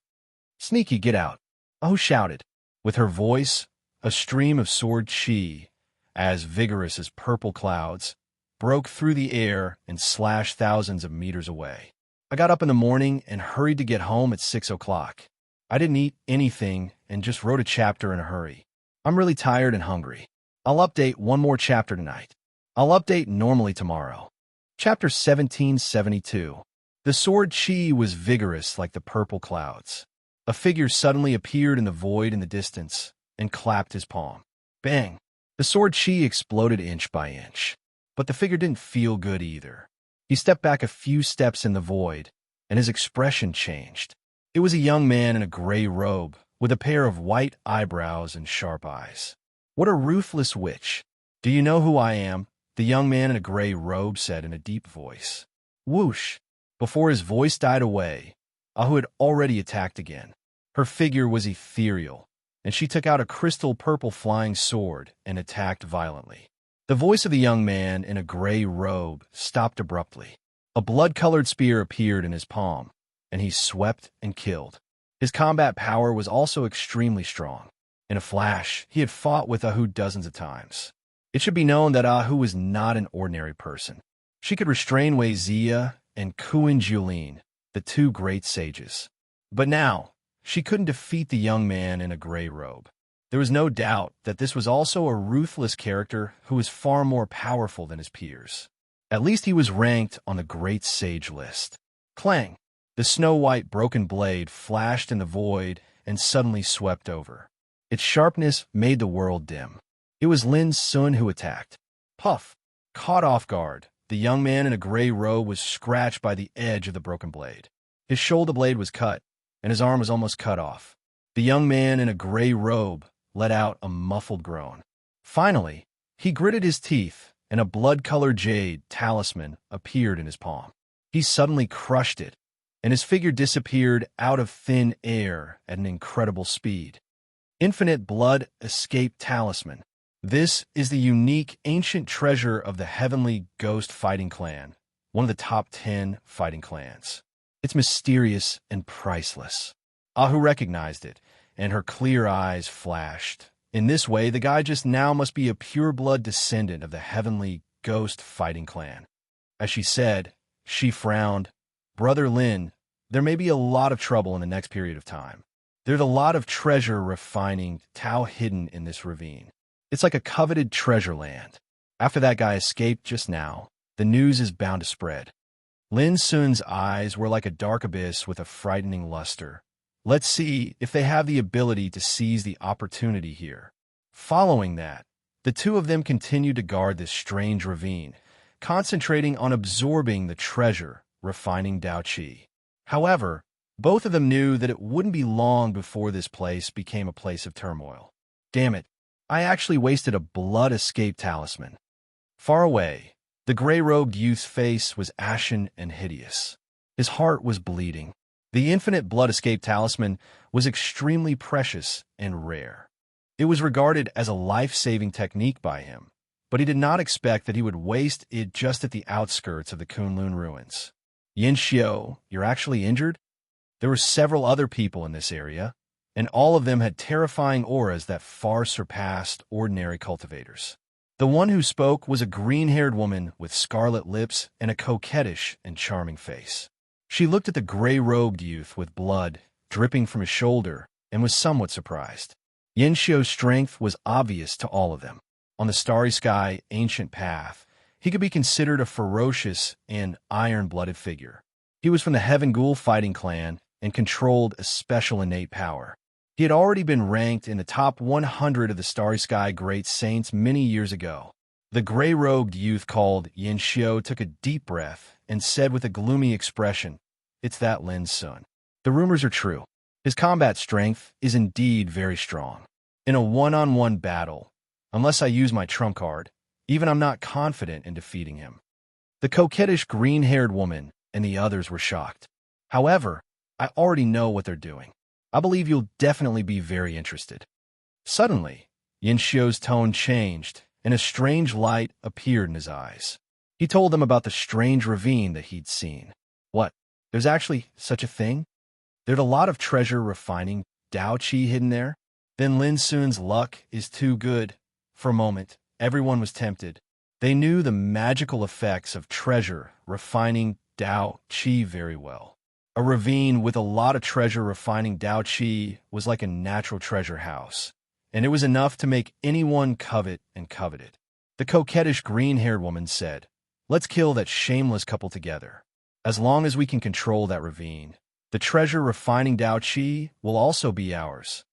"Sneaky, get out," Ahu shouted. With her voice, a stream of sword qi, as vigorous as purple clouds, broke through the air and slashed thousands of meters away. I got up in the morning and hurried to get home at 6 o'clock. I didn't eat anything and just wrote a chapter in a hurry. I'm really tired and hungry. I'll update one more chapter tonight. I'll update normally tomorrow. Chapter 1772. The sword qi was vigorous like the purple clouds. A figure suddenly appeared in the void in the distance and clapped his palm. Bang! The sword qi exploded inch by inch. But the figure didn't feel good either. He stepped back a few steps in the void, and his expression changed. It was a young man in a gray robe, with a pair of white eyebrows and sharp eyes. "What a ruthless witch! Do you know who I am?" the young man in a gray robe said in a deep voice. Whoosh! Before his voice died away, Ahu had already attacked again. Her figure was ethereal, and she took out a crystal purple flying sword and attacked violently. The voice of the young man in a gray robe stopped abruptly. A blood-colored spear appeared in his palm, and he swept and killed. His combat power was also extremely strong. In a flash, he had fought with Ahu dozens of times. It should be known that Ahu was not an ordinary person. She could restrain Wei Zia and Kuan Julin, the 2 great sages. But now, she couldn't defeat the young man in a gray robe. There was no doubt that this was also a ruthless character who was far more powerful than his peers. At least he was ranked on the great sage list. Clang! The snow-white broken blade flashed in the void and suddenly swept over. Its sharpness made the world dim. It was Lin Sun who attacked. Puff! Caught off guard, the young man in a gray robe was scratched by the edge of the broken blade. His shoulder blade was cut, and his arm was almost cut off. The young man in a gray robe let out a muffled groan. Finally, he gritted his teeth, and a blood-colored jade talisman appeared in his palm. He suddenly crushed it, and his figure disappeared out of thin air at an incredible speed. Infinite Blood Escape Talisman. This is the unique ancient treasure of the Heavenly Ghost Fighting Clan, one of the top 10 fighting clans. It's mysterious and priceless. Ahu recognized it, and her clear eyes flashed, In this way, the guy just now must be a pure-blood descendant of the heavenly ghost fighting clan. As she said, she frowned. Brother Lin, there may be a lot of trouble in the next period of time. There's a lot of treasure refining Tao hidden in this ravine. It's like a coveted treasure land. After that guy escaped just now, the news is bound to spread. Lin Sun's eyes were like a dark abyss with a frightening luster. Let's see if they have the ability to seize the opportunity here. Following that, the two of them continued to guard this strange ravine, concentrating on absorbing the treasure, refining Dao Qi. However, both of them knew that it wouldn't be long before this place became a place of turmoil. Damn it, I actually wasted a blood escape talisman. Far away, the gray-robed youth's face was ashen and hideous. His heart was bleeding. The infinite blood escape talisman was extremely precious and rare. It was regarded as a life-saving technique by him, but he did not expect that he would waste it just at the outskirts of the Kunlun ruins. Yin Xiao, you're actually injured? There were several other people in this area, and all of them had terrifying auras that far surpassed ordinary cultivators. The one who spoke was a green-haired woman with scarlet lips and a coquettish and charming face. She looked at the gray-robed youth with blood dripping from his shoulder and was somewhat surprised. Yin Xiao's strength was obvious to all of them. On the starry sky, ancient path, he could be considered a ferocious and iron-blooded figure. He was from the Heaven Ghoul fighting clan and controlled a special innate power. He had already been ranked in the top 100 of the Starry Sky Great Saints many years ago. The gray-robed youth called Yin Xiao took a deep breath and said with a gloomy expression, "It's that Lin Sun. The rumors are true. His combat strength is indeed very strong. In a one-on-one battle, unless I use my trump card, even I'm not confident in defeating him." The coquettish green-haired woman and the others were shocked. "However, I already know what they're doing. I believe you'll definitely be very interested." Suddenly, Yin Xiao's tone changed, and a strange light appeared in his eyes. He told them about the strange ravine that he'd seen. What? There's actually such a thing? There's a lot of treasure refining Dao Qi hidden there? Then Lin Sun's luck is too good. For a moment, everyone was tempted. They knew the magical effects of treasure refining Dao Qi very well. A ravine with a lot of treasure refining Dao Qi was like a natural treasure house, and it was enough to make anyone covet and covet it. The coquettish green-haired woman said, "Let's kill that shameless couple together. As long as we can control that ravine, the treasure refining Dao Qi will also be ours."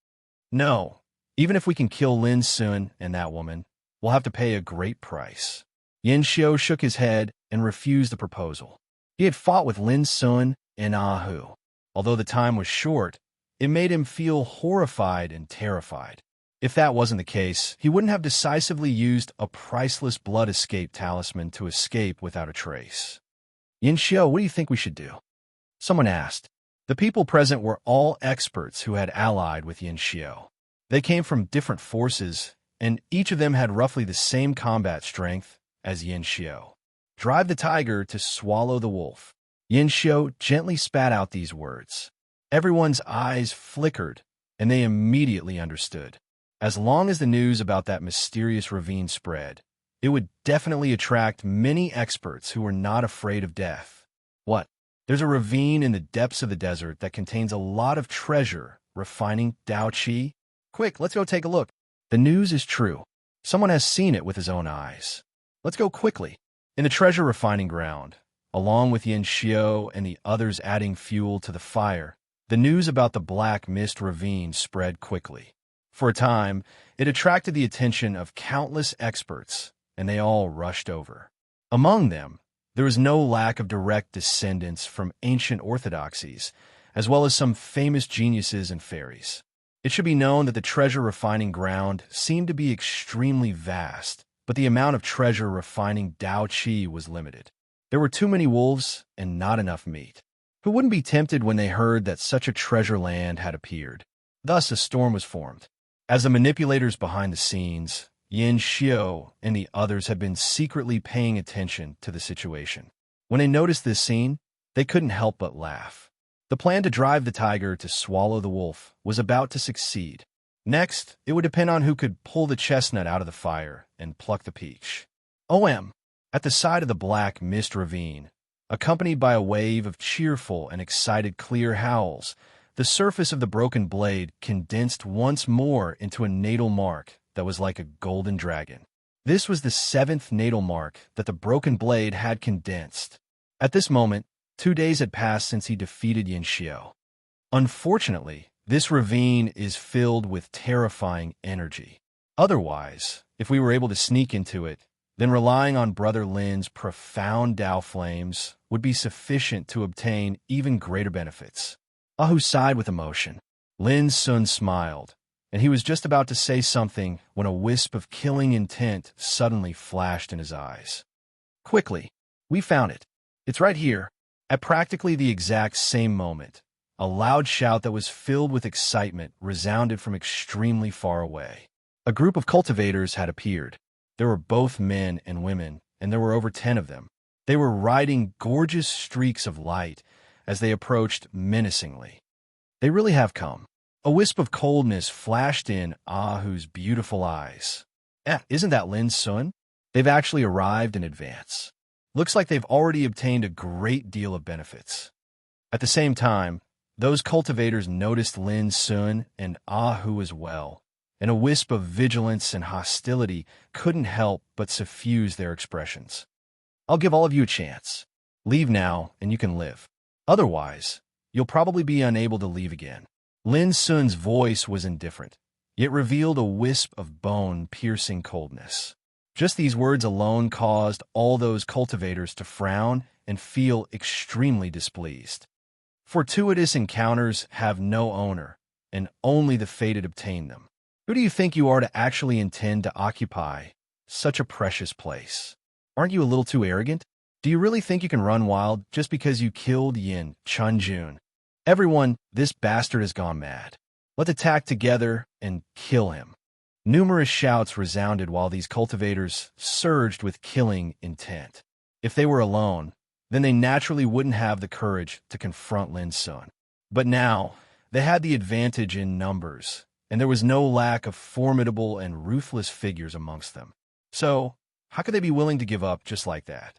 "No, even if we can kill Lin Sun and that woman, we'll have to pay a great price." Yin Xiao shook his head and refused the proposal. He had fought with Lin Sun and Ahu. Although the time was short, it made him feel horrified and terrified. If that wasn't the case, he wouldn't have decisively used a priceless blood escape talisman to escape without a trace. "Yin Xiao, what do you think we should do?" someone asked. The people present were all experts who had allied with Yin Xiao. They came from different forces, and each of them had roughly the same combat strength as Yin Xiao. "Drive the tiger to swallow the wolf." Yin Xiao gently spat out these words. Everyone's eyes flickered, and they immediately understood. As long as the news about that mysterious ravine spread, it would definitely attract many experts who were not afraid of death. What? There's a ravine in the depths of the desert that contains a lot of treasure refining Dao Qi? Quick, let's go take a look. The news is true. Someone has seen it with his own eyes. Let's go quickly. In the treasure refining ground, along with Yin Xiao and the others adding fuel to the fire, the news about the Black Mist Ravine spread quickly. For a time, it attracted the attention of countless experts, and they all rushed over. Among them, there was no lack of direct descendants from ancient orthodoxies, as well as some famous geniuses and fairies. It should be known that the treasure refining ground seemed to be extremely vast, but the amount of treasure refining Dao Qi was limited. There were too many wolves and not enough meat. Who wouldn't be tempted when they heard that such a treasure land had appeared? Thus a storm was formed. As the manipulators behind the scenes, Yin Xiao and the others had been secretly paying attention to the situation. When they noticed this scene, they couldn't help but laugh. The plan to drive the tiger to swallow the wolf was about to succeed. Next, it would depend on who could pull the chestnut out of the fire and pluck the peach. OM. At the side of the black mist ravine, accompanied by a wave of cheerful and excited clear howls, the surface of the broken blade condensed once more into a natal mark that was like a golden dragon. This was the 7th natal mark that the broken blade had condensed. At this moment, 2 days had passed since he defeated Yin Xiao. Unfortunately, this ravine is filled with terrifying energy. Otherwise, if we were able to sneak into it, then relying on Brother Lin's profound Tao flames would be sufficient to obtain even greater benefits. Ahu sighed with emotion. Lin Sun smiled, and he was just about to say something when a wisp of killing intent suddenly flashed in his eyes. Quickly, we found it. It's right here. At practically the exact same moment, a loud shout that was filled with excitement resounded from extremely far away. A group of cultivators had appeared. There were both men and women, and there were over 10 of them. They were riding gorgeous streaks of light as they approached menacingly. They really have come. A wisp of coldness flashed in Ahu's beautiful eyes. Isn't that Lin Sun? They've actually arrived in advance. Looks like they've already obtained a great deal of benefits. At the same time, those cultivators noticed Lin Sun and Ahu as well, and a wisp of vigilance and hostility couldn't help but suffuse their expressions. I'll give all of you a chance. Leave now, and you can live. Otherwise, you'll probably be unable to leave again. Lin Sun's voice was indifferent, yet revealed a wisp of bone-piercing coldness. Just these words alone caused all those cultivators to frown and feel extremely displeased. Fortuitous encounters have no owner, and only the fated obtain them. Who do you think you are to actually intend to occupy such a precious place? Aren't you a little too arrogant? Do you really think you can run wild just because you killed Yin Chunjun? Everyone, this bastard has gone mad. Let's attack together and kill him. Numerous shouts resounded while these cultivators surged with killing intent. If they were alone, then they naturally wouldn't have the courage to confront Lin Sun. But now, they had the advantage in numbers, and there was no lack of formidable and ruthless figures amongst them. So, how could they be willing to give up just like that?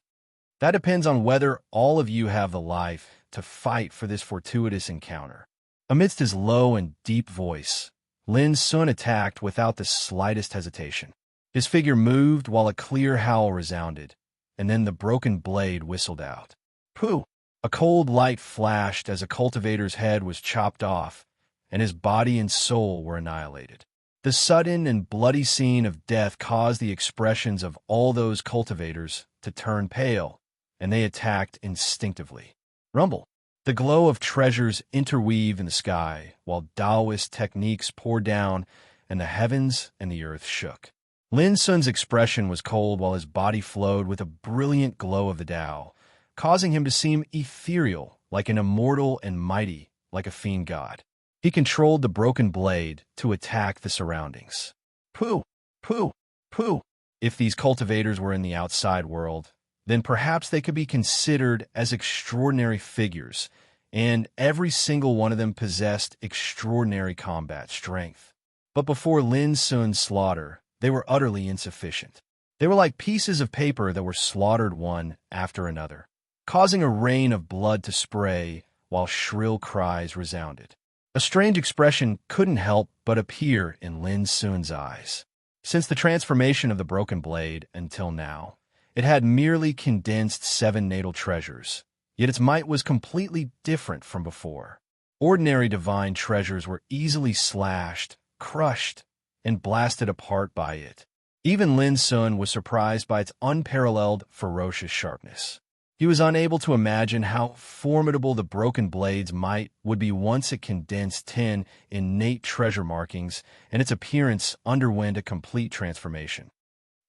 That depends on whether all of you have the life to fight for this fortuitous encounter. Amidst his low and deep voice, Lin Sun attacked without the slightest hesitation. His figure moved while a clear howl resounded, and then the broken blade whistled out. Pooh! A cold light flashed as a cultivator's head was chopped off, and his body and soul were annihilated. The sudden and bloody scene of death caused the expressions of all those cultivators to turn pale, and they attacked instinctively. Rumble! The glow of treasures interweave in the sky, while Taoist techniques poured down, and the heavens and the earth shook. Lin Sun's expression was cold while his body flowed with a brilliant glow of the Tao, causing him to seem ethereal, like an immortal, and mighty, like a fiend god. He controlled the broken blade to attack the surroundings. Pooh! Pooh! Pooh! If these cultivators were in the outside world, then perhaps they could be considered as extraordinary figures, and every single one of them possessed extraordinary combat strength. But before Lin Sun's slaughter, they were utterly insufficient. They were like pieces of paper that were slaughtered one after another, causing a rain of blood to spray while shrill cries resounded. A strange expression couldn't help but appear in Lin Sun's eyes. Since the transformation of the broken blade until now, it had merely condensed 7 natal treasures, yet its might was completely different from before. Ordinary divine treasures were easily slashed, crushed, and blasted apart by it. Even Lin Sun was surprised by its unparalleled, ferocious sharpness. He was unable to imagine how formidable the broken blade's might would be once it condensed 10 innate treasure markings and its appearance underwent a complete transformation.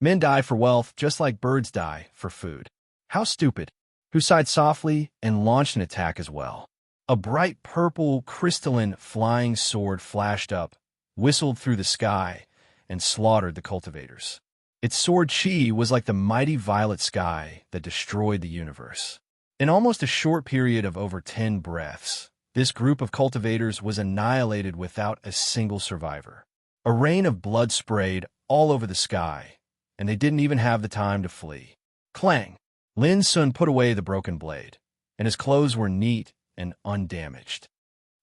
Men die for wealth just like birds die for food. How stupid! Who sighed softly and launched an attack as well. A bright purple, crystalline flying sword flashed up, whistled through the sky, and slaughtered the cultivators. Its sword chi was like the mighty violet sky that destroyed the universe. In almost a short period of over 10 breaths, this group of cultivators was annihilated without a single survivor. A rain of blood sprayed all over the sky, and they didn't even have the time to flee. Clang! Lin Sun put away the broken blade, and his clothes were neat and undamaged.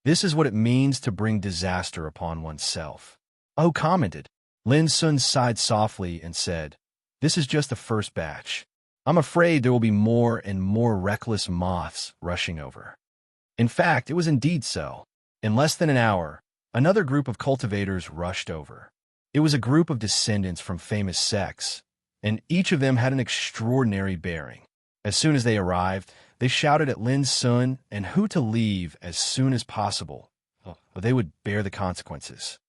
This is what it means to bring disaster upon oneself. Oh commented. Lin Sun sighed softly and said, "This is just the first batch. I'm afraid there will be more and more reckless moths rushing over." In fact, it was indeed so. In less than an hour, another group of cultivators rushed over. It was a group of descendants from famous sects, and each of them had an extraordinary bearing. As soon as they arrived, they shouted at Lin Sun and who to leave as soon as possible, or they would bear the consequences.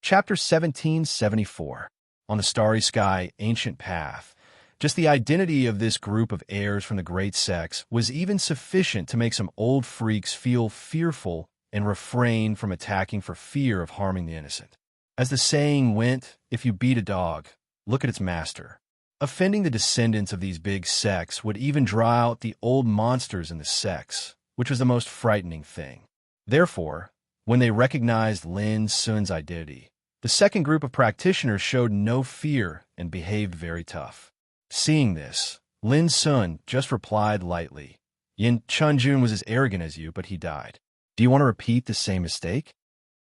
Chapter 1774. On the starry sky, ancient path. Just the identity of this group of heirs from the great sects was even sufficient to make some old freaks feel fearful and refrain from attacking for fear of harming the innocent. As the saying went, if you beat a dog, look at its master. Offending the descendants of these big sects would even draw out the old monsters in the sects, which was the most frightening thing. Therefore, when they recognized Lin Sun's identity, the second group of practitioners showed no fear and behaved very tough. Seeing this, Lin Sun just replied lightly, "Yin Chunjun was as arrogant as you, but he died. Do you want to repeat the same mistake?"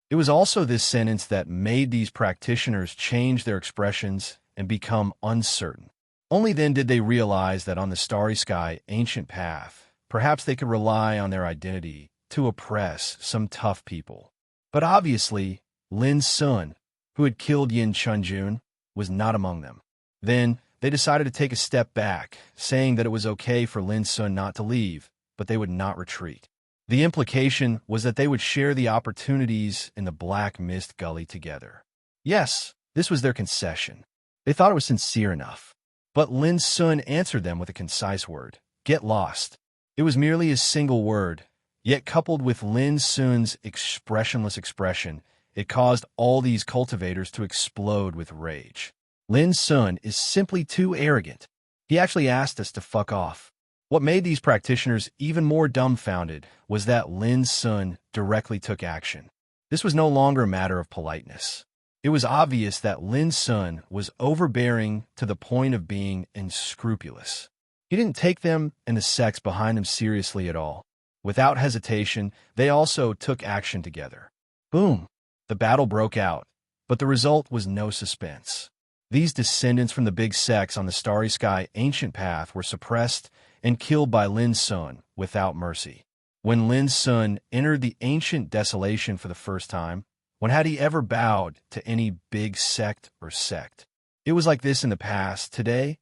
It was also this sentence that made these practitioners change their expressions and become uncertain. Only then did they realize that on the starry sky, ancient path, perhaps they could rely on their identity to oppress some tough people. But obviously, Lin Sun, who had killed Yin Chunjun, was not among them. Then, they decided to take a step back, saying that it was okay for Lin Sun not to leave, but they would not retreat. The implication was that they would share the opportunities in the Black Mist Gully together. Yes, this was their concession. They thought it was sincere enough. But Lin Sun answered them with a concise word, "Get lost." It was merely a single word, yet coupled with Lin Sun's expressionless expression, it caused all these cultivators to explode with rage. Lin Sun is simply too arrogant. He actually asked us to fuck off. What made these practitioners even more dumbfounded was that Lin Sun directly took action. This was no longer a matter of politeness. It was obvious that Lin Sun was overbearing to the point of being unscrupulous. He didn't take them and the sects behind him seriously at all. Without hesitation, they also took action together. Boom! The battle broke out, but the result was no suspense. These descendants from the big sects on the starry sky ancient path were suppressed and killed by Lin Sun without mercy. When Lin Sun entered the ancient desolation for the first time, when had he ever bowed to any big sect or sect? It was like this in the past, today,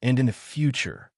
and in the future.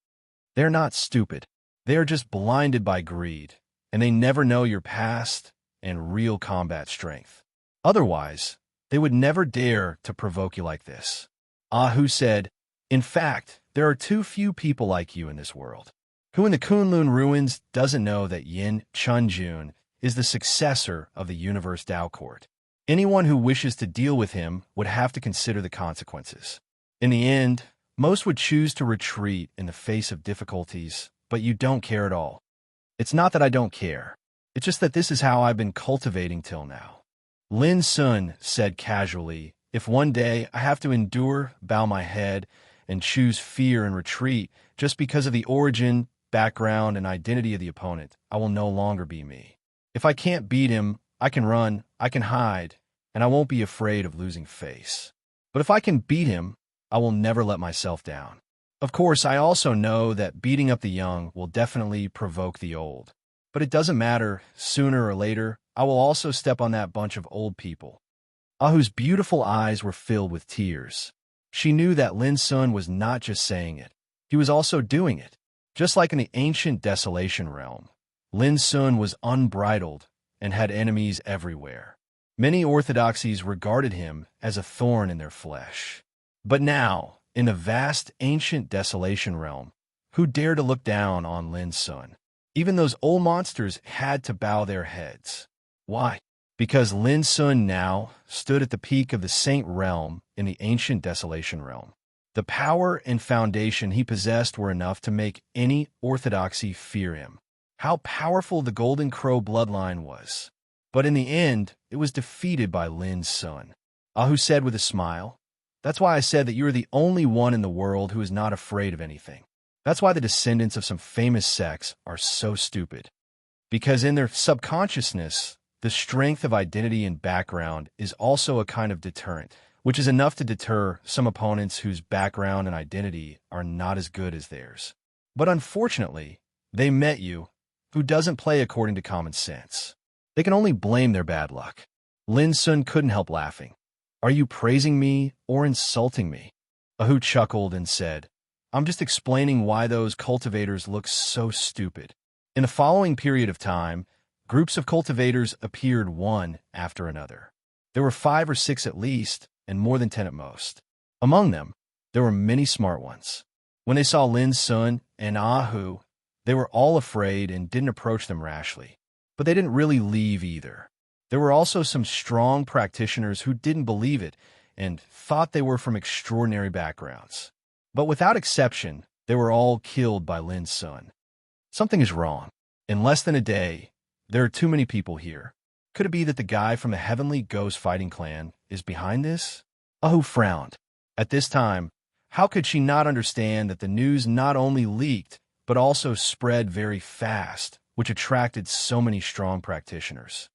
They're not stupid. They are just blinded by greed, and they never know your past and real combat strength. Otherwise, they would never dare to provoke you like this. Ahu said, "In fact, there are too few people like you in this world. Who in the Kunlun ruins doesn't know that Yin Chunjun is the successor of the Universe Tao Court? Anyone who wishes to deal with him would have to consider the consequences. In the end, most would choose to retreat in the face of difficulties, but you don't care at all. It's not that I don't care. It's just that this is how I've been cultivating till now." Lin Sun said casually, "If one day I have to endure, bow my head, and choose fear and retreat just because of the origin, background, and identity of the opponent, I will no longer be me. If I can't beat him, I can run, I can hide, and I won't be afraid of losing face. But if I can beat him, I will never let myself down. Of course, I also know that beating up the young will definitely provoke the old. But it doesn't matter, sooner or later, I will also step on that bunch of old people." Ahu's beautiful eyes were filled with tears. She knew that Lin Sun was not just saying it, he was also doing it. Just like in the ancient desolation realm, Lin Sun was unbridled and had enemies everywhere. Many orthodoxies regarded him as a thorn in their flesh. But now, in the vast ancient desolation realm, who dared to look down on Lin Sun? Even those old monsters had to bow their heads. Why? Because Lin Sun now stood at the peak of the Saint realm in the ancient desolation realm. The power and foundation he possessed were enough to make any orthodoxy fear him. How powerful the Golden Crow bloodline was. But in the end, it was defeated by Lin Sun. Ahu said with a smile. That's why I said that you are the only one in the world who is not afraid of anything. That's why the descendants of some famous sects are so stupid. Because in their subconsciousness, the strength of identity and background is also a kind of deterrent, which is enough to deter some opponents whose background and identity are not as good as theirs. But unfortunately, they met you, who doesn't play according to common sense. They can only blame their bad luck. Lin Sun couldn't help laughing. Are you praising me or insulting me? Ahu chuckled and said, I'm just explaining why those cultivators look so stupid. In the following period of time, groups of cultivators appeared one after another. There were 5 or 6 at least, and more than 10 at most. Among them, there were many smart ones. When they saw Lin Sun and Ahu, they were all afraid and didn't approach them rashly. But they didn't really leave either. There were also some strong practitioners who didn't believe it and thought they were from extraordinary backgrounds. But without exception, they were all killed by Lin Sun. Something is wrong. In less than a day, there are too many people here. Could it be that the guy from the Heavenly Ghost Fighting Clan is behind this? Ahu frowned. At this time, how could she not understand that the news not only leaked, but also spread very fast, which attracted so many strong practitioners?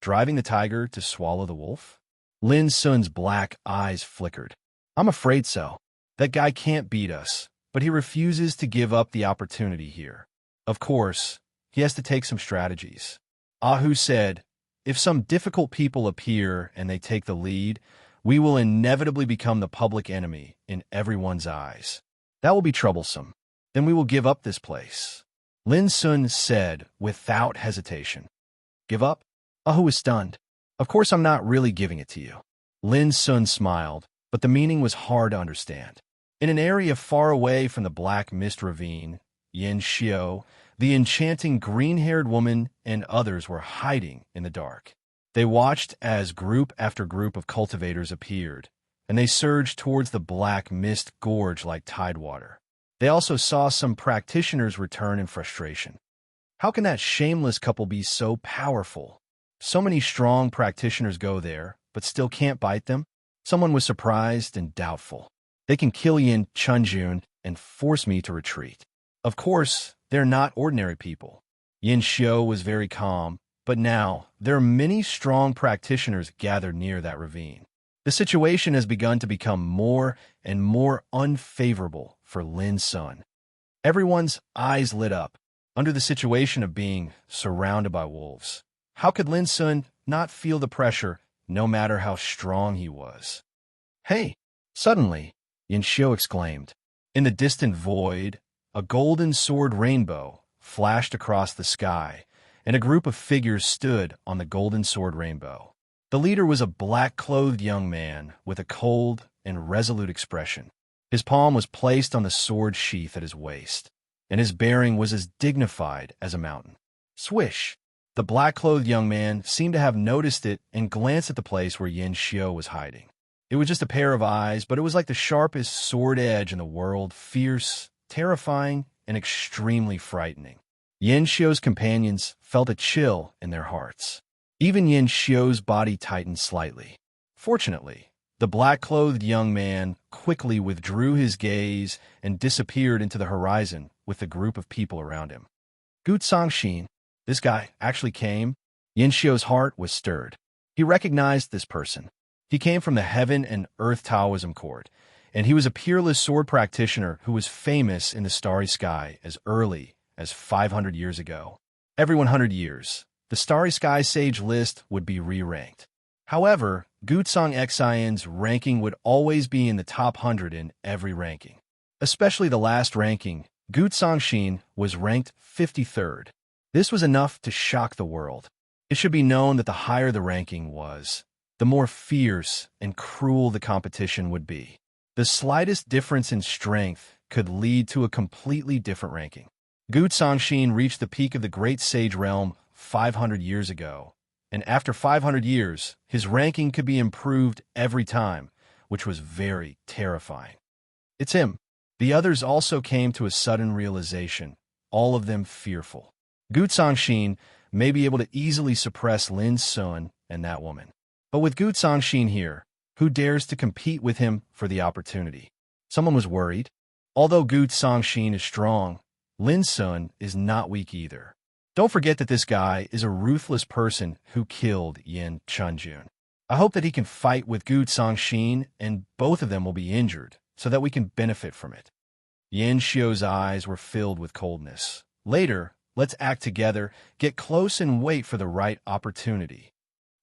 Driving the tiger to swallow the wolf? Lin Sun's black eyes flickered. I'm afraid so. That guy can't beat us, but he refuses to give up the opportunity here. Of course, he has to take some strategies. Ahu said, if some difficult people appear and they take the lead, we will inevitably become the public enemy in everyone's eyes. That will be troublesome. Then we will give up this place. Lin Sun said without hesitation. Give up? Ahu was stunned. Of course I'm not really giving it to you. Lin Sun smiled, but the meaning was hard to understand. In an area far away from the Black Mist Ravine, Yin Xiao, the enchanting green-haired woman, and others were hiding in the dark. They watched as group after group of cultivators appeared, and they surged towards the Black Mist Gorge like tidewater. They also saw some practitioners return in frustration. How can that shameless couple be so powerful? So many strong practitioners go there, but still can't bite them? Someone was surprised and doubtful. They can kill Yin Chunjun and force me to retreat. Of course, they're not ordinary people. Yin Xiao was very calm, but now there are many strong practitioners gathered near that ravine. The situation has begun to become more and more unfavorable for Lin Sun. Everyone's eyes lit up under the situation of being surrounded by wolves. How could Lin Sun not feel the pressure, no matter how strong he was? Hey! Suddenly, Yin Xiao exclaimed. In the distant void, a golden sword rainbow flashed across the sky, and a group of figures stood on the golden sword rainbow. The leader was a black-clothed young man with a cold and resolute expression. His palm was placed on the sword sheath at his waist, and his bearing was as dignified as a mountain. Swish! The black-clothed young man seemed to have noticed it and glanced at the place where Yin Xiao was hiding. It was just a pair of eyes, but it was like the sharpest sword edge in the world, fierce, terrifying, and extremely frightening. Yin Xiao's companions felt a chill in their hearts. Even Yin Xiao's body tightened slightly. Fortunately, the black-clothed young man quickly withdrew his gaze and disappeared into the horizon with the group of people around him. Gu Songxin, this guy actually came. Yin Xiao's heart was stirred. He recognized this person. He came from the Heaven and Earth Taoism court, and he was a peerless sword practitioner who was famous in the starry sky as early as 500 years ago. Every 100 years, the Starry Sky Sage list would be re-ranked. However, Gutsong Xian's ranking would always be in the top 100 in every ranking. Especially the last ranking, Gutsong Xin was ranked 53rd. This was enough to shock the world. It should be known that the higher the ranking was, the more fierce and cruel the competition would be. The slightest difference in strength could lead to a completely different ranking. Gu Songxin reached the peak of the Great Sage Realm 500 years ago, and after 500 years, his ranking could be improved every time, which was very terrifying. It's him. The others also came to a sudden realization, all of them fearful. Gu Songxin may be able to easily suppress Lin Sun and that woman. But with Gu Songxin here, Who dares to compete with him for the opportunity? Someone was worried. Although Gu Songxin is strong, Lin Sun is not weak either. Don't forget that this guy is a ruthless person who killed Yin Chunjun. I hope that he can fight with Gu Songxin and both of them will be injured so that we can benefit from it. Yin Xiu's eyes were filled with coldness. Later, let's act together, get close and wait for the right opportunity.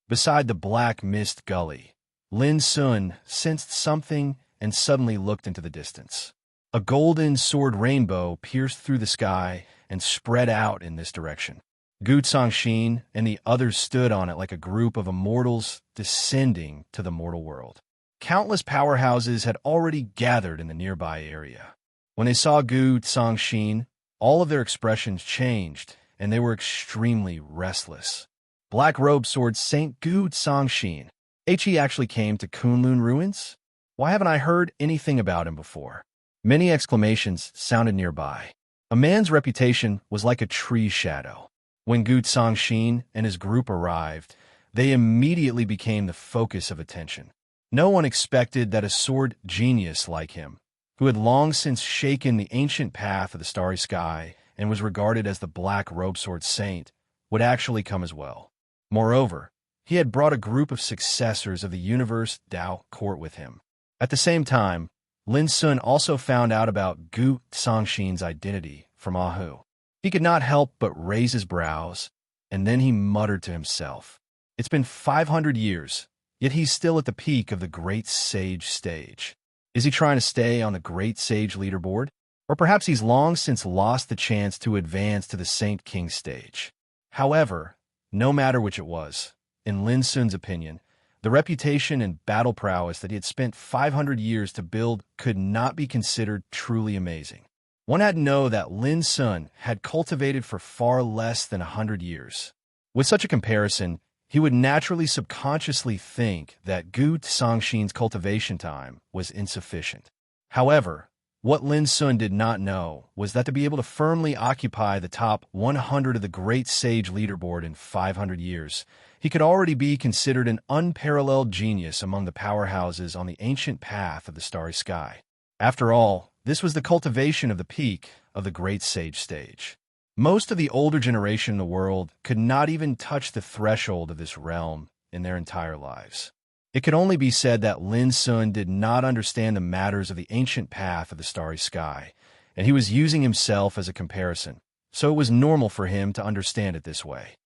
Beside the black mist gully, Lin Sun sensed something and suddenly looked into the distance. A golden sword rainbow pierced through the sky and spread out in this direction. Gu Songxin and the others stood on it like a group of immortals descending to the mortal world. Countless powerhouses had already gathered in the nearby area. When they saw Gu Songxin, all of their expressions changed, and they were extremely restless. Black-robed sword Saint Gu Songxin. He actually came to Kunlun ruins? Why haven't I heard anything about him before? Many exclamations sounded nearby. A man's reputation was like a tree shadow. When Gu Songxin and his group arrived, they immediately became the focus of attention. No one expected that a sword genius like him, who had long since shaken the ancient path of the starry sky and was regarded as the black-robed sword saint, would actually come as well. Moreover, he had brought a group of successors of the universe Dao court with him. At the same time, Lin Sun also found out about Gu Songxin's identity from Ahu. He could not help but raise his brows, and then he muttered to himself. It's been 500 years, yet he's still at the peak of the Great Sage stage. Is he trying to stay on the Great Sage leaderboard? Or perhaps he's long since lost the chance to advance to the Saint King stage. However, no matter which it was, in Lin Sun's opinion, the reputation and battle prowess that he had spent 500 years to build could not be considered truly amazing. One had to know that Lin Sun had cultivated for far less than 100 years. With such a comparison, he would naturally subconsciously think that Gu Songxin's cultivation time was insufficient. However, what Lin Sun did not know was that to be able to firmly occupy the top 100 of the Great Sage leaderboard in 500 years, he could already be considered an unparalleled genius among the powerhouses on the ancient path of the starry sky. After all, this was the cultivation of the peak of the Great Sage stage. Most of the older generation in the world could not even touch the threshold of this realm in their entire lives. It could only be said that Lin Sun did not understand the matters of the ancient path of the starry sky, and he was using himself as a comparison, so it was normal for him to understand it this way.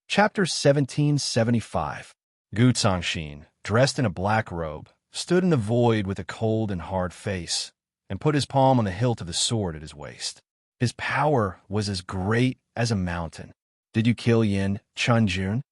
Chapter 1775. Gu Songxin, dressed in a black robe, stood in the void with a cold and hard face, and put his palm on the hilt of the sword at his waist. His power was as great as a mountain. Did you kill Yin Chunjun?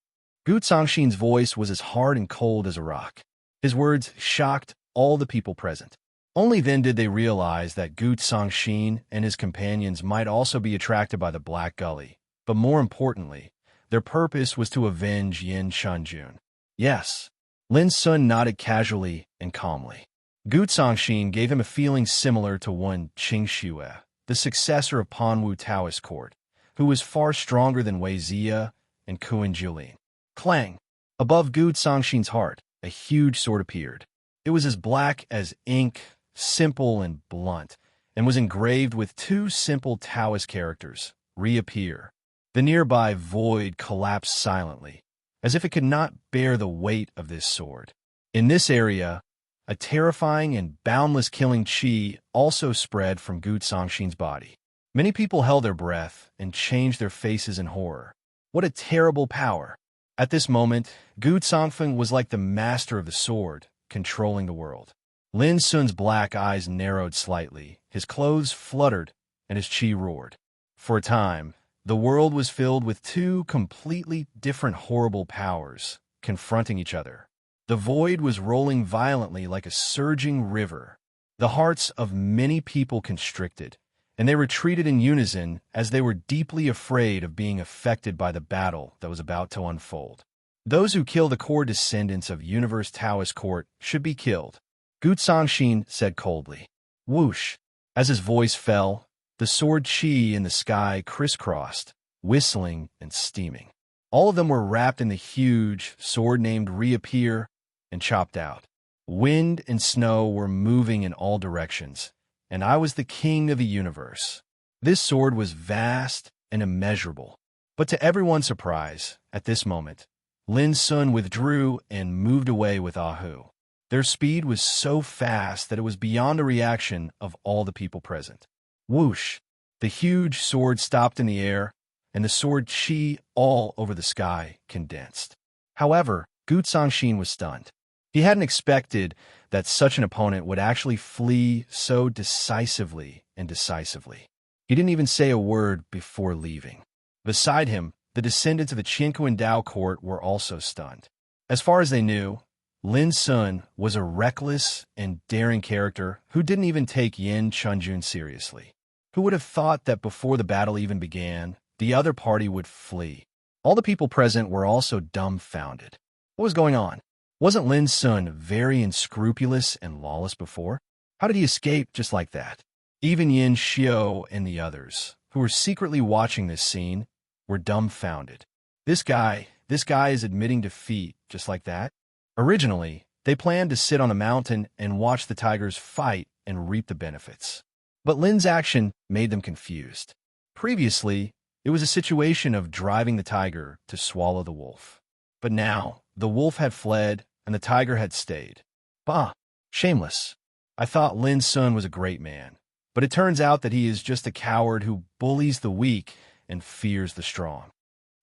Gu Songxin's voice was as hard and cold as a rock. His words shocked all the people present. Only then did they realize that Gu Songxin and his companions might also be attracted by the Black Gully, but more importantly, their purpose was to avenge Yin Chunjun. Yes, Lin Sun nodded casually and calmly. Gu Songxin gave him a feeling similar to one Qing Xue, the successor of Panwu Taoist court, who was far stronger than Wei Zia and Kuan Julin. Clang! Above Gu Songxin's heart, a huge sword appeared. It was as black as ink, simple and blunt, and was engraved with two simple Taoist characters, reappear. The nearby void collapsed silently, as if it could not bear the weight of this sword. In this area, a terrifying and boundless killing chi also spread from Gu Songxin's body. Many people held their breath and changed their faces in horror. What a terrible power! At this moment, Gu Songxin was like the master of the sword, controlling the world. Lin Sun's black eyes narrowed slightly, his clothes fluttered, and his chi roared. For a time, the world was filled with two completely different horrible powers confronting each other. The void was rolling violently like a surging river. The hearts of many people constricted, and they retreated in unison as they were deeply afraid of being affected by the battle that was about to unfold. Those who kill the core descendants of Universe Taoist Court should be killed, Gu Songxin said coldly. Whoosh! As his voice fell, the sword chi in the sky crisscrossed, whistling and steaming. All of them were wrapped in the huge sword named Reappear and chopped out. Wind and snow were moving in all directions, and I was the king of the universe. This sword was vast and immeasurable. But to everyone's surprise, at this moment, Lin Sun withdrew and moved away with Ahu. Their speed was so fast that it was beyond the reaction of all the people present. Whoosh! The huge sword stopped in the air, and the sword chi all over the sky condensed. However, Gu Zongxin was stunned. He hadn't expected that such an opponent would actually flee so decisively and decisively. He didn't even say a word before leaving. Beside him, the descendants of the Qinquan Dao court were also stunned. As far as they knew, Lin Sun was a reckless and daring character who didn't even take Yin Chunjun seriously. Who would have thought that before the battle even began, the other party would flee? All the people present were also dumbfounded. What was going on? Wasn't Lin Sun very unscrupulous and lawless before? How did he escape just like that? Even Yin Xiao and the others, who were secretly watching this scene, were dumbfounded. This guy is admitting defeat just like that? Originally, they planned to sit on the mountain and watch the tigers fight and reap the benefits. But Lin's action made them confused. Previously, it was a situation of driving the tiger to swallow the wolf. But now, the wolf had fled and the tiger had stayed. Bah, shameless. I thought Lin Sun was a great man, but it turns out that he is just a coward who bullies the weak and fears the strong.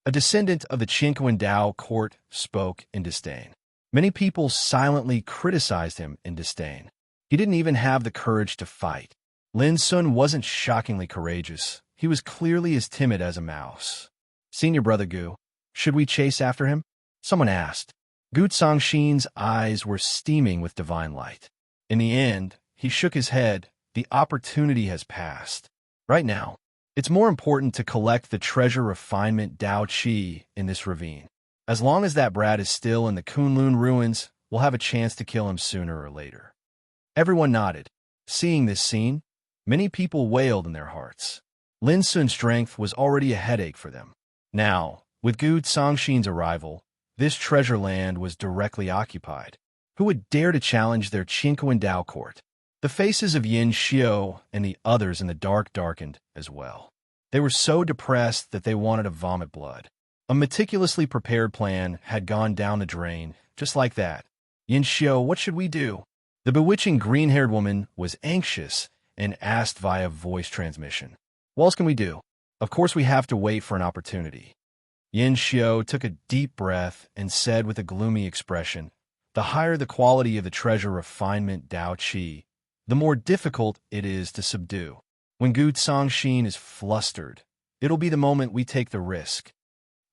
A descendant of the Qinquan Dao court spoke in disdain. Many people silently criticized him in disdain. He didn't even have the courage to fight. Lin Sun wasn't shockingly courageous. He was clearly as timid as a mouse. Senior brother Gu, should we chase after him? Someone asked. Gu Zongxin's eyes were steaming with divine light. In the end, he shook his head. The opportunity has passed. Right now, it's more important to collect the treasure refinement Dao Qi in this ravine. As long as that brat is still in the Kunlun ruins, we'll have a chance to kill him sooner or later. Everyone nodded. Seeing this scene, many people wailed in their hearts. Lin Sun's strength was already a headache for them. Now, with Gu Zongxin's arrival, this treasure land was directly occupied. Who would dare to challenge their Qinquan Dao court? The faces of Yin Xiao and the others in the dark darkened as well. They were so depressed that they wanted to vomit blood. A meticulously prepared plan had gone down the drain, just like that. Yin Xiao, what should we do? The bewitching green-haired woman was anxious and asked via voice transmission. What else can we do? Of course we have to wait for an opportunity. Yin Xiao took a deep breath and said with a gloomy expression, the higher the quality of the treasure refinement Dao Qi, the more difficult it is to subdue. When Gu Zongxin is flustered, it'll be the moment we take the risk.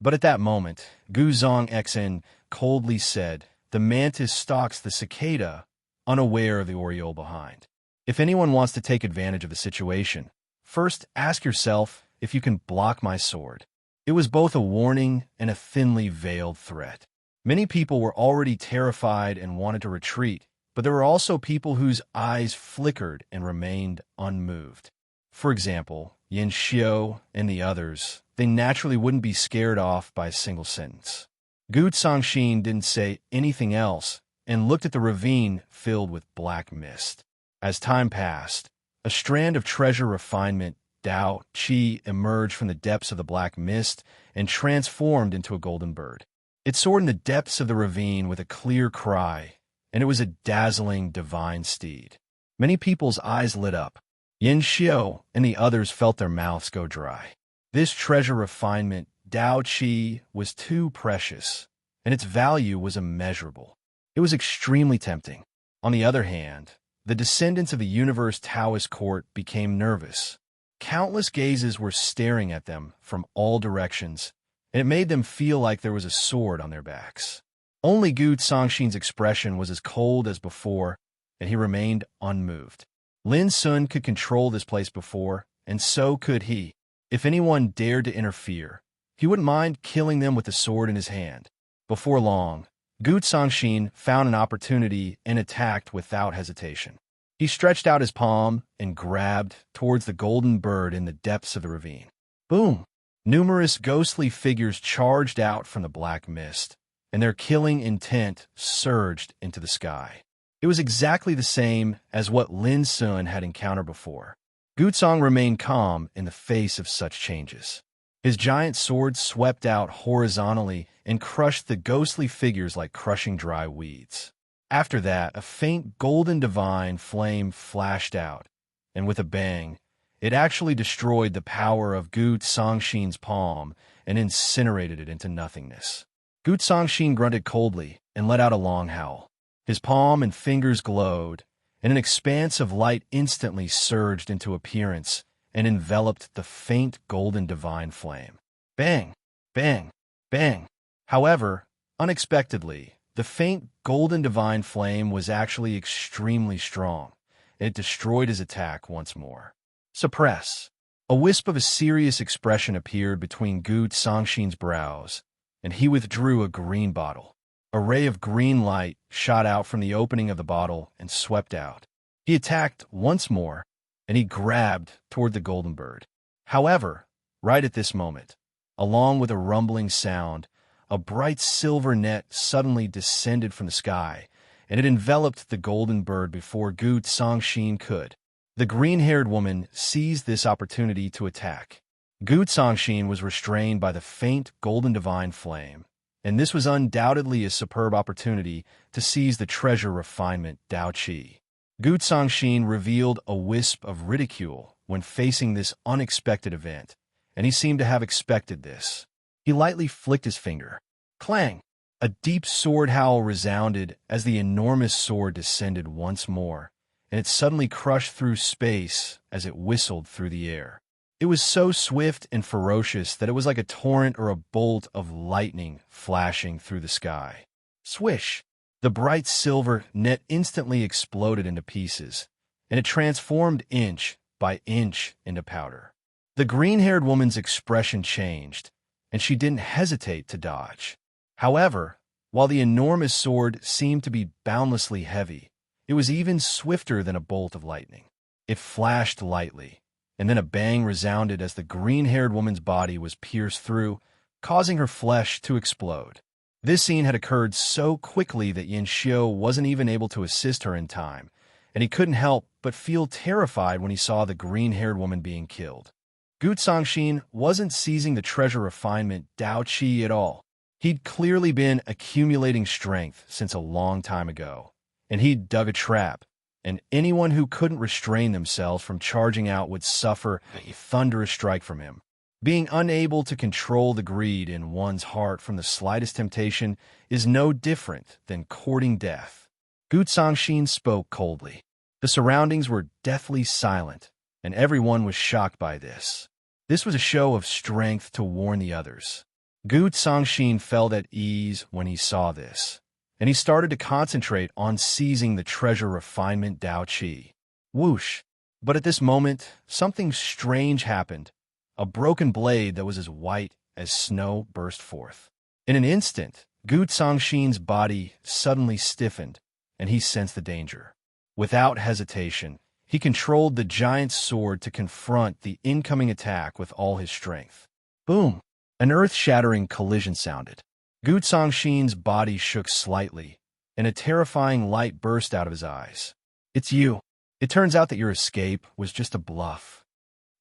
But at that moment, Gu Zongxin coldly said, the mantis stalks the cicada, unaware of the oriole behind. If anyone wants to take advantage of the situation, first ask yourself if you can block my sword. It was both a warning and a thinly veiled threat. Many people were already terrified and wanted to retreat, but there were also people whose eyes flickered and remained unmoved. For example, Yin Xiao and the others, they naturally wouldn't be scared off by a single sentence. Gu Zongxin didn't say anything else and looked at the ravine filled with black mist. As time passed, a strand of treasure refinement Dao Qi emerged from the depths of the black mist and transformed into a golden bird. It soared in the depths of the ravine with a clear cry, and it was a dazzling divine steed. Many people's eyes lit up. Yin Xiao and the others felt their mouths go dry. This treasure refinement Dao Qi was too precious, and its value was immeasurable. It was extremely tempting. On the other hand, the descendants of the universe Taoist court became nervous. Countless gazes were staring at them from all directions, and it made them feel like there was a sword on their backs. Only Gu Zongxin's expression was as cold as before, and he remained unmoved. Lin Sun could control this place before, and so could he. If anyone dared to interfere, he wouldn't mind killing them with the sword in his hand. Before long, Gu Zongxin found an opportunity and attacked without hesitation. He stretched out his palm and grabbed towards the golden bird in the depths of the ravine. Boom! Numerous ghostly figures charged out from the black mist, and their killing intent surged into the sky. It was exactly the same as what Lin Sun had encountered before. Gutsong remained calm in the face of such changes. His giant sword swept out horizontally and crushed the ghostly figures like crushing dry weeds. After that, a faint golden divine flame flashed out, and with a bang, it actually destroyed the power of Gu Songshin's palm and incinerated it into nothingness. Gu Songshin grunted coldly and let out a long howl. His palm and fingers glowed, and an expanse of light instantly surged into appearance and enveloped the faint golden divine flame. Bang! Bang! Bang! However, unexpectedly, the faint golden divine flame was actually extremely strong, and it destroyed his attack once more. Suppress. A wisp of a serious expression appeared between Gu Songshin's brows, and he withdrew a green bottle. A ray of green light shot out from the opening of the bottle and swept out. He attacked once more, and he grabbed toward the golden bird. However, right at this moment, along with a rumbling sound, a bright silver net suddenly descended from the sky, and it enveloped the golden bird before Gu Songshin could. The green-haired woman seized this opportunity to attack. Gu Songshin was restrained by the faint golden divine flame, and this was undoubtedly a superb opportunity to seize the treasure refinement Dao Qi. Gu Songshin revealed a wisp of ridicule when facing this unexpected event, and he seemed to have expected this. He lightly flicked his finger. Clang! A deep sword howl resounded as the enormous sword descended once more, and it suddenly crushed through space as it whistled through the air. It was so swift and ferocious that it was like a torrent or a bolt of lightning flashing through the sky. Swish! The bright silver net instantly exploded into pieces, and it transformed inch by inch into powder. The green-haired woman's expression changed, and she didn't hesitate to dodge. However, while the enormous sword seemed to be boundlessly heavy, it was even swifter than a bolt of lightning. It flashed lightly, and then a bang resounded as the green-haired woman's body was pierced through, causing her flesh to explode. This scene had occurred so quickly that Yin Xiu wasn't even able to assist her in time, and he couldn't help but feel terrified when he saw the green-haired woman being killed. Gu Songshin wasn't seizing the treasure refinement Dao Qi at all. He'd clearly been accumulating strength since a long time ago, and he'd dug a trap, and anyone who couldn't restrain themselves from charging out would suffer a thunderous strike from him. Being unable to control the greed in one's heart from the slightest temptation is no different than courting death. Gu Songshin spoke coldly. The surroundings were deathly silent, and everyone was shocked by this. This was a show of strength to warn the others. Gu Songshin felt at ease when he saw this, and he started to concentrate on seizing the treasure refinement Dao Qi. Whoosh! But at this moment, something strange happened. A broken blade that was as white as snow burst forth. In an instant, Gu Songshin's body suddenly stiffened, and he sensed the danger. Without hesitation, he controlled the giant sword to confront the incoming attack with all his strength. Boom! An earth-shattering collision sounded. Gu Songshin's body shook slightly, and a terrifying light burst out of his eyes. It's you. It turns out that your escape was just a bluff.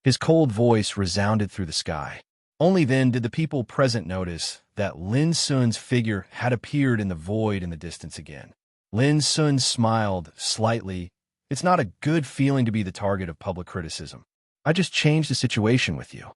His cold voice resounded through the sky. Only then did the people present notice that Lin Sun's figure had appeared in the void in the distance again. Lin Sun smiled slightly. It's not a good feeling to be the target of public criticism. I just changed the situation with you.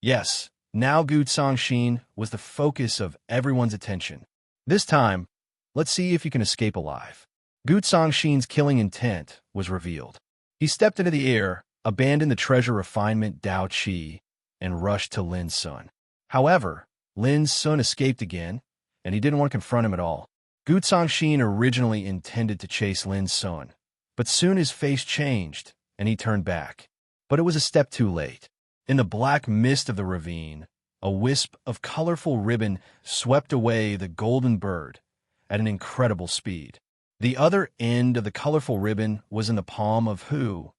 Yes, now Gu Songshin was the focus of everyone's attention. This time, let's see if you can escape alive. Gu Songshin's killing intent was revealed. He stepped into the air, abandoned the treasure refinement Dao Qi, and rushed to Lin Sun. However, Lin Sun escaped again, and he didn't want to confront him at all. Gu Songshin originally intended to chase Lin Sun, but soon his face changed, and he turned back. But it was a step too late. In the black mist of the ravine, a wisp of colorful ribbon swept away the golden bird at an incredible speed. The other end of the colorful ribbon was in the palm of who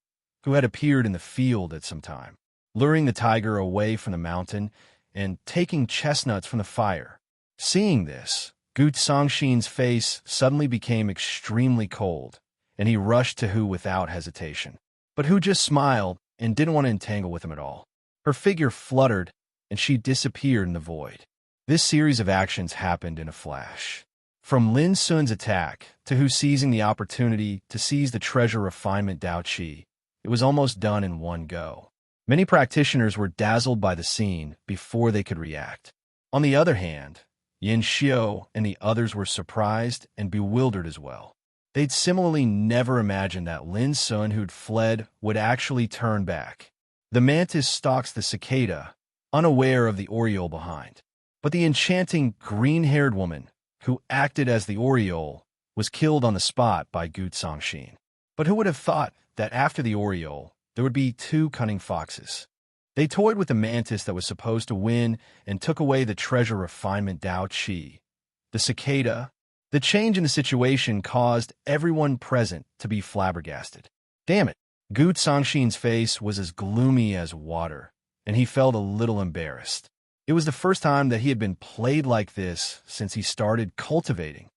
had appeared in the field at some time, luring the tiger away from the mountain and taking chestnuts from the fire. Seeing this, Gu Songshin's face suddenly became extremely cold, and he rushed to Hu without hesitation. But Hu just smiled and didn't want to entangle with him at all. Her figure fluttered, and she disappeared in the void. This series of actions happened in a flash. From Lin Sun's attack to Hu seizing the opportunity to seize the treasure refinement Dao Qi, it was almost done in one go. Many practitioners were dazzled by the scene before they could react. On the other hand, Yin Xiao and the others were surprised and bewildered as well. They'd similarly never imagined that Lin Sun, who'd fled, would actually turn back. The mantis stalks the cicada, unaware of the oriole behind. But the enchanting green-haired woman, who acted as the oriole, was killed on the spot by Gu Songshin. But who would have thought that after the oriole, there would be two cunning foxes? They toyed with the mantis that was supposed to win and took away the treasure refinement Dao Qi. The cicada. The change in the situation caused everyone present to be flabbergasted. Damn it! Gu Songshin's face was as gloomy as water, and he felt a little embarrassed. It was the first time that he had been played like this since he started cultivating.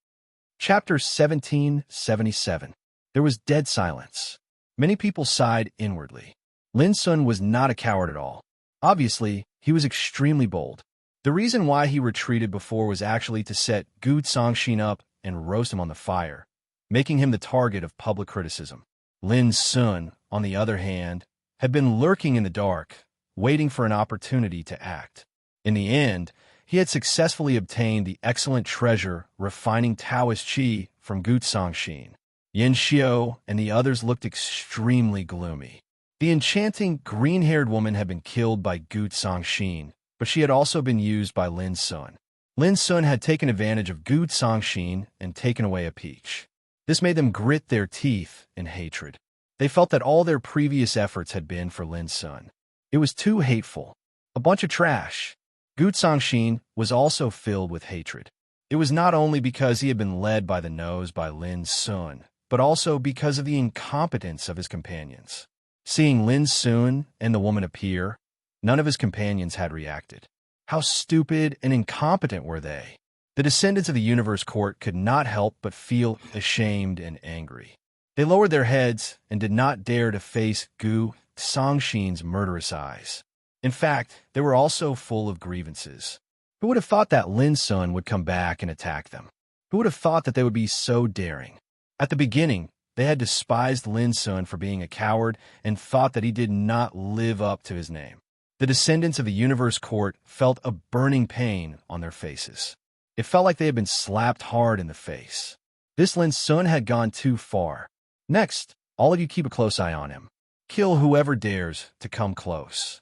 Chapter 1777. There was dead silence. Many people sighed inwardly. Lin Sun was not a coward at all. Obviously, he was extremely bold. The reason why he retreated before was actually to set Gu Songshin up and roast him on the fire, making him the target of public criticism. Lin Sun, on the other hand, had been lurking in the dark, waiting for an opportunity to act. In the end, he had successfully obtained the excellent treasure refining Taoist Qi from Gu Songshin. Yin Xiao and the others looked extremely gloomy. The enchanting green-haired woman had been killed by Gu Songshin, but she had also been used by Lin Sun. Lin Sun had taken advantage of Gu Songshin and taken away a peach. This made them grit their teeth in hatred. They felt that all their previous efforts had been for Lin Sun. It was too hateful. A bunch of trash. Gu Songshin was also filled with hatred. It was not only because he had been led by the nose by Lin Sun, but also because of the incompetence of his companions. Seeing Lin Sun and the woman appear, none of his companions had reacted. How stupid and incompetent were they? The descendants of the Universe Court could not help but feel ashamed and angry. They lowered their heads and did not dare to face Gu Songshin's murderous eyes. In fact, they were also full of grievances. Who would have thought that Lin Sun would come back and attack them? Who would have thought that they would be so daring? At the beginning, they had despised Lin Sun for being a coward and thought that he did not live up to his name. The descendants of the Universe Court felt a burning pain on their faces. It felt like they had been slapped hard in the face. This Lin Sun had gone too far. Next, all of you keep a close eye on him. Kill whoever dares to come close.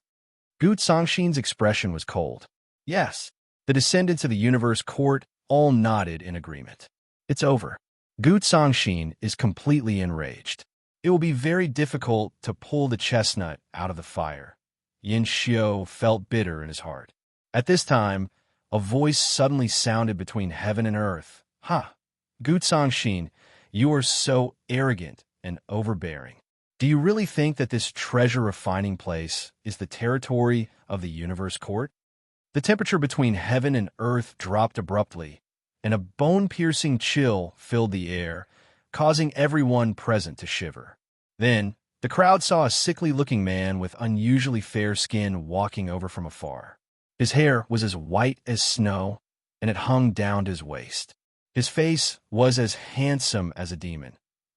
Gu Songshin's expression was cold. Yes, the descendants of the Universe Court all nodded in agreement. It's over. Gu Songshin is completely enraged. It will be very difficult to pull the chestnut out of the fire. Yin Xiao felt bitter in his heart. At this time, a voice suddenly sounded between heaven and earth. Ha! Gu Songshin, you are so arrogant and overbearing. Do you really think that this treasure refining place is the territory of the Universe Court? The temperature between heaven and earth dropped abruptly, and a bone-piercing chill filled the air, causing everyone present to shiver. Then, the crowd saw a sickly-looking man with unusually fair skin walking over from afar. His hair was as white as snow, and it hung down to his waist. His face was as handsome as a demon,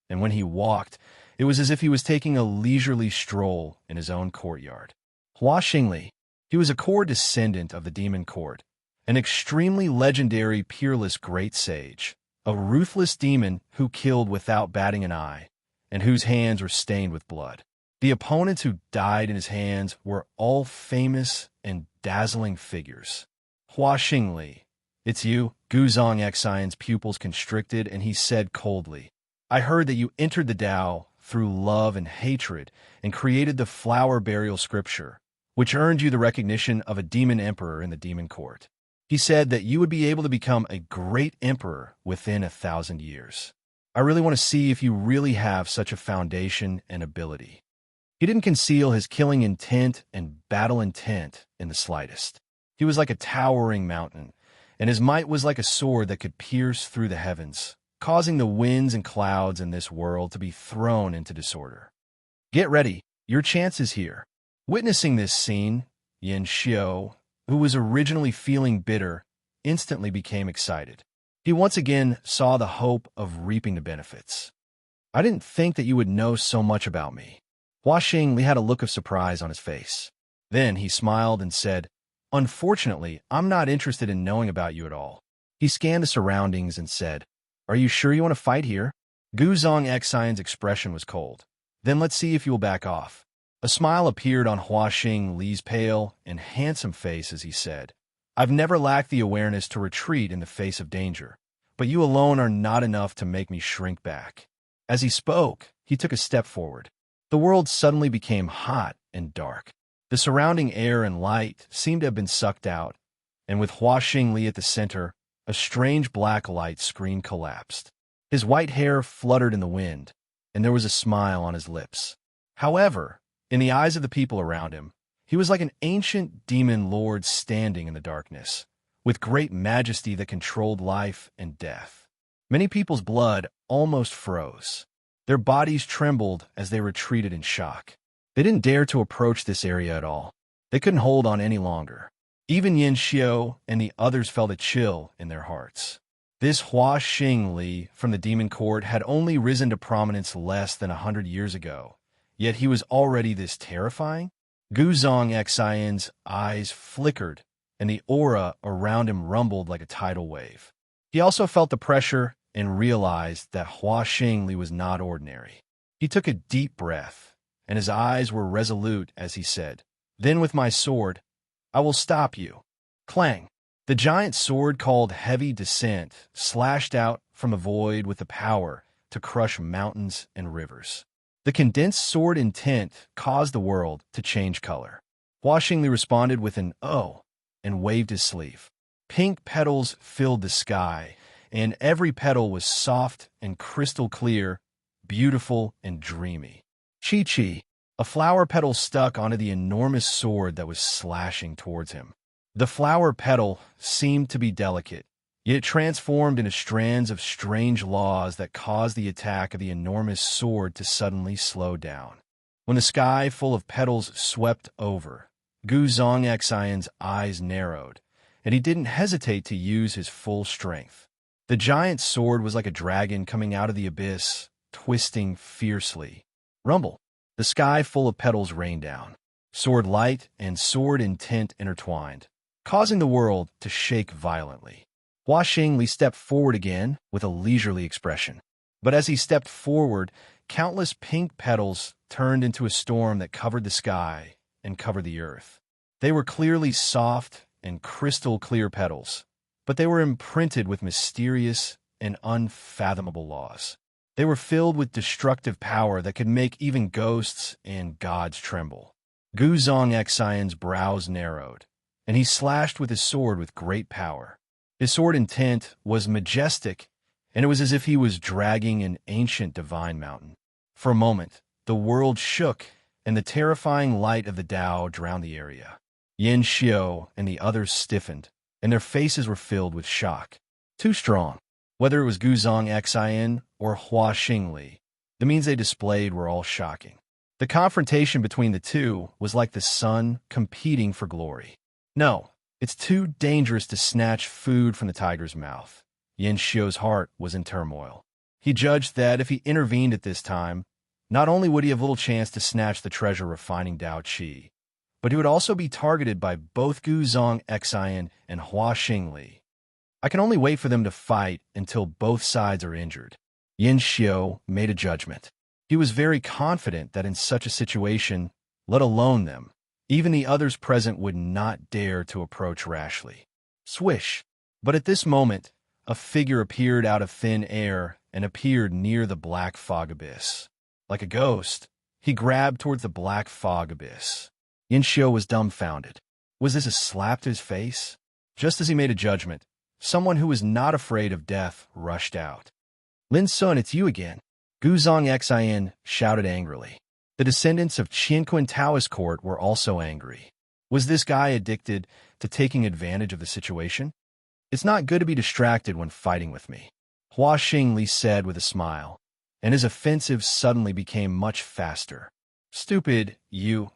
and when he walked, it was as if he was taking a leisurely stroll in his own courtyard. Hua Xingli, he was a core descendant of the demon court, an extremely legendary, peerless great sage, a ruthless demon who killed without batting an eye, and whose hands were stained with blood. The opponents who died in his hands were all famous and dazzling figures. Hua Xingli, it's you? Gu Zongxian's pupils constricted, and he said coldly, I heard that you entered the Tao through love and hatred and created the flower burial scripture, which earned you the recognition of a demon emperor in the demon court. He said that you would be able to become a great emperor within 1,000 years. I really want to see if you really have such a foundation and ability. He didn't conceal his killing intent and battle intent in the slightest. He was like a towering mountain, and his might was like a sword that could pierce through the heavens, causing the winds and clouds in this world to be thrown into disorder. Get ready, your chance is here. Witnessing this scene, Yin Xiao, who was originally feeling bitter, instantly became excited. He once again saw the hope of reaping the benefits. I didn't think that you would know so much about me. Hua Xingli had a look of surprise on his face. Then he smiled and said, Unfortunately, I'm not interested in knowing about you at all. He scanned the surroundings and said, Are you sure you want to fight here? Guzong Xian's expression was cold. Then let's see if you will back off. A smile appeared on Hua Xingli's pale and handsome face as he said, I've never lacked the awareness to retreat in the face of danger, but you alone are not enough to make me shrink back. As he spoke, he took a step forward. The world suddenly became hot and dark. The surrounding air and light seemed to have been sucked out, and with Hua Xingli at the center, a strange black light screen collapsed. His white hair fluttered in the wind, and there was a smile on his lips. However, in the eyes of the people around him, he was like an ancient demon lord standing in the darkness, with great majesty that controlled life and death. Many people's blood almost froze. Their bodies trembled as they retreated in shock. They didn't dare to approach this area at all. They couldn't hold on any longer. Even Yin Xiao and the others felt a chill in their hearts. This Hua Xingli from the demon court had only risen to prominence less than 100 years ago, yet he was already this terrifying? Guzong Xian's eyes flickered, and the aura around him rumbled like a tidal wave. He also felt the pressure and realized that Hua Xingli was not ordinary. He took a deep breath, and his eyes were resolute as he said, Then with my sword, I will stop you. Clang! The giant sword called Heavy Descent slashed out from the void with the power to crush mountains and rivers. The condensed sword intent caused the world to change color. Hua Xingli responded with an "oh" and waved his sleeve. Pink petals filled the sky, and every petal was soft and crystal clear, beautiful and dreamy. Chi-Chi, a flower petal stuck onto the enormous sword that was slashing towards him. The flower petal seemed to be delicate, yet it transformed into strands of strange laws that caused the attack of the enormous sword to suddenly slow down. When the sky full of petals swept over, Guzong Xian's eyes narrowed, and he didn't hesitate to use his full strength. The giant sword was like a dragon coming out of the abyss, twisting fiercely. Rumble! The sky full of petals rained down. Sword light and sword intent intertwined, causing the world to shake violently. Hua Xingli stepped forward again with a leisurely expression. But as he stepped forward, countless pink petals turned into a storm that covered the sky and covered the earth. They were clearly soft and crystal-clear petals, but they were imprinted with mysterious and unfathomable laws. They were filled with destructive power that could make even ghosts and gods tremble. Guzong Xian's brows narrowed, and he slashed with his sword with great power. His sword intent was majestic, and it was as if he was dragging an ancient divine mountain. For a moment, the world shook, and the terrifying light of the Tao drowned the area. Yin Xiao and the others stiffened, and their faces were filled with shock. Too strong. Whether it was Guzong Xian or Hua Xingli, the means they displayed were all shocking. The confrontation between the two was like the sun competing for glory. No, it's too dangerous to snatch food from the tiger's mouth. Yin Xiao's heart was in turmoil. He judged that if he intervened at this time, not only would he have little chance to snatch the treasure refining Dao Qi, but he would also be targeted by both Guzong Xian and Hua Xingli. I can only wait for them to fight until both sides are injured. Yin Xiao made a judgment. He was very confident that in such a situation, let alone them, even the others present would not dare to approach rashly. Swish! But at this moment, a figure appeared out of thin air and appeared near the black fog abyss. Like a ghost, he grabbed towards the black fog abyss. Yin Xiao was dumbfounded. Was this a slap to his face? Just as he made a judgment, someone who was not afraid of death rushed out. Lin Sun, it's you again. Guzong Xian shouted angrily. The descendants of Qianquan Taoist court were also angry. Was this guy addicted to taking advantage of the situation? It's not good to be distracted when fighting with me, Hua Xingli said with a smile, and his offensive suddenly became much faster. Stupid, you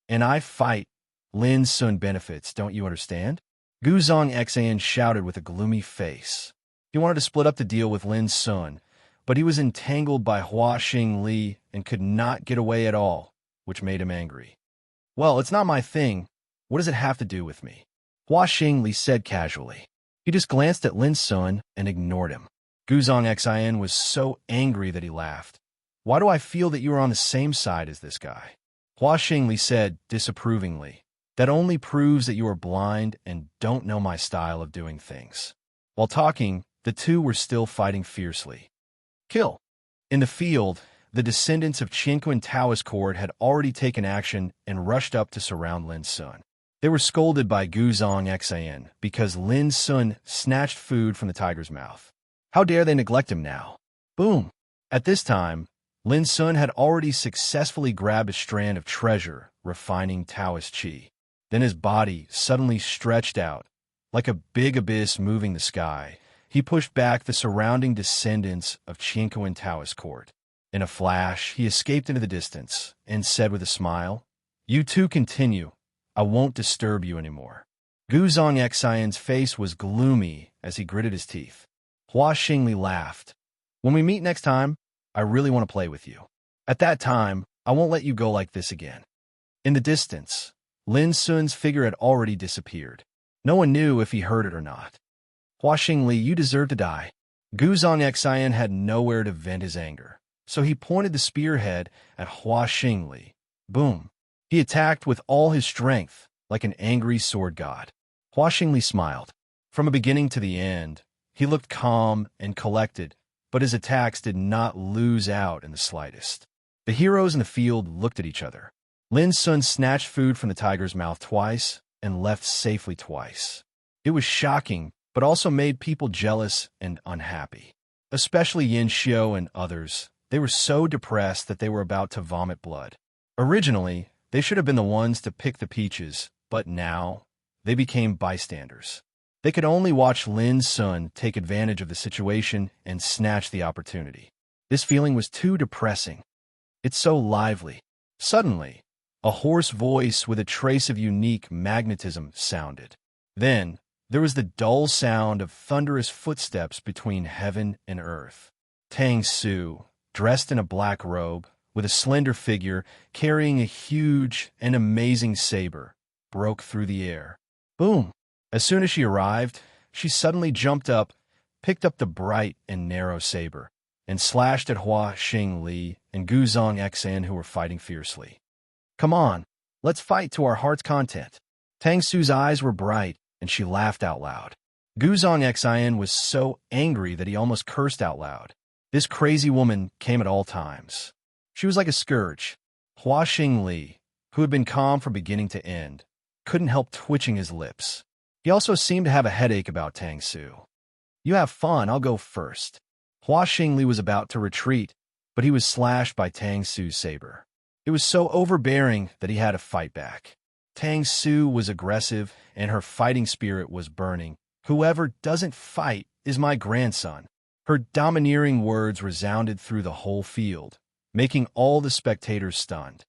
and I fight. Lin Sun benefits, don't you understand? Guzong Xan shouted with a gloomy face. He wanted to split up the deal with Lin Sun, but he was entangled by Hua Xingli and could not get away at all, which made him angry. Well, it's not my thing. What does it have to do with me? Hua Xingli said casually. He just glanced at Lin Sun and ignored him. Guzong Xian was so angry that he laughed. Why do I feel that you are on the same side as this guy? Hua Xingli said disapprovingly. That only proves that you are blind and don't know my style of doing things. While talking, the two were still fighting fiercely. Kill. In the field, the descendants of Qinquan Taoist court had already taken action and rushed up to surround Lin Sun. They were scolded by Guzong Xian because Lin Sun snatched food from the tiger's mouth. How dare they neglect him now? Boom! At this time, Lin Sun had already successfully grabbed a strand of treasure, refining Taoist qi. Then his body suddenly stretched out, like a big abyss moving the sky. He pushed back the surrounding descendants of Qinquan Taoist court. In a flash, he escaped into the distance and said with a smile, You two continue. I won't disturb you anymore. Guzong Xian's face was gloomy as he gritted his teeth. Hua Xingli laughed. When we meet next time, I really want to play with you. At that time, I won't let you go like this again. In the distance, Lin Sun's figure had already disappeared. No one knew if he heard it or not. Hua Xingli, you deserve to die. Guzong Xian had nowhere to vent his anger, so he pointed the spearhead at Hua Xingli. Boom! He attacked with all his strength, like an angry sword god. Hua Xingli smiled. From the beginning to the end, he looked calm and collected, but his attacks did not lose out in the slightest. The heroes in the field looked at each other. Lin Sun snatched food from the tiger's mouth twice and left safely twice. It was shocking, but also made people jealous and unhappy. Especially Yin Xiu and others. They were so depressed that they were about to vomit blood. Originally, they should have been the ones to pick the peaches, but now they became bystanders. They could only watch Lin Sun take advantage of the situation and snatch the opportunity. This feeling was too depressing. It's so lively. Suddenly, a hoarse voice with a trace of unique magnetism sounded. Then, there was the dull sound of thunderous footsteps between heaven and earth. Tang Su, dressed in a black robe, with a slender figure carrying a huge and amazing saber, broke through the air. Boom! As soon as she arrived, she suddenly jumped up, picked up the bright and narrow saber, and slashed at Hua Xingli and Guzong Xian who were fighting fiercely. Come on, let's fight to our heart's content. Tang Su's eyes were bright, and she laughed out loud. Guzong Xian was so angry that he almost cursed out loud. This crazy woman came at all times. She was like a scourge. Hua Xingli, who had been calm from beginning to end, couldn't help twitching his lips. He also seemed to have a headache about Tang Su. You have fun, I'll go first. Hua Xingli was about to retreat, but he was slashed by Tang Su's saber. It was so overbearing that he had to fight back. Tang Su was aggressive, and her fighting spirit was burning. Whoever doesn't fight is my grandson. Her domineering words resounded through the whole field, making all the spectators stunned.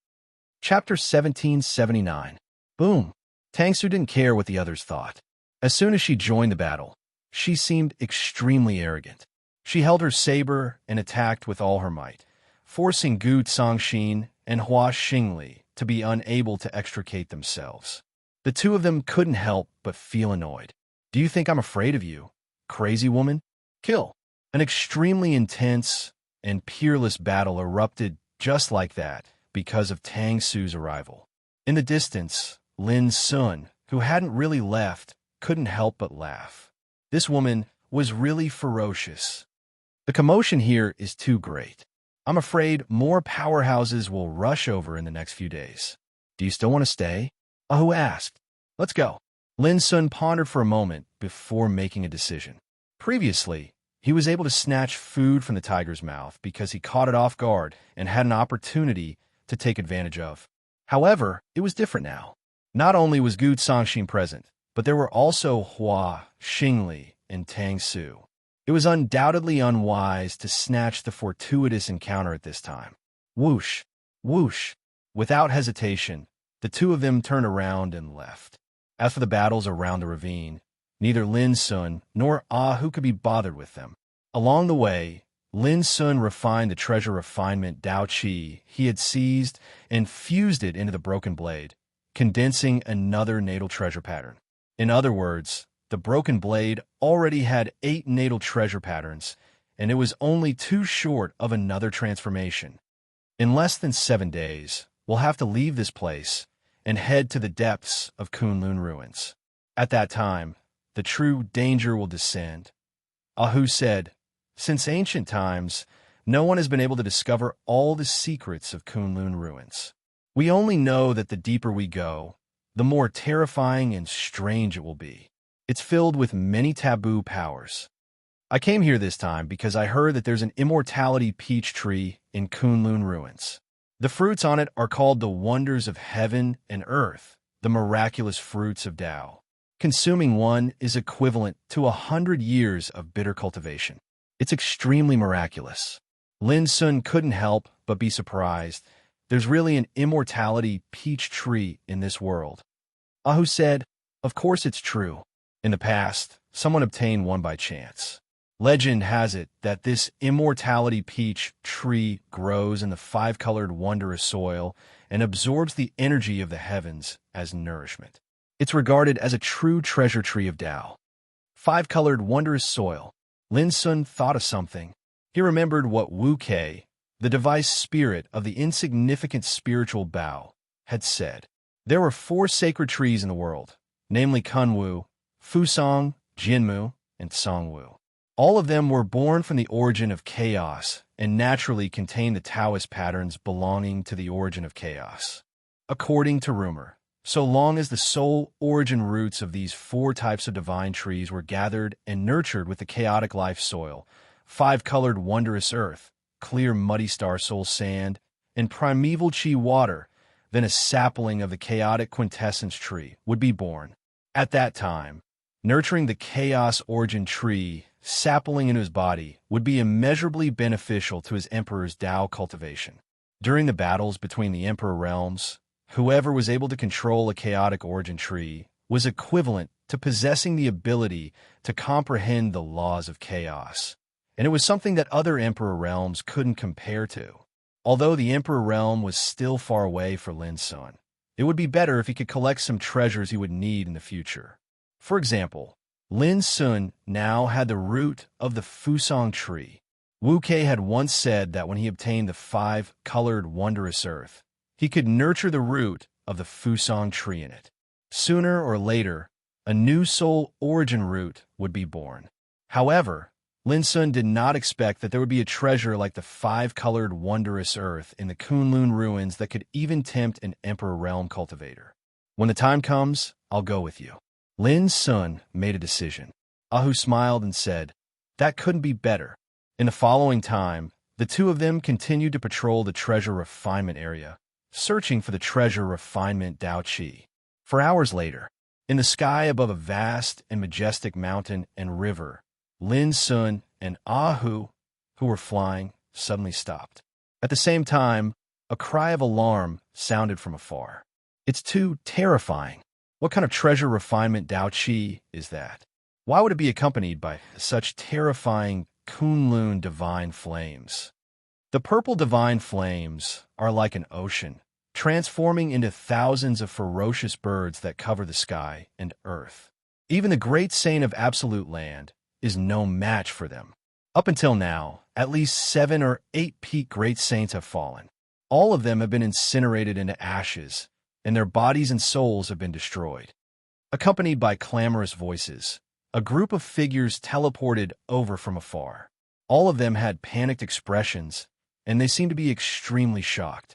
Chapter 1779. Boom! Tang Su didn't care what the others thought. As soon as she joined the battle, she seemed extremely arrogant. She held her saber and attacked with all her might, forcing Gu Cangxin and Hua Xingli to be unable to extricate themselves. The two of them couldn't help but feel annoyed. Do you think I'm afraid of you, crazy woman? Kill! An extremely intense and peerless battle erupted just like that because of Tang Su's arrival. In the distance, Lin Sun, who hadn't really left, couldn't help but laugh. This woman was really ferocious. The commotion here is too great. I'm afraid more powerhouses will rush over in the next few days. Do you still want to stay? Ahu asked. Let's go. Lin Sun pondered for a moment before making a decision. Previously, he was able to snatch food from the tiger's mouth because he caught it off guard and had an opportunity to take advantage of. However, it was different now. Not only was Gu Cangxin present, but there were also Hua Xingli and Tang Su. It was undoubtedly unwise to snatch the fortuitous encounter at this time. Whoosh, whoosh. Without hesitation, the two of them turned around and left. As for the battles around the ravine, neither Lin Sun nor Hu could be bothered with them. Along the way, Lin Sun refined the treasure refinement Dao Qi he had seized and fused it into the broken blade, condensing another natal treasure pattern. In other words, the broken blade already had 8 natal treasure patterns, and it was only too short of another transformation. In less than 7 days, we'll have to leave this place and head to the depths of Kunlun ruins. At that time, the true danger will descend. Hu said, since ancient times, no one has been able to discover all the secrets of Kunlun ruins. We only know that the deeper we go, the more terrifying and strange it will be. It's filled with many taboo powers. I came here this time because I heard that there's an immortality peach tree in Kunlun ruins. The fruits on it are called the wonders of heaven and earth, the miraculous fruits of Tao. Consuming one is equivalent to 100 years of bitter cultivation. It's extremely miraculous. Lin Sun couldn't help but be surprised. There's really an immortality peach tree in this world. Hu said, of course it's true. In the past, someone obtained one by chance. Legend has it that this immortality peach tree grows in the 5-colored wondrous soil and absorbs the energy of the heavens as nourishment. It's regarded as a true treasure tree of Tao. 5-colored wondrous soil. Lin Sun thought of something. He remembered what Wu Kei, the device spirit of the insignificant spiritual Bao, had said. There were 4 sacred trees in the world, namely Kunwu, Fusong, Jinmu, and Songwu. All of them were born from the origin of chaos and naturally contain the Taoist patterns belonging to the origin of chaos. According to rumor, so long as the soul origin roots of these 4 types of divine trees were gathered and nurtured with the chaotic life soil, 5-colored wondrous earth, clear muddy star soul sand, and primeval chi water, then a sapling of the chaotic quintessence tree would be born. At that time, nurturing the chaos origin tree, sapling into his body, would be immeasurably beneficial to his emperor's Tao cultivation. During the battles between the emperor realms, whoever was able to control a chaotic origin tree was equivalent to possessing the ability to comprehend the laws of chaos, and it was something that other emperor realms couldn't compare to. Although the emperor realm was still far away for Lin Sun, it would be better if he could collect some treasures he would need in the future. For example, Lin Sun now had the root of the Fusong tree. Wu Kei had once said that when he obtained the 5-colored wondrous earth, he could nurture the root of the Fusong tree in it. Sooner or later, a new soul origin root would be born. However, Lin Sun did not expect that there would be a treasure like the 5-colored wondrous earth in the Kunlun ruins that could even tempt an emperor realm cultivator. When the time comes, I'll go with you. Lin Sun made a decision. Hu smiled and said, that couldn't be better. In the following time, the two of them continued to patrol the treasure refinement area, searching for the treasure refinement Dao Qi. For hours later, in the sky above a vast and majestic mountain and river, Lin Sun and Hu, who were flying, suddenly stopped. At the same time, a cry of alarm sounded from afar. It's too terrifying. What kind of treasure refinement Dao Qi is that? Why would it be accompanied by such terrifying Kunlun divine flames? The purple divine flames are like an ocean, transforming into thousands of ferocious birds that cover the sky and earth. Even the great saint of absolute land is no match for them. Up until now, at least 7 or 8 peak great saints have fallen. All of them have been incinerated into ashes, and their bodies and souls have been destroyed. Accompanied by clamorous voices, a group of figures teleported over from afar. All of them had panicked expressions, and they seemed to be extremely shocked.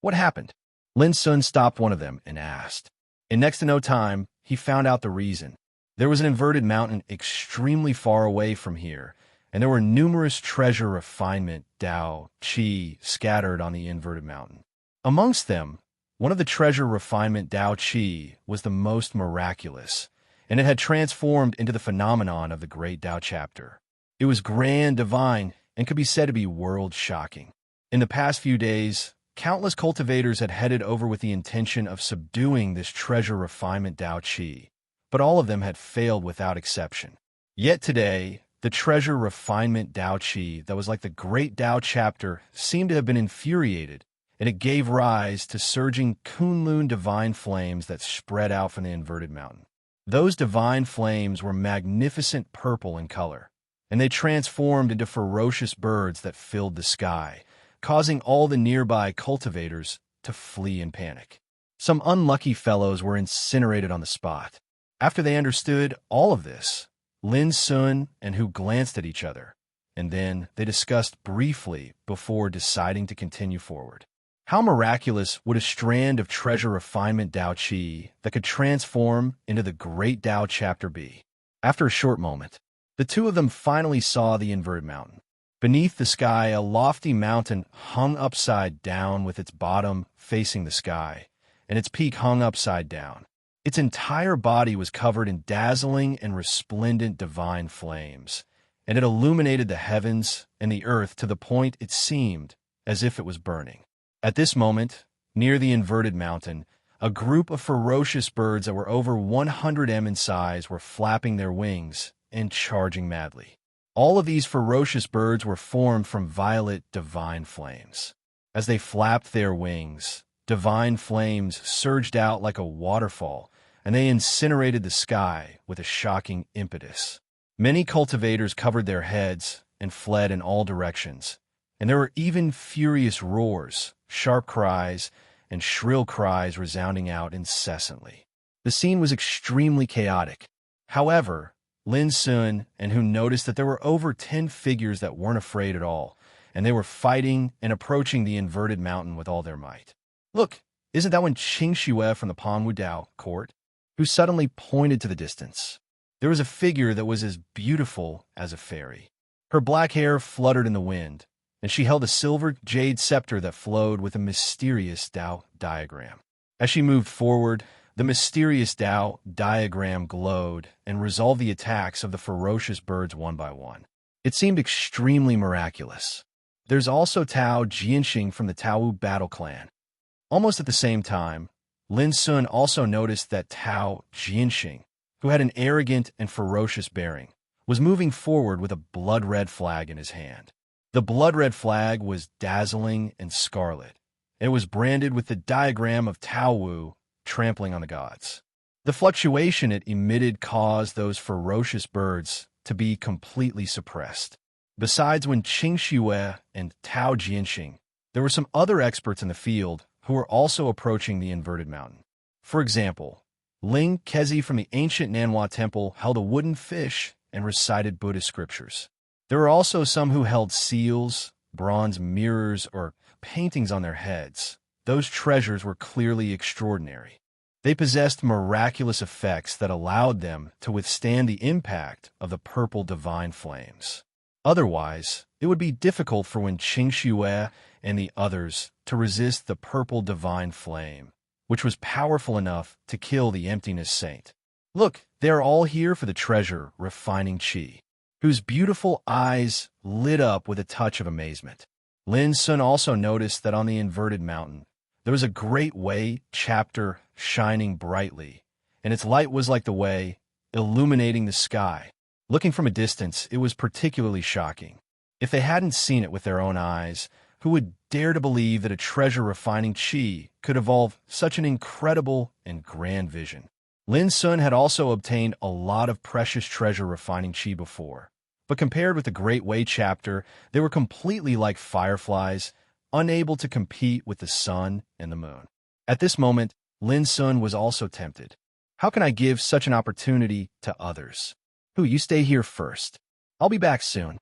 What happened? Lin Sun stopped one of them and asked. In next to no time, he found out the reason. There was an inverted mountain extremely far away from here, and there were numerous treasure refinement Dao Qi scattered on the inverted mountain. Amongst them, one of the treasure refinement Dao Qi was the most miraculous, and it had transformed into the phenomenon of the Great Tao chapter. It was grand, divine, and could be said to be world-shocking. In the past few days, countless cultivators had headed over with the intention of subduing this treasure refinement Tao Qi, but all of them had failed without exception. Yet today, the treasure refinement Tao Qi that was like the Great Tao chapter seemed to have been infuriated, and it gave rise to surging Kunlun divine flames that spread out from the inverted mountain. Those divine flames were magnificent purple in color, and they transformed into ferocious birds that filled the sky, causing all the nearby cultivators to flee in panic. Some unlucky fellows were incinerated on the spot. After they understood all of this, Lin Sun and Hu glanced at each other, and then they discussed briefly before deciding to continue forward. How miraculous would a strand of treasure refinement Tao Qi that could transform into the Great Tao chapter be? After a short moment, the two of them finally saw the inverted mountain. Beneath the sky, a lofty mountain hung upside down with its bottom facing the sky, and its peak hung upside down. Its entire body was covered in dazzling and resplendent divine flames, and it illuminated the heavens and the earth to the point it seemed as if it was burning. At this moment, near the inverted mountain, a group of ferocious birds that were over 100 m in size were flapping their wings and charging madly. All of these ferocious birds were formed from violet divine flames. As they flapped their wings, divine flames surged out like a waterfall, and they incinerated the sky with a shocking impetus. Many cultivators covered their heads and fled in all directions, and there were even furious roars, sharp cries, and shrill cries resounding out incessantly. The scene was extremely chaotic. However, Lin Sun and Hu noticed that there were over 10 figures that weren't afraid at all, and they were fighting and approaching the inverted mountain with all their might. Look, isn't that one Qing Shue from the Panwu Dao court? Who suddenly pointed to the distance. There was a figure that was as beautiful as a fairy. Her black hair fluttered in the wind, and she held a silver jade scepter that flowed with a mysterious Tao diagram. As she moved forward, the mysterious Tao diagram glowed and resolved the attacks of the ferocious birds one by one. It seemed extremely miraculous. There's also Tao Jianxing from the Tao battle clan. Almost at the same time, Lin Sun also noticed that Tao Jianxing, who had an arrogant and ferocious bearing, was moving forward with a blood-red flag in his hand. The blood-red flag was dazzling and scarlet, and it was branded with the diagram of Tao Wu trampling on the gods. The fluctuation it emitted caused those ferocious birds to be completely suppressed. Besides Wen Qing Shue and Tao Jianxing, there were some other experts in the field who were also approaching the inverted mountain. For example, Ling Kezi from the ancient Nanhua temple held a wooden fish and recited Buddhist scriptures. There were also some who held seals, bronze mirrors, or paintings on their heads. Those treasures were clearly extraordinary. They possessed miraculous effects that allowed them to withstand the impact of the purple divine flames. Otherwise, it would be difficult for Wen Qing Shue and the others to resist the purple divine flame, which was powerful enough to kill the emptiness saint. Look, they are all here for the treasure refining Qi, whose beautiful eyes lit up with a touch of amazement. Lin Sun also noticed that on the inverted mountain, there was a great way chapter shining brightly, and its light was like the way, illuminating the sky. Looking from a distance, it was particularly shocking. If they hadn't seen it with their own eyes, who would dare to believe that a treasure refining Qi could evolve such an incredible and grand vision? Lin Sun had also obtained a lot of precious treasure refining Qi before, but compared with the Great Way chapter, they were completely like fireflies, unable to compete with the sun and the moon. At this moment, Lin Sun was also tempted. How can I give such an opportunity to others? Who, you stay here first. I'll be back soon.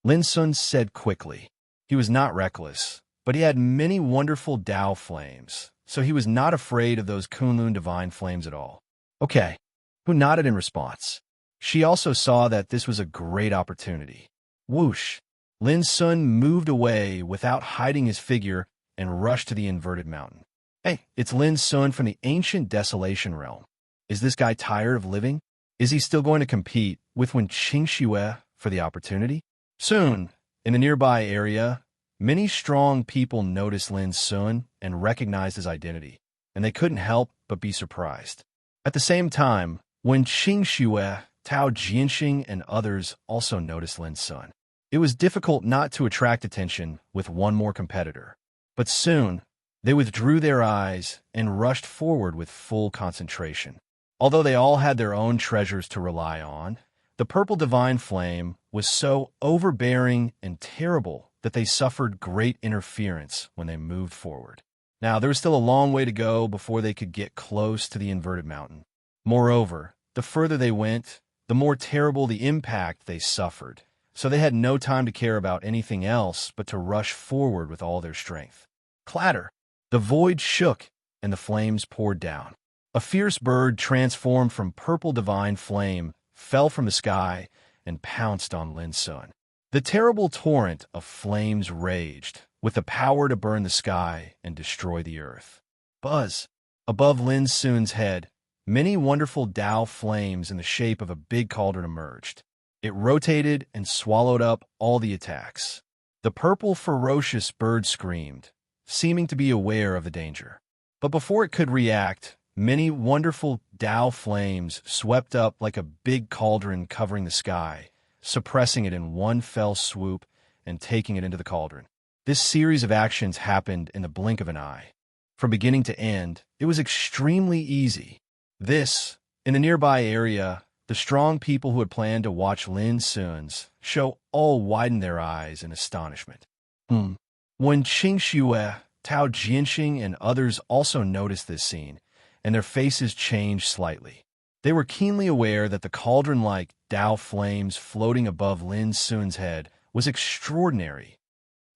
Lin Sun said quickly. He was not reckless, but he had many wonderful Tao flames, so he was not afraid of those Kunlun divine flames at all. Okay, Hu nodded in response. She also saw that this was a great opportunity. Whoosh! Lin Sun moved away without hiding his figure and rushed to the inverted mountain. Hey, it's Lin Sun from the ancient Desolation Realm. Is this guy tired of living? Is he still going to compete with Wen Qingxue for the opportunity? Soon, in a nearby area, many strong people noticed Lin Sun and recognized his identity, and they couldn't help but be surprised. At the same time, when Qingxue, Tao Jianxing, and others also noticed Lin Sun, it was difficult not to attract attention with one more competitor. But soon, they withdrew their eyes and rushed forward with full concentration. Although they all had their own treasures to rely on, the purple divine flame was so overbearing and terrible that they suffered great interference when they moved forward. Now, there was still a long way to go before they could get close to the inverted mountain. Moreover, the further they went, the more terrible the impact they suffered, so they had no time to care about anything else but to rush forward with all their strength. Clatter! The void shook, and the flames poured down. A fierce bird transformed from purple divine flame fell from the sky and pounced on Lin Sun. The terrible torrent of flames raged, with the power to burn the sky and destroy the earth. Buzz! Above Lin Sun's head, many wonderful Tao flames in the shape of a big cauldron emerged. It rotated and swallowed up all the attacks. The purple ferocious bird screamed, seeming to be aware of the danger. But before it could react, many wonderful Tao flames swept up like a big cauldron covering the sky, suppressing it in one fell swoop and taking it into the cauldron. This series of actions happened in the blink of an eye. From beginning to end, it was extremely easy. In a nearby area, the strong people who had planned to watch Lin Sun's show all widened their eyes in astonishment. When Qingxue, Tao Jianxing, and others also noticed this scene, and their faces changed slightly. They were keenly aware that the cauldron-like Tao flames floating above Lin Sun's head was extraordinary.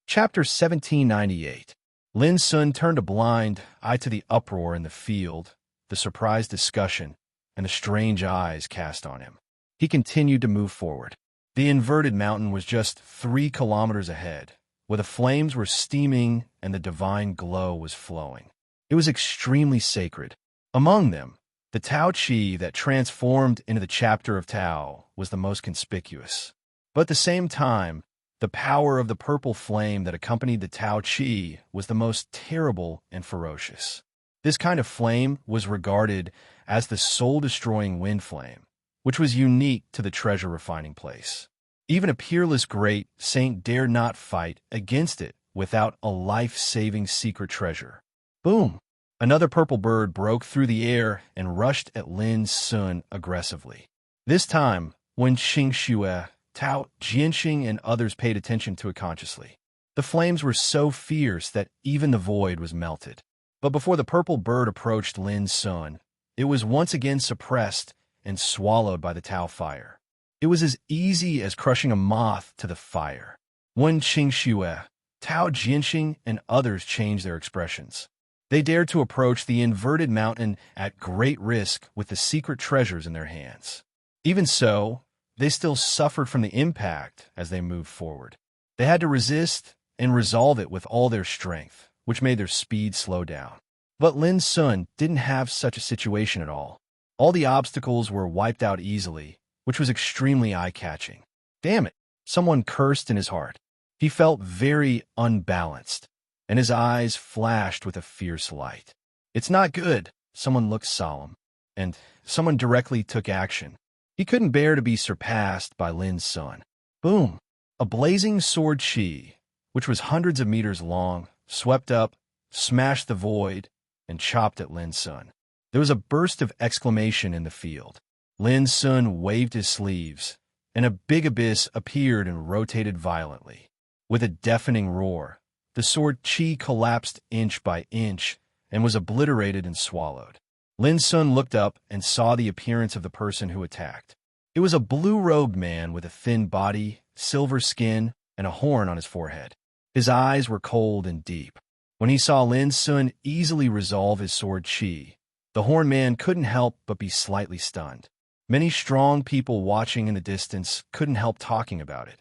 Chapter 1798. Lin Sun turned a blind eye to the uproar in the field, the surprised discussion, and the strange eyes cast on him. He continued to move forward. The inverted mountain was just 3 kilometers ahead, where the flames were steaming and the divine glow was flowing. It was extremely sacred. Among them, the Tao Qi that transformed into the chapter of Tao was the most conspicuous. But at the same time, the power of the purple flame that accompanied the Tao Qi was the most terrible and ferocious. This kind of flame was regarded as the soul-destroying wind flame, which was unique to the treasure refining place. Even a peerless great saint dared not fight against it without a life-saving secret treasure. Boom! Another purple bird broke through the air and rushed at Lin Sun aggressively. This time, when Qingxue, Tao Jianxing, and others paid attention to it consciously, the flames were so fierce that even the void was melted. But before the purple bird approached Lin Sun, it was once again suppressed and swallowed by the Tao fire. It was as easy as crushing a moth to the fire. When Qingxue, Tao Jianxing, and others changed their expressions. They dared to approach the inverted mountain at great risk with the secret treasures in their hands. Even so, they still suffered from the impact as they moved forward. They had to resist and resolve it with all their strength, which made their speed slow down. But Lin Sun didn't have such a situation at all. All the obstacles were wiped out easily, which was extremely eye-catching. Damn it, someone cursed in his heart. He felt very unbalanced, and his eyes flashed with a fierce light. It's not good, someone looked solemn, and someone directly took action. He couldn't bear to be surpassed by Lin Sun. Boom! A blazing sword chi, which was hundreds of meters long, swept up, smashed the void, and chopped at Lin Sun. There was a burst of exclamation in the field. Lin Sun waved his sleeves, and a big abyss appeared and rotated violently. With a deafening roar, the sword chi collapsed inch by inch and was obliterated and swallowed. Lin Sun looked up and saw the appearance of the person who attacked. It was a blue-robed man with a thin body, silver skin, and a horn on his forehead. His eyes were cold and deep. When he saw Lin Sun easily resolve his sword chi, the horned man couldn't help but be slightly stunned. Many strong people watching in the distance couldn't help talking about it.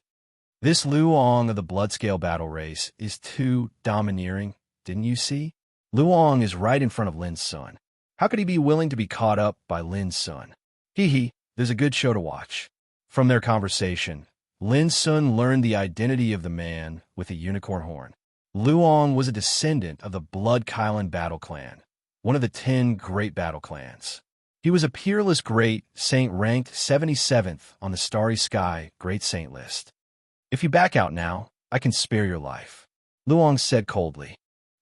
This Luong of the Bloodscale battle race is too domineering, didn't you see? Luong is right in front of Lin Sun. How could he be willing to be caught up by Lin Sun? Hee hee, there's a good show to watch. From their conversation, Lin Sun learned the identity of the man with the unicorn horn. Luong was a descendant of the Blood Kylan battle clan, one of the 10 great battle clans. He was a peerless great saint ranked 77th on the Starry Sky Great Saint list. If you back out now, I can spare your life, Luong said coldly.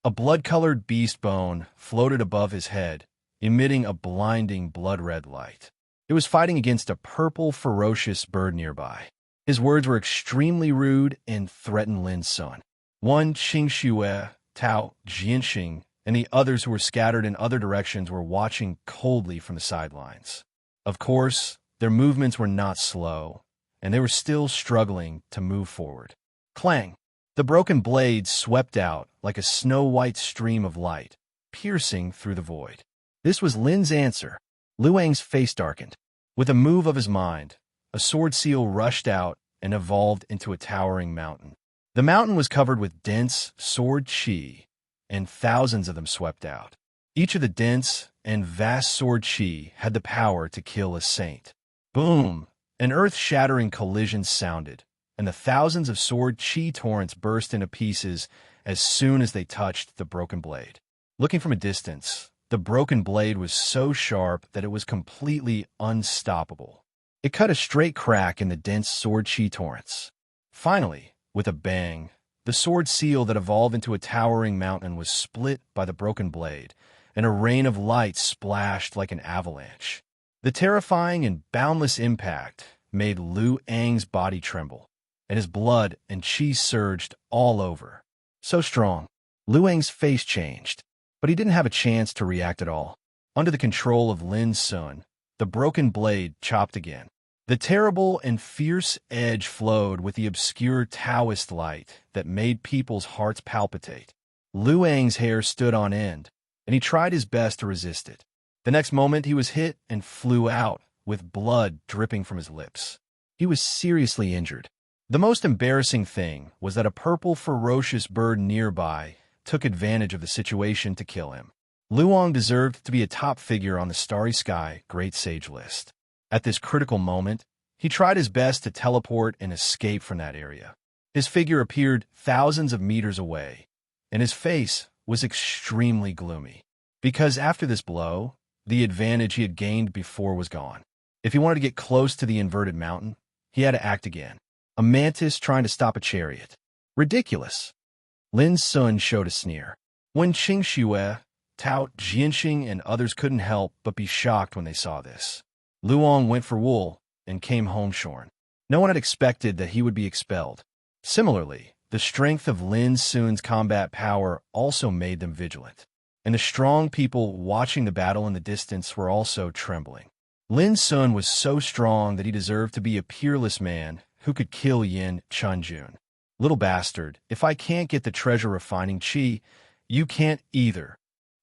A blood-colored beast bone floated above his head, emitting a blinding blood-red light. It was fighting against a purple, ferocious bird nearby. His words were extremely rude and threatened Lin Sun. One Qingxue, Tao, Jianxing, and the others who were scattered in other directions were watching coldly from the sidelines. Of course, their movements were not slow, and they were still struggling to move forward. Clang! The broken blade swept out like a snow-white stream of light, piercing through the void. This was Lin's answer. Luang's face darkened. With a move of his mind, a sword seal rushed out and evolved into a towering mountain. The mountain was covered with dense sword chi, and thousands of them swept out. Each of the dense and vast sword chi had the power to kill a saint. Boom! An earth-shattering collision sounded, and the thousands of sword chi torrents burst into pieces as soon as they touched the broken blade. Looking from a distance, the broken blade was so sharp that it was completely unstoppable. It cut a straight crack in the dense sword chi torrents. Finally, with a bang, the sword seal that evolved into a towering mountain was split by the broken blade, and a rain of light splashed like an avalanche. The terrifying and boundless impact made Lu Ang's body tremble, and his blood and chi surged all over. So strong, Lu Ang's face changed, but he didn't have a chance to react at all. Under the control of Lin Sun, the broken blade chopped again. The terrible and fierce edge flowed with the obscure Taoist light that made people's hearts palpitate. Luang's hair stood on end, and he tried his best to resist it. The next moment he was hit and flew out, with blood dripping from his lips. He was seriously injured. The most embarrassing thing was that a purple, ferocious bird nearby took advantage of the situation to kill him. Luong deserved to be a top figure on the Starry Sky Great Sage list. At this critical moment, he tried his best to teleport and escape from that area. His figure appeared thousands of meters away, and his face was extremely gloomy. Because after this blow, the advantage he had gained before was gone. If he wanted to get close to the inverted mountain, he had to act again. A mantis trying to stop a chariot. Ridiculous. Lin Sun showed a sneer. When Qingxue, Tao, Jianxing, and others couldn't help but be shocked when they saw this. Luong went for wool and came home shorn. No one had expected that he would be expelled. Similarly, the strength of Lin Sun's combat power also made them vigilant, and the strong people watching the battle in the distance were also trembling. Lin Sun was so strong that he deserved to be a peerless man who could kill Yin Chunjun. Little bastard, if I can't get the treasure refining chi, you can't either.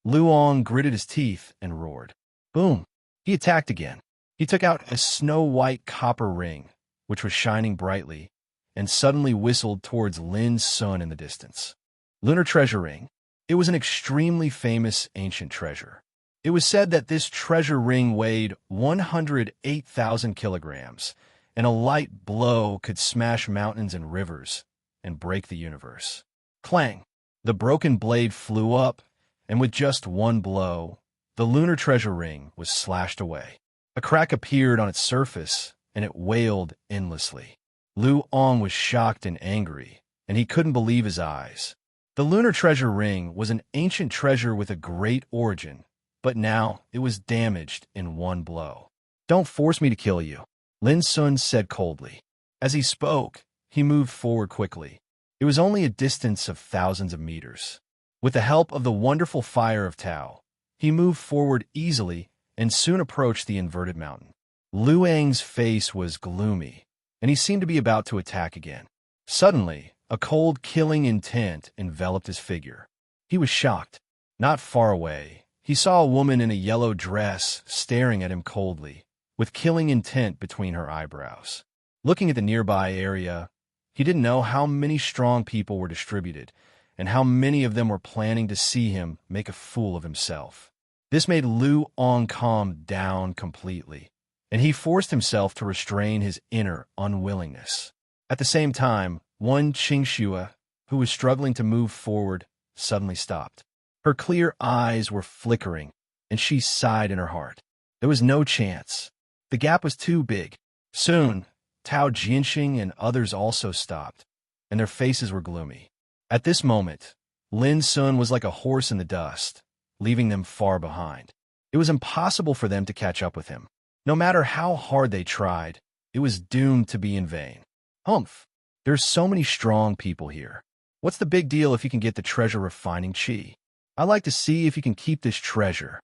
Luong gritted his teeth and roared. Boom! He attacked again. He took out a snow-white copper ring, which was shining brightly, and suddenly whistled towards Lin Sun in the distance. Lunar Treasure Ring. It was an extremely famous ancient treasure. It was said that this treasure ring weighed 108,000 kilograms, and a light blow could smash mountains and rivers and break the universe. Clang! The broken blade flew up, and with just one blow, the lunar treasure ring was slashed away. A crack appeared on its surface, and it wailed endlessly. Luong was shocked and angry, and he couldn't believe his eyes. The lunar treasure ring was an ancient treasure with a great origin, but now it was damaged in one blow. Don't force me to kill you, Lin Sun said coldly. As he spoke, he moved forward quickly. It was only a distance of thousands of meters. With the help of the wonderful fire of Tao, he moved forward easily and soon approached the inverted mountain. Luang's face was gloomy, and he seemed to be about to attack again. Suddenly, a cold, killing intent enveloped his figure. He was shocked. Not far away, he saw a woman in a yellow dress staring at him coldly, with killing intent between her eyebrows. Looking at the nearby area, he didn't know how many strong people were distributed, and how many of them were planning to see him make a fool of himself. This made Luong calm down completely, and he forced himself to restrain his inner unwillingness. At the same time, one Qingxue, who was struggling to move forward, suddenly stopped. Her clear eyes were flickering, and she sighed in her heart. There was no chance. The gap was too big. Soon, Tao Jianxing and others also stopped, and their faces were gloomy. At this moment, Lin Sun was like a horse in the dust, leaving them far behind. It was impossible for them to catch up with him. No matter how hard they tried, it was doomed to be in vain. Humph! There's so many strong people here. What's the big deal if you can get the treasure refining qi? I'd like to see if you can keep this treasure.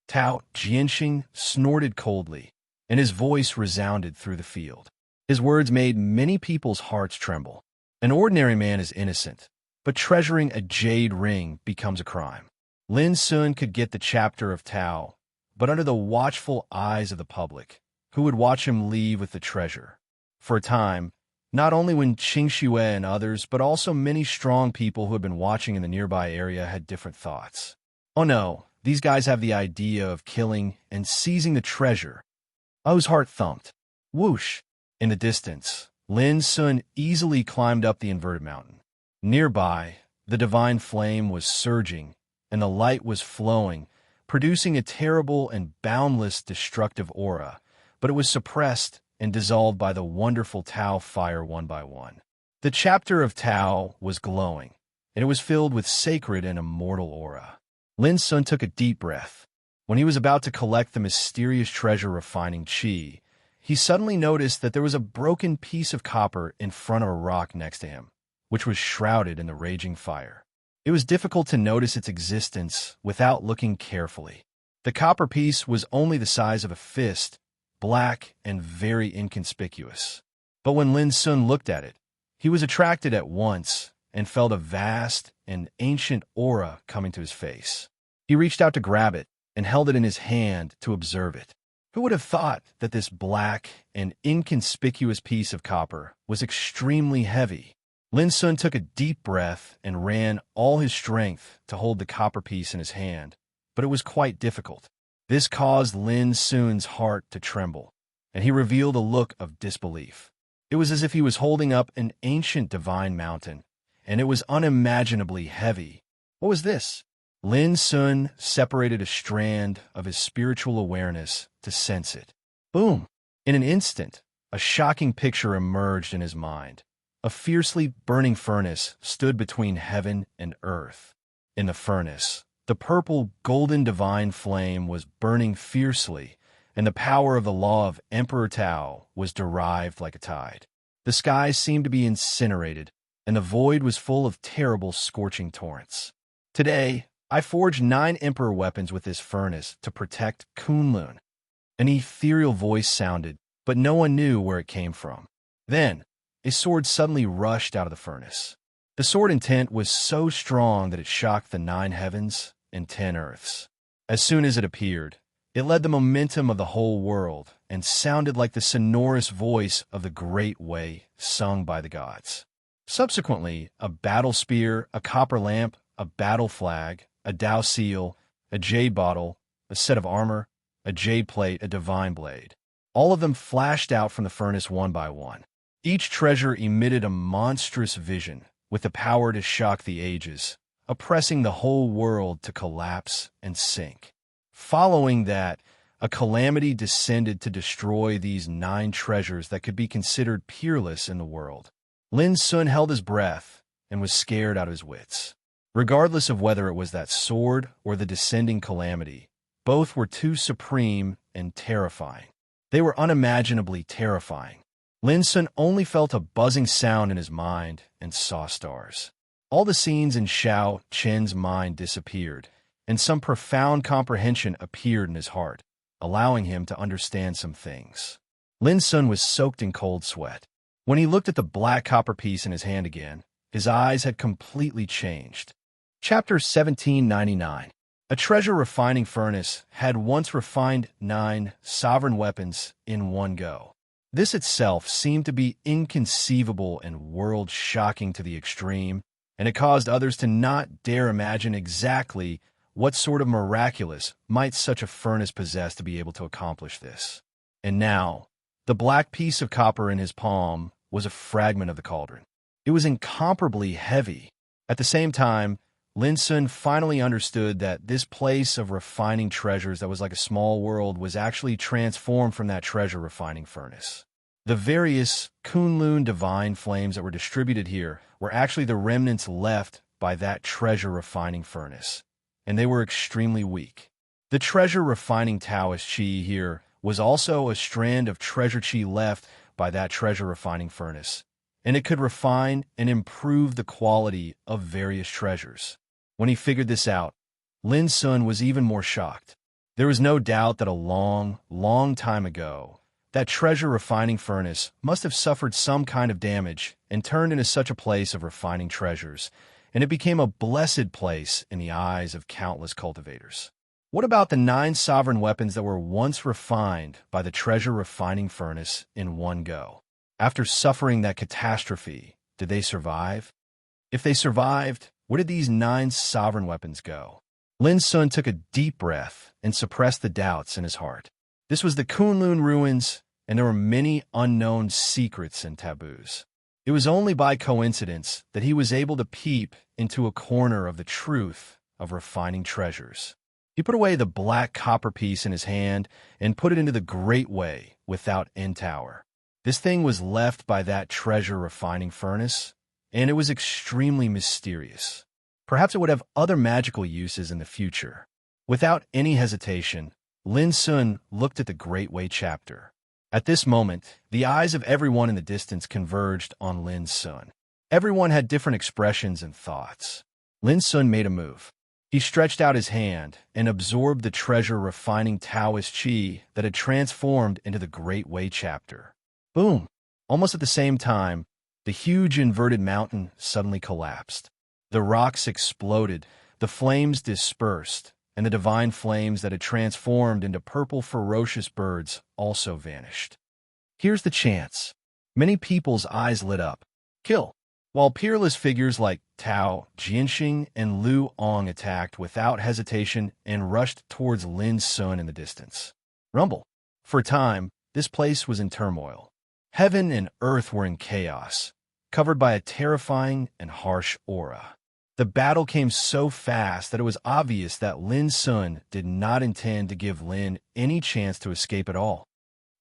Tao Jianxing snorted coldly, and his voice resounded through the field. His words made many people's hearts tremble. An ordinary man is innocent, but treasuring a jade ring becomes a crime. Lin Sun could get the chapter of Tao, but under the watchful eyes of the public, who would watch him leave with the treasure. For a time, not only when Qingxue and others, but also many strong people who had been watching in the nearby area had different thoughts. Oh no, these guys have the idea of killing and seizing the treasure. O's heart thumped. Whoosh! In the distance, Lin Sun easily climbed up the inverted mountain. Nearby, the divine flame was surging, and the light was flowing, producing a terrible and boundless destructive aura, but it was suppressed and dissolved by the wonderful Tao fire one by one. The chapter of Tao was glowing, and it was filled with sacred and immortal aura. Lin Sun took a deep breath. When he was about to collect the mysterious treasure refining qi, he suddenly noticed that there was a broken piece of copper in front of a rock next to him, which was shrouded in the raging fire. It was difficult to notice its existence without looking carefully. The copper piece was only the size of a fist, black and very inconspicuous. But when Lin Sun looked at it, he was attracted at once and felt a vast and ancient aura coming to his face. He reached out to grab it and held it in his hand to observe it. Who would have thought that this black and inconspicuous piece of copper was extremely heavy? Lin Sun took a deep breath and ran all his strength to hold the copper piece in his hand, but it was quite difficult. This caused Lin Sun's heart to tremble, and he revealed a look of disbelief. It was as if he was holding up an ancient divine mountain, and it was unimaginably heavy. What was this? Lin Sun separated a strand of his spiritual awareness to sense it. Boom! In an instant, a shocking picture emerged in his mind. A fiercely burning furnace stood between heaven and earth. In the furnace, the purple golden divine flame was burning fiercely, and the power of the law of Emperor Tao was derived like a tide. The sky seemed to be incinerated, and the void was full of terrible scorching torrents. Today, I forged 9 Emperor weapons with this furnace to protect Kunlun. An ethereal voice sounded, but no one knew where it came from. Then, a sword suddenly rushed out of the furnace. The sword intent was so strong that it shocked the 9 heavens and 10 earths. As soon as it appeared, it led the momentum of the whole world and sounded like the sonorous voice of the great way sung by the gods. Subsequently, a battle spear, a copper lamp, a battle flag, a Dao seal, a jade bottle, a set of armor, a jade plate, a divine blade. All of them flashed out from the furnace one by one. Each treasure emitted a monstrous vision with the power to shock the ages, oppressing the whole world to collapse and sink. Following that, a calamity descended to destroy these 9 treasures that could be considered peerless in the world. Lin Sun held his breath and was scared out of his wits. Regardless of whether it was that sword or the descending calamity, both were too supreme and terrifying. They were unimaginably terrifying. Lin Sun only felt a buzzing sound in his mind and saw stars. All the scenes in Xiao Chen's mind disappeared, and some profound comprehension appeared in his heart, allowing him to understand some things. Lin Sun was soaked in cold sweat. When he looked at the black copper piece in his hand again, his eyes had completely changed. Chapter 1799. A treasure refining furnace had once refined 9 sovereign weapons in one go. This itself seemed to be inconceivable and world-shocking to the extreme, and it caused others to not dare imagine exactly what sort of miraculous might such a furnace possess to be able to accomplish this. And now, the black piece of copper in his palm was a fragment of the cauldron. It was incomparably heavy. At the same time, Lin Sun finally understood that this place of refining treasures that was like a small world was actually transformed from that treasure refining furnace. The various Kunlun divine flames that were distributed here were actually the remnants left by that treasure refining furnace, and they were extremely weak. The treasure refining Taoist Qi here was also a strand of treasure Qi left by that treasure refining furnace, and it could refine and improve the quality of various treasures. When he figured this out, Lin Sun was even more shocked. There was no doubt that a long, long time ago, that treasure refining furnace must have suffered some kind of damage and turned into such a place of refining treasures, and it became a blessed place in the eyes of countless cultivators. What about the 9 sovereign weapons that were once refined by the treasure refining furnace in one go? After suffering that catastrophe, did they survive? If they survived, where did these 9 sovereign weapons go? Lin Sun took a deep breath and suppressed the doubts in his heart. This was the Kunlun ruins, and there were many unknown secrets and taboos. It was only by coincidence that he was able to peep into a corner of the truth of refining treasures. He put away the black copper piece in his hand and put it into the Great Way without end tower. This thing was left by that treasure refining furnace, and it was extremely mysterious. Perhaps it would have other magical uses in the future. Without any hesitation, Lin Sun looked at the Great Way chapter. At this moment, the eyes of everyone in the distance converged on Lin Sun. Everyone had different expressions and thoughts. Lin Sun made a move. He stretched out his hand and absorbed the treasure refining Taoist Qi that had transformed into the Great Way chapter. Boom! Almost at the same time, the huge inverted mountain suddenly collapsed. The rocks exploded, the flames dispersed, and the divine flames that had transformed into purple ferocious birds also vanished. Here's the chance. Many people's eyes lit up. Kill! While peerless figures like Tao, Jianxing, and Lu Ong attacked without hesitation and rushed towards Lin Sun in the distance. Rumble. For a time, this place was in turmoil. Heaven and earth were in chaos, covered by a terrifying and harsh aura. The battle came so fast that it was obvious that Lin Sun did not intend to give Lin any chance to escape at all.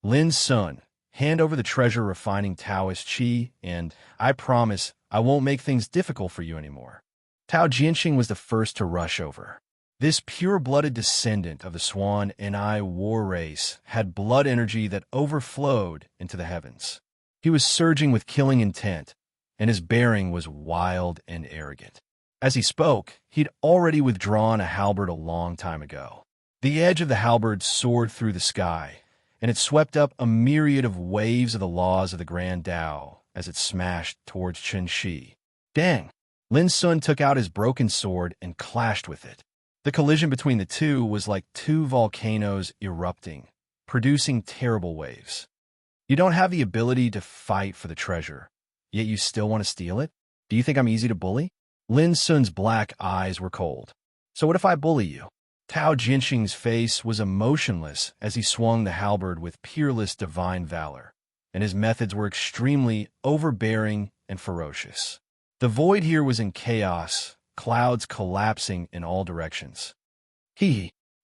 Lin Sun, hand over the treasure refining Taoist Qi, and I promise I won't make things difficult for you anymore. Tao Jianxing was the first to rush over. This pure-blooded descendant of the Swan and I war race had blood energy that overflowed into the heavens. He was surging with killing intent, and his bearing was wild and arrogant. As he spoke, he'd already withdrawn a halberd a long time ago. The edge of the halberd soared through the sky, and it swept up a myriad of waves of the laws of the Grand Tao as it smashed towards Chen Shi. Dang! Lin Sun took out his broken sword and clashed with it. The collision between the two was like 2 volcanoes erupting, producing terrible waves. You don't have the ability to fight for the treasure, yet you still want to steal it? Do you think I'm easy to bully? Lin Sun's black eyes were cold. So what if I bully you? Tao Jianxing's face was emotionless as he swung the halberd with peerless divine valor, and his methods were extremely overbearing and ferocious. The void here was in chaos, clouds collapsing in all directions.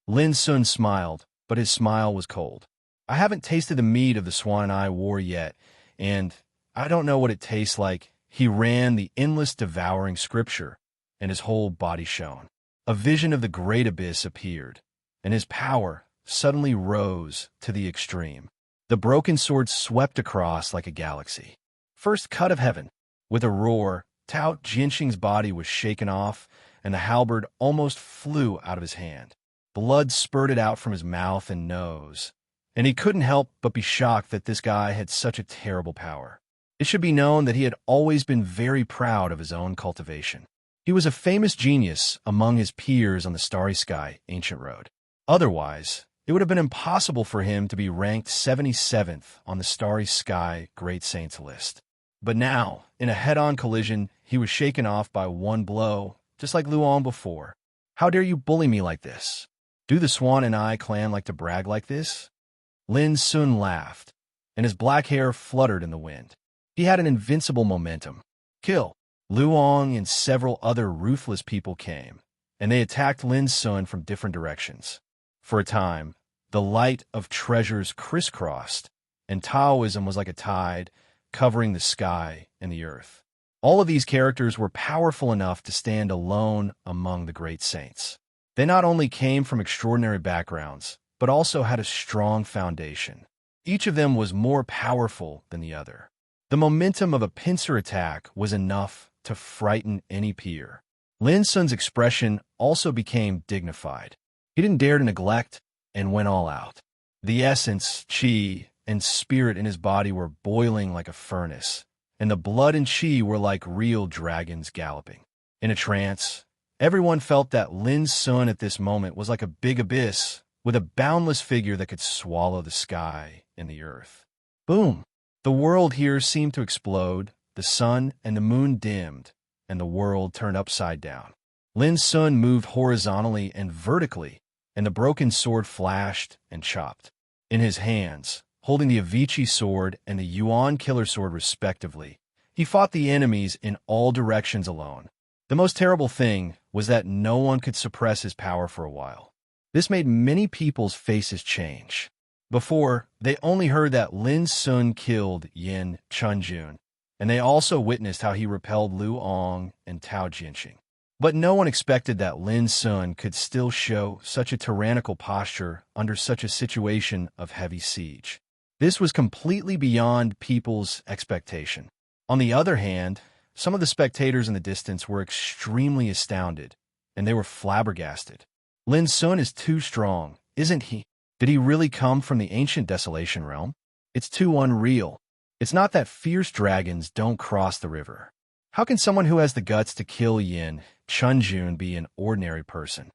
Lin Sun smiled, but his smile was cold. I haven't tasted the meat of the Swan and I war yet, and I don't know what it tastes like. He ran the endless devouring scripture, and his whole body shone. A vision of the great abyss appeared, and his power suddenly rose to the extreme. The broken sword swept across like a galaxy. First cut of heaven. With a roar, Tao Jianxing's body was shaken off, and the halberd almost flew out of his hand. Blood spurted out from his mouth and nose, and he couldn't help but be shocked that this guy had such a terrible power. It should be known that he had always been very proud of his own cultivation. He was a famous genius among his peers on the Starry Sky Ancient Road. Otherwise, it would have been impossible for him to be ranked 77th on the Starry Sky Great Saints list. But now, in a head-on collision, he was shaken off by one blow, just like Luong before. How dare you bully me like this? Do the Swan and I clan like to brag like this? Lin Sun laughed, and his black hair fluttered in the wind. He had an invincible momentum. Kill. Luong and several other ruthless people came, and they attacked Lin Sun from different directions. For a time, the light of treasures crisscrossed, and Taoism was like a tide, covering the sky and the earth. All of these characters were powerful enough to stand alone among the great saints. They not only came from extraordinary backgrounds, but also had a strong foundation. Each of them was more powerful than the other. The momentum of a pincer attack was enough to frighten any peer. Lin Sun's expression also became dignified. He didn't dare to neglect and went all out. The essence, qi, and spirit in his body were boiling like a furnace, and the blood and qi were like real dragons galloping. In a trance, everyone felt that Lin Sun at this moment was like a big abyss with a boundless figure that could swallow the sky and the earth. Boom! The world here seemed to explode, the sun and the moon dimmed, and the world turned upside down. Lin Sun moved horizontally and vertically, and the broken sword flashed and chopped. In his hands, holding the Avicii sword and the Yuan killer sword respectively, he fought the enemies in all directions alone. The most terrible thing was that no one could suppress his power for a while. This made many people's faces change. Before, they only heard that Lin Sun killed Yin Chunjun, and they also witnessed how he repelled Lu Ong and Tao Jinxing. But no one expected that Lin Sun could still show such a tyrannical posture under such a situation of heavy siege. This was completely beyond people's expectation. On the other hand, some of the spectators in the distance were extremely astounded, and they were flabbergasted. Lin Sun is too strong, isn't he? Did he really come from the ancient desolation realm? It's too unreal. It's not that fierce dragons don't cross the river. How can someone who has the guts to kill Yin Chunjun be an ordinary person?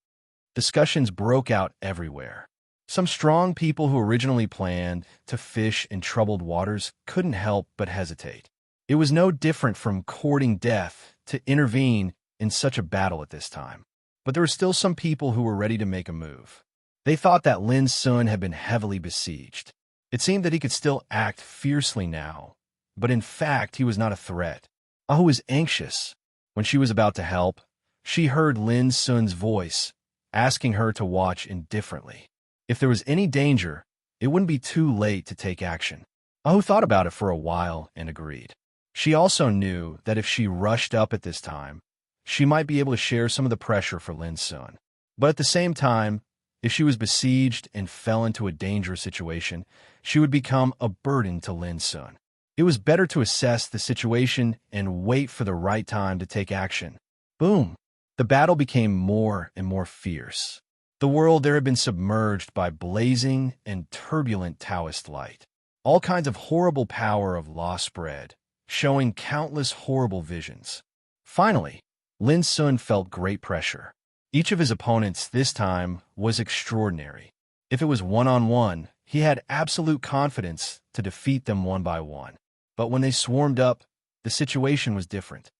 Discussions broke out everywhere. Some strong people who originally planned to fish in troubled waters couldn't help but hesitate. It was no different from courting death to intervene in such a battle at this time. But there were still some people who were ready to make a move. They thought that Lin Sun had been heavily besieged. It seemed that he could still act fiercely now, but in fact he was not a threat. Ahu was anxious. When she was about to help, she heard Lin Sun's voice, asking her to watch indifferently. If there was any danger, it wouldn't be too late to take action. Ahu thought about it for a while and agreed. She also knew that if she rushed up at this time, she might be able to share some of the pressure for Lin Sun. But at the same time, if she was besieged and fell into a dangerous situation, she would become a burden to Lin Sun. It was better to assess the situation and wait for the right time to take action. Boom! The battle became more and more fierce. The world there had been submerged by blazing and turbulent Taoist light. All kinds of horrible power of law spread, showing countless horrible visions. Finally, Lin Sun felt great pressure. Each of his opponents this time was extraordinary. If it was one-on-one, he had absolute confidence to defeat them one by one. But when they swarmed up, the situation was different.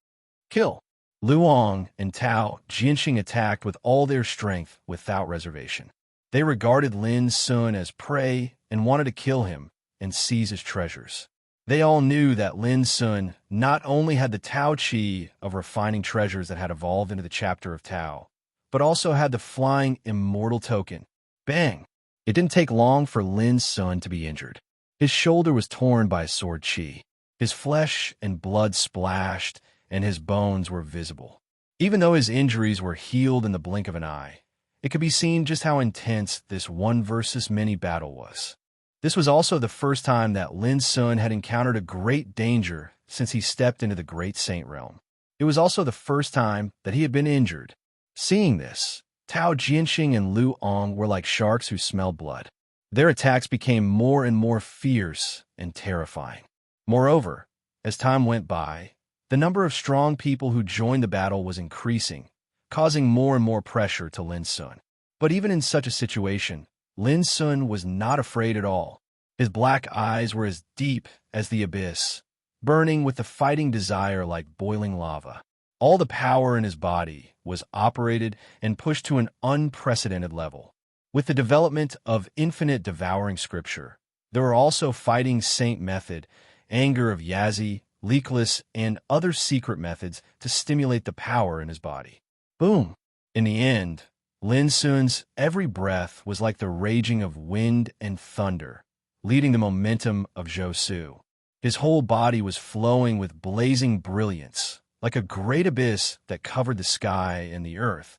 Kill! Luong and Tao Jinxing attacked with all their strength without reservation. They regarded Lin Sun as prey and wanted to kill him and seize his treasures. They all knew that Lin Sun not only had the Tao Qi of refining treasures that had evolved into the chapter of Tao, but also had the flying immortal token. Bang! It didn't take long for Lin Sun to be injured. His shoulder was torn by a sword qi. His flesh and blood splashed, and his bones were visible. Even though his injuries were healed in the blink of an eye, it could be seen just how intense this one versus many battle was. This was also the first time that Lin Sun had encountered a great danger since he stepped into the Great Saint realm. It was also the first time that he had been injured. Seeing this, Tao Jinxing and Lu Ong were like sharks who smelled blood. Their attacks became more and more fierce and terrifying. Moreover, as time went by, the number of strong people who joined the battle was increasing, causing more and more pressure to Lin Sun. But even in such a situation, Lin Sun was not afraid at all. His black eyes were as deep as the abyss, burning with a fighting desire like boiling lava. All the power in his body was operated and pushed to an unprecedented level. With the development of infinite devouring scripture, there were also fighting saint method, anger of Yazi, leakless, and other secret methods to stimulate the power in his body. Boom! In the end, Lin Sun's every breath was like the raging of wind and thunder, leading the momentum of Zhou. His whole body was flowing with blazing brilliance, like a great abyss that covered the sky and the earth,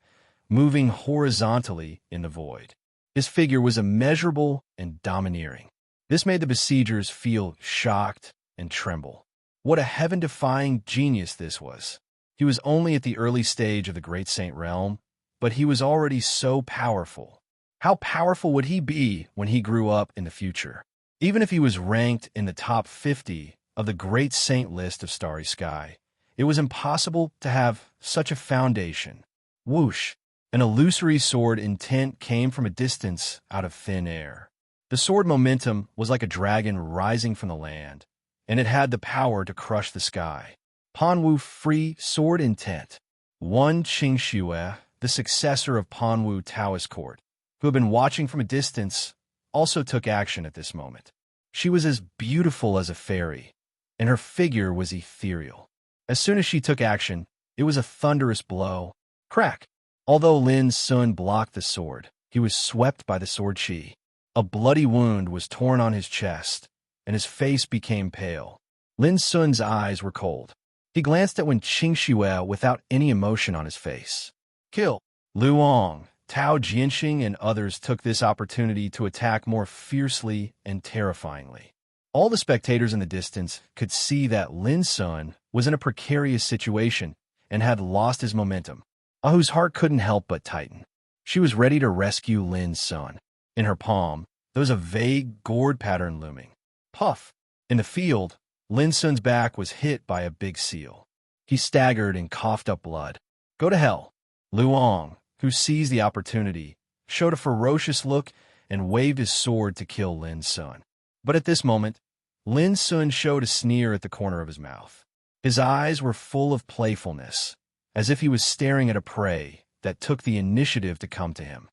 moving horizontally in the void. His figure was immeasurable and domineering. This made the besiegers feel shocked and tremble. What a heaven-defying genius this was. He was only at the early stage of the Great Saint realm, but he was already so powerful. How powerful would he be when he grew up in the future? Even if he was ranked in the top 50 of the Great Saint list of Starry Sky, it was impossible to have such a foundation. Whoosh! An illusory sword intent came from a distance out of thin air. The sword momentum was like a dragon rising from the land, and it had the power to crush the sky. Panwu free sword intent. One Qingxue, the successor of Panwu Taoist court, who had been watching from a distance, also took action at this moment. She was as beautiful as a fairy, and her figure was ethereal. As soon as she took action, it was a thunderous blow. Crack! Although Lin Sun blocked the sword, he was swept by the sword chi. A bloody wound was torn on his chest, and his face became pale. Lin Sun's eyes were cold. He glanced at Wen Qingxue without any emotion on his face. Kill! Luong, Tao Jianxing, and others took this opportunity to attack more fiercely and terrifyingly. All the spectators in the distance could see that Lin Sun was in a precarious situation and had lost his momentum. Ahu's heart couldn't help but tighten. She was ready to rescue Lin Sun. In her palm, there was a vague gourd pattern looming. Puff! In the field, Lin Sun's back was hit by a big seal. He staggered and coughed up blood. Go to hell! Luong, who seized the opportunity, showed a ferocious look and waved his sword to kill Lin Sun. But at this moment, Lin Sun showed a sneer at the corner of his mouth. His eyes were full of playfulness, as if he was staring at a prey that took the initiative to come to him.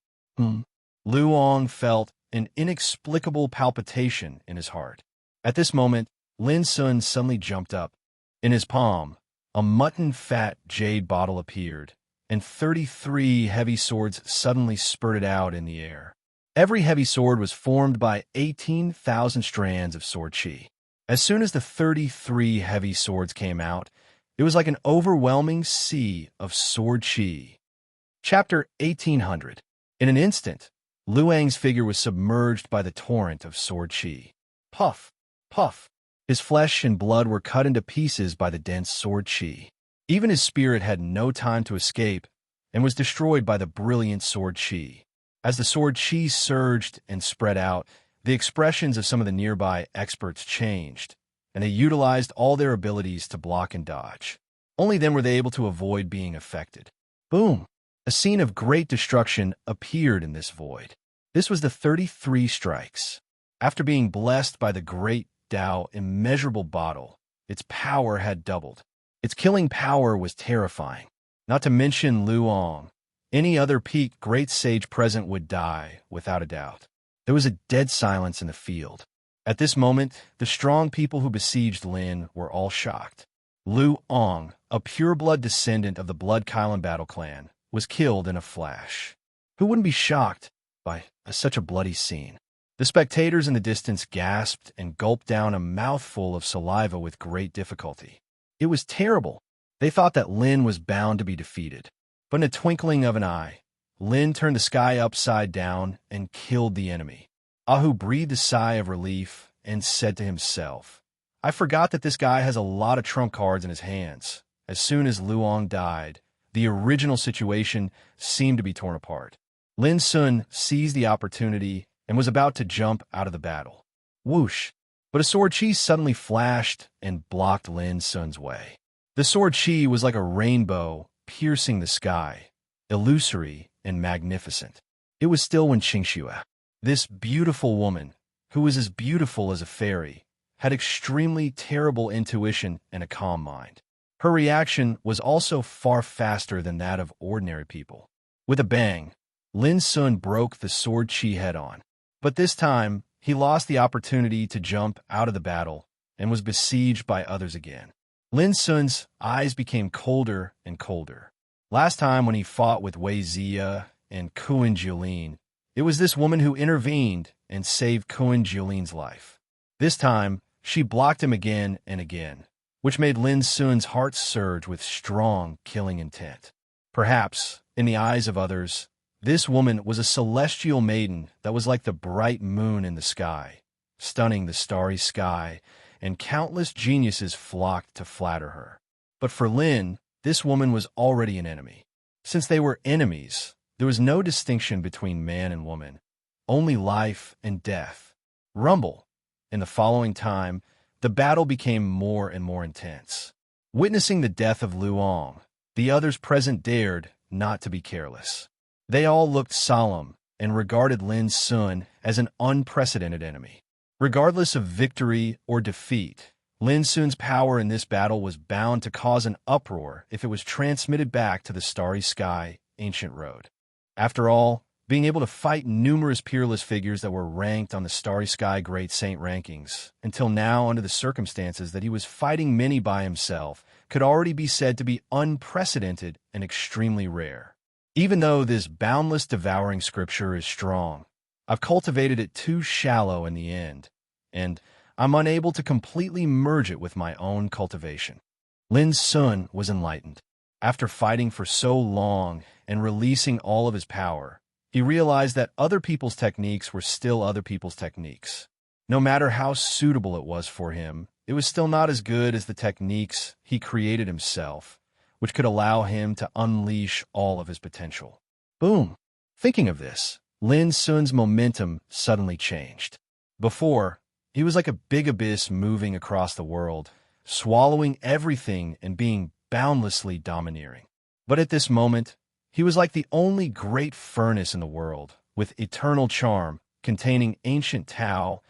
Luong felt an inexplicable palpitation in his heart. At this moment, Lin Sun suddenly jumped up. In his palm, a mutton-fat jade bottle appeared, and 33 heavy swords suddenly spurted out in the air. Every heavy sword was formed by 18,000 strands of sword chi. As soon as the 33 heavy swords came out, it was like an overwhelming sea of sword chi. Chapter 1800. In an instant, Luang's figure was submerged by the torrent of sword chi. Puff! Puff! His flesh and blood were cut into pieces by the dense sword chi. Even his spirit had no time to escape and was destroyed by the brilliant sword chi. As the sword chi surged and spread out, the expressions of some of the nearby experts changed, and they utilized all their abilities to block and dodge. Only then were they able to avoid being affected. Boom! A scene of great destruction appeared in this void. This was the 33 strikes. After being blessed by the great Tao immeasurable bottle, its power had doubled. Its killing power was terrifying. Not to mention Luong. Any other peak great sage present would die, without a doubt. There was a dead silence in the field. At this moment, the strong people who besieged Lin were all shocked. Luong, a pure-blood descendant of the Blood Kylan battle clan, was killed in a flash. Who wouldn't be shocked by such a bloody scene? The spectators in the distance gasped and gulped down a mouthful of saliva with great difficulty. It was terrible. They thought that Lin was bound to be defeated. But in a twinkling of an eye, Lin turned the sky upside down and killed the enemy. Ahu breathed a sigh of relief and said to himself, I forgot that this guy has a lot of trump cards in his hands. As soon as Luong died, the original situation seemed to be torn apart. Lin Sun seized the opportunity and was about to jump out of the battle. Whoosh! But a sword chi suddenly flashed and blocked Lin Sun's way. The sword chi was like a rainbow piercing the sky, illusory and magnificent. It was still Wen Qingxue. This beautiful woman, who was as beautiful as a fairy, had extremely terrible intuition and a calm mind. Her reaction was also far faster than that of ordinary people. With a bang, Lin Sun broke the sword Qi head-on. But this time, he lost the opportunity to jump out of the battle and was besieged by others again. Lin Sun's eyes became colder and colder. Last time when he fought with Wei Ziya and Kuan Jiulin, it was this woman who intervened and saved Kuan Jiulin's life. This time, she blocked him again and again, which made Lin Sun's heart surge with strong, killing intent. Perhaps, in the eyes of others, this woman was a celestial maiden that was like the bright moon in the sky, stunning the starry sky, and countless geniuses flocked to flatter her. But for Lin, this woman was already an enemy. Since they were enemies, there was no distinction between man and woman, only life and death. Rumble. In the following time, the battle became more and more intense. Witnessing the death of Luong, the others present dared not to be careless. They all looked solemn and regarded Lin Sun as an unprecedented enemy. Regardless of victory or defeat, Lin Sun's power in this battle was bound to cause an uproar if it was transmitted back to the starry sky, ancient road. After all, being able to fight numerous peerless figures that were ranked on the starry sky great saint rankings, until now under the circumstances that he was fighting many by himself, could already be said to be unprecedented and extremely rare. Even though this boundless devouring scripture is strong, I've cultivated it too shallow in the end, and I'm unable to completely merge it with my own cultivation. Lin Sun was enlightened. After fighting for so long and releasing all of his power, he realized that other people's techniques were still other people's techniques. No matter how suitable it was for him, it was still not as good as the techniques he created himself, which could allow him to unleash all of his potential. Boom! Thinking of this, Lin Sun's momentum suddenly changed. Before, he was like a big abyss moving across the world, swallowing everything and being boundlessly domineering. But at this moment, he was like the only great furnace in the world, with eternal charm, containing ancient Tao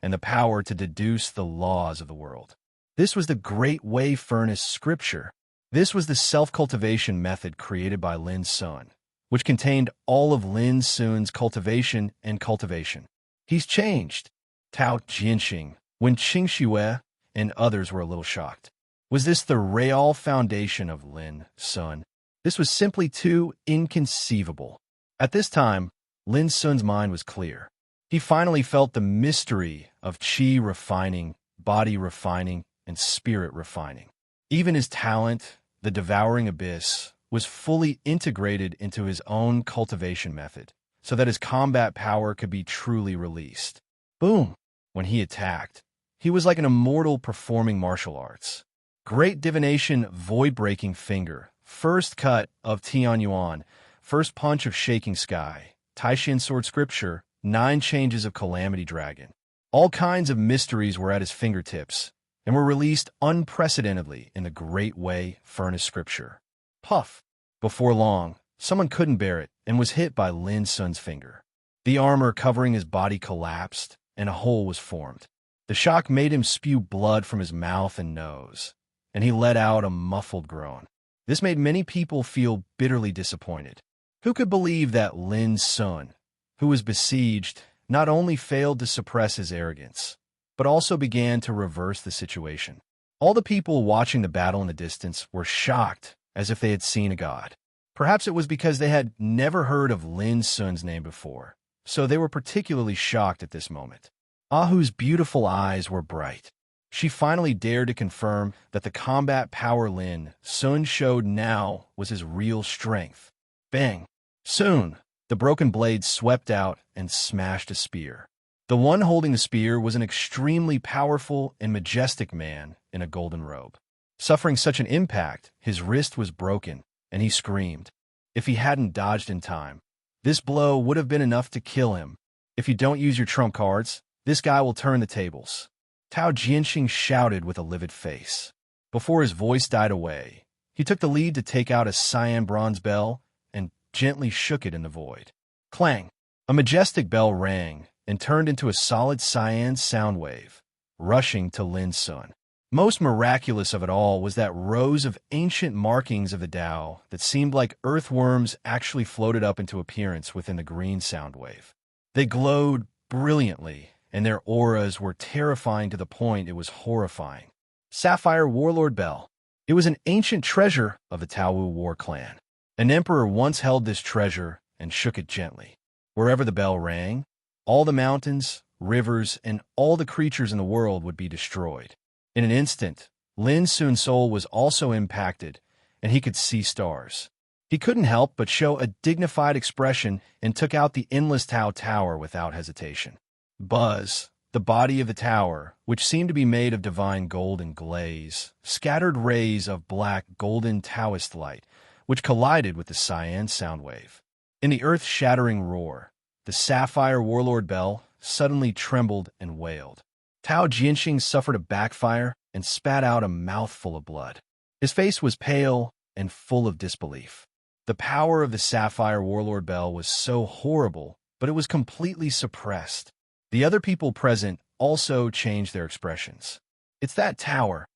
and the power to deduce the laws of the world. This was the Great Way Furnace scripture. This was the self-cultivation method created by Lin Sun, which contained all of Lin Sun's cultivation and cultivation. He's changed. Tao Jianxing, when Qing Xue and others were a little shocked. Was this the real foundation of Lin Sun? This was simply too inconceivable. At this time, Lin Sun's mind was clear. He finally felt the mystery of qi refining, body refining, and spirit refining. Even his talent, the devouring abyss, was fully integrated into his own cultivation method, so that his combat power could be truly released. Boom! When he attacked, he was like an immortal performing martial arts. Great divination, void-breaking finger, first cut of Tianyuan, first punch of shaking sky, Taishin sword scripture, 9 changes of calamity dragon. All kinds of mysteries were at his fingertips and were released unprecedentedly in the Great Way Furnace scripture. Puff! Before long, someone couldn't bear it and was hit by Lin Sun's finger. The armor covering his body collapsed and a hole was formed. The shock made him spew blood from his mouth and nose, and he let out a muffled groan. This made many people feel bitterly disappointed. Who could believe that Lin Sun, who was besieged, not only failed to suppress his arrogance, but also began to reverse the situation? All the people watching the battle in the distance were shocked as if they had seen a god. Perhaps it was because they had never heard of Lin Sun's name before, so they were particularly shocked at this moment. Ahu's beautiful eyes were bright. She finally dared to confirm that the combat power Lin Sun showed now was his real strength. Bang! Soon, the broken blade swept out and smashed a spear. The one holding the spear was an extremely powerful and majestic man in a golden robe. Suffering such an impact, his wrist was broken, and he screamed. If he hadn't dodged in time, this blow would have been enough to kill him. If you don't use your trump cards, this guy will turn the tables. Tao Jianxing shouted with a livid face. Before his voice died away, he took the lead to take out a cyan bronze bell and gently shook it in the void. Clang! A majestic bell rang and turned into a solid cyan sound wave, rushing to Lin Sun. Most miraculous of it all was that rows of ancient markings of the Tao that seemed like earthworms actually floated up into appearance within the green sound wave. They glowed brilliantly, and their auras were terrifying to the point it was horrifying. Sapphire Warlord Bell. It was an ancient treasure of the Tao war clan. An emperor once held this treasure and shook it gently. Wherever the bell rang, all the mountains, rivers, and all the creatures in the world would be destroyed. In an instant, Lin Sun's soul was also impacted, and he could see stars. He couldn't help but show a dignified expression and took out the endless Tao tower without hesitation. Buzz, the body of the tower, which seemed to be made of divine gold and glaze, scattered rays of black golden Taoist light, which collided with the cyan sound wave. In the earth-shattering roar, the sapphire warlord bell suddenly trembled and wailed. Tao Jianxing suffered a backfire and spat out a mouthful of blood. His face was pale and full of disbelief. The power of the sapphire warlord bell was so horrible, but it was completely suppressed. The other people present also changed their expressions. It's that tower.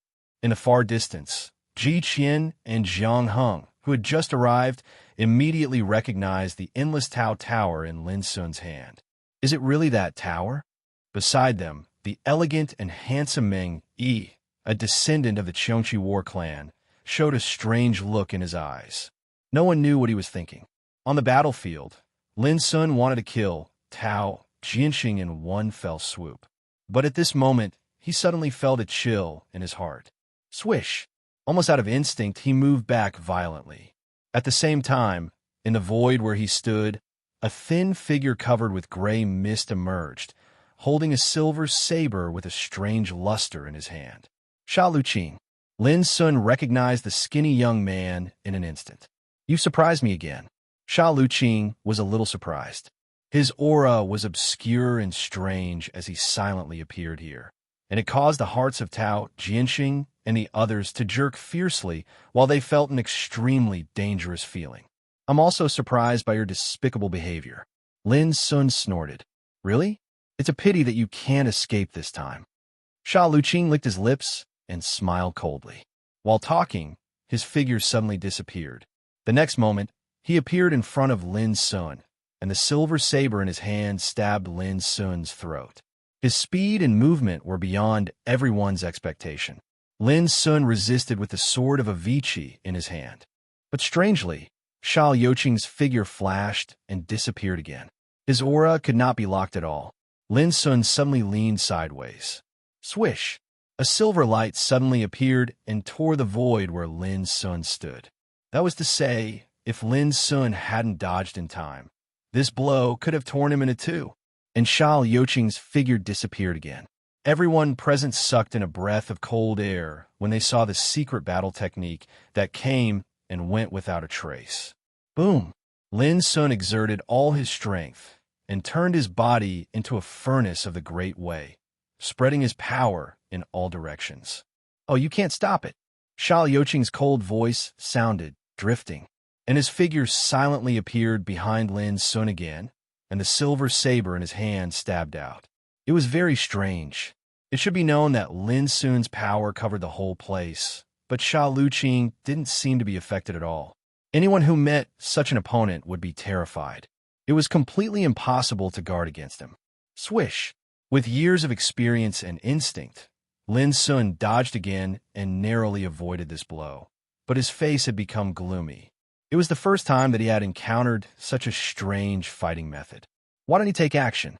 In the far distance, Ji Qian and Jiang Heng, who had just arrived, immediately recognized the endless Tao tower in Lin Sun's hand. Is it really that tower? Beside them, the elegant and handsome Meng Yi, a descendant of the Qiongqi war clan, showed a strange look in his eyes. No one knew what he was thinking. On the battlefield, Lin Sun wanted to kill Tao Jianxing in one fell swoop. But at this moment, he suddenly felt a chill in his heart. Swish! Almost out of instinct, he moved back violently. At the same time, in the void where he stood, a thin figure covered with gray mist emerged, holding a silver saber with a strange luster in his hand. Sha Luqing. Lin Sun recognized the skinny young man in an instant. You surprised me again. Sha Luqing was a little surprised. His aura was obscure and strange as he silently appeared here, and it caused the hearts of Tao Jianxing and the others to jerk fiercely while they felt an extremely dangerous feeling. I'm also surprised by your despicable behavior. Lin Sun snorted. Really? It's a pity that you can't escape this time. Sha Luqing licked his lips and smiled coldly. While talking, his figure suddenly disappeared. The next moment, he appeared in front of Lin Sun, and the silver saber in his hand stabbed Lin Sun's throat. His speed and movement were beyond everyone's expectation. Lin Sun resisted with the sword of a Vici in his hand. But strangely, Sha Luqing's figure flashed and disappeared again. His aura could not be locked at all. Lin Sun suddenly leaned sideways. Swish! A silver light suddenly appeared and tore the void where Lin Sun stood. That was to say, if Lin Sun hadn't dodged in time, this blow could have torn him into two, and Sha Luqing's figure disappeared again. Everyone present sucked in a breath of cold air when they saw the secret battle technique that came and went without a trace. Boom! Lin Sun exerted all his strength and turned his body into a furnace of the Great Way, spreading his power in all directions. Oh, you can't stop it. Sha Luqing's cold voice sounded, drifting, and his figure silently appeared behind Lin Sun again, and the silver saber in his hand stabbed out. It was very strange. It should be known that Lin Sun's power covered the whole place, but Sha Luqing didn't seem to be affected at all. Anyone who met such an opponent would be terrified. It was completely impossible to guard against him. Swish! With years of experience and instinct, Lin Sun dodged again and narrowly avoided this blow. But his face had become gloomy. It was the first time that he had encountered such a strange fighting method. Why don't he take action?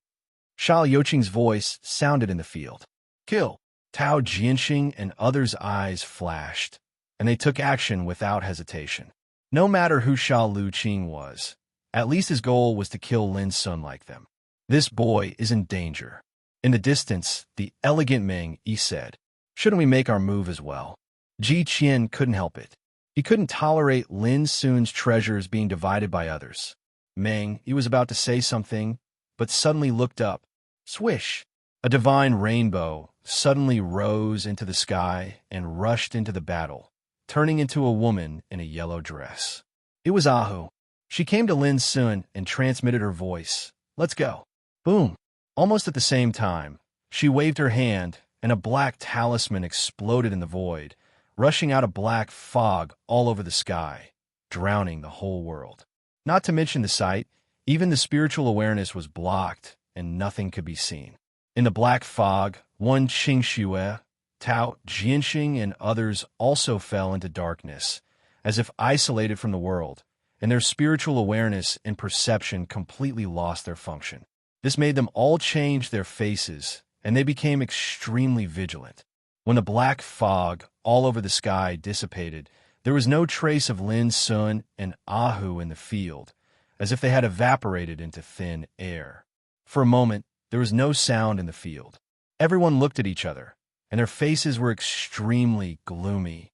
Sha Luqing's voice sounded in the field. Kill! Tao Jianxing and others' eyes flashed, and they took action without hesitation. No matter who Sha Luqing was, at least his goal was to kill Lin Sun like them. This boy is in danger. In the distance, the elegant Meng Yi said, Shouldn't we make our move as well? Ji Qian couldn't help it. He couldn't tolerate Lin Sun's treasures being divided by others. Meng Yi was about to say something, but suddenly looked up. Swish! A divine rainbow suddenly rose into the sky and rushed into the battle, turning into a woman in a yellow dress. It was Ahu. She came to Lin Sun and transmitted her voice. Let's go. Boom. Almost at the same time, she waved her hand, and a black talisman exploded in the void, rushing out a black fog all over the sky, drowning the whole world. Not to mention the sight, even the spiritual awareness was blocked, and nothing could be seen. In the black fog, one Qingxue, Tao, Jianxing, and others also fell into darkness, as if isolated from the world, and their spiritual awareness and perception completely lost their function. This made them all change their faces, and they became extremely vigilant. When the black fog all over the sky dissipated, there was no trace of Lin Sun and Ahu in the field, as if they had evaporated into thin air. For a moment, there was no sound in the field. Everyone looked at each other, and their faces were extremely gloomy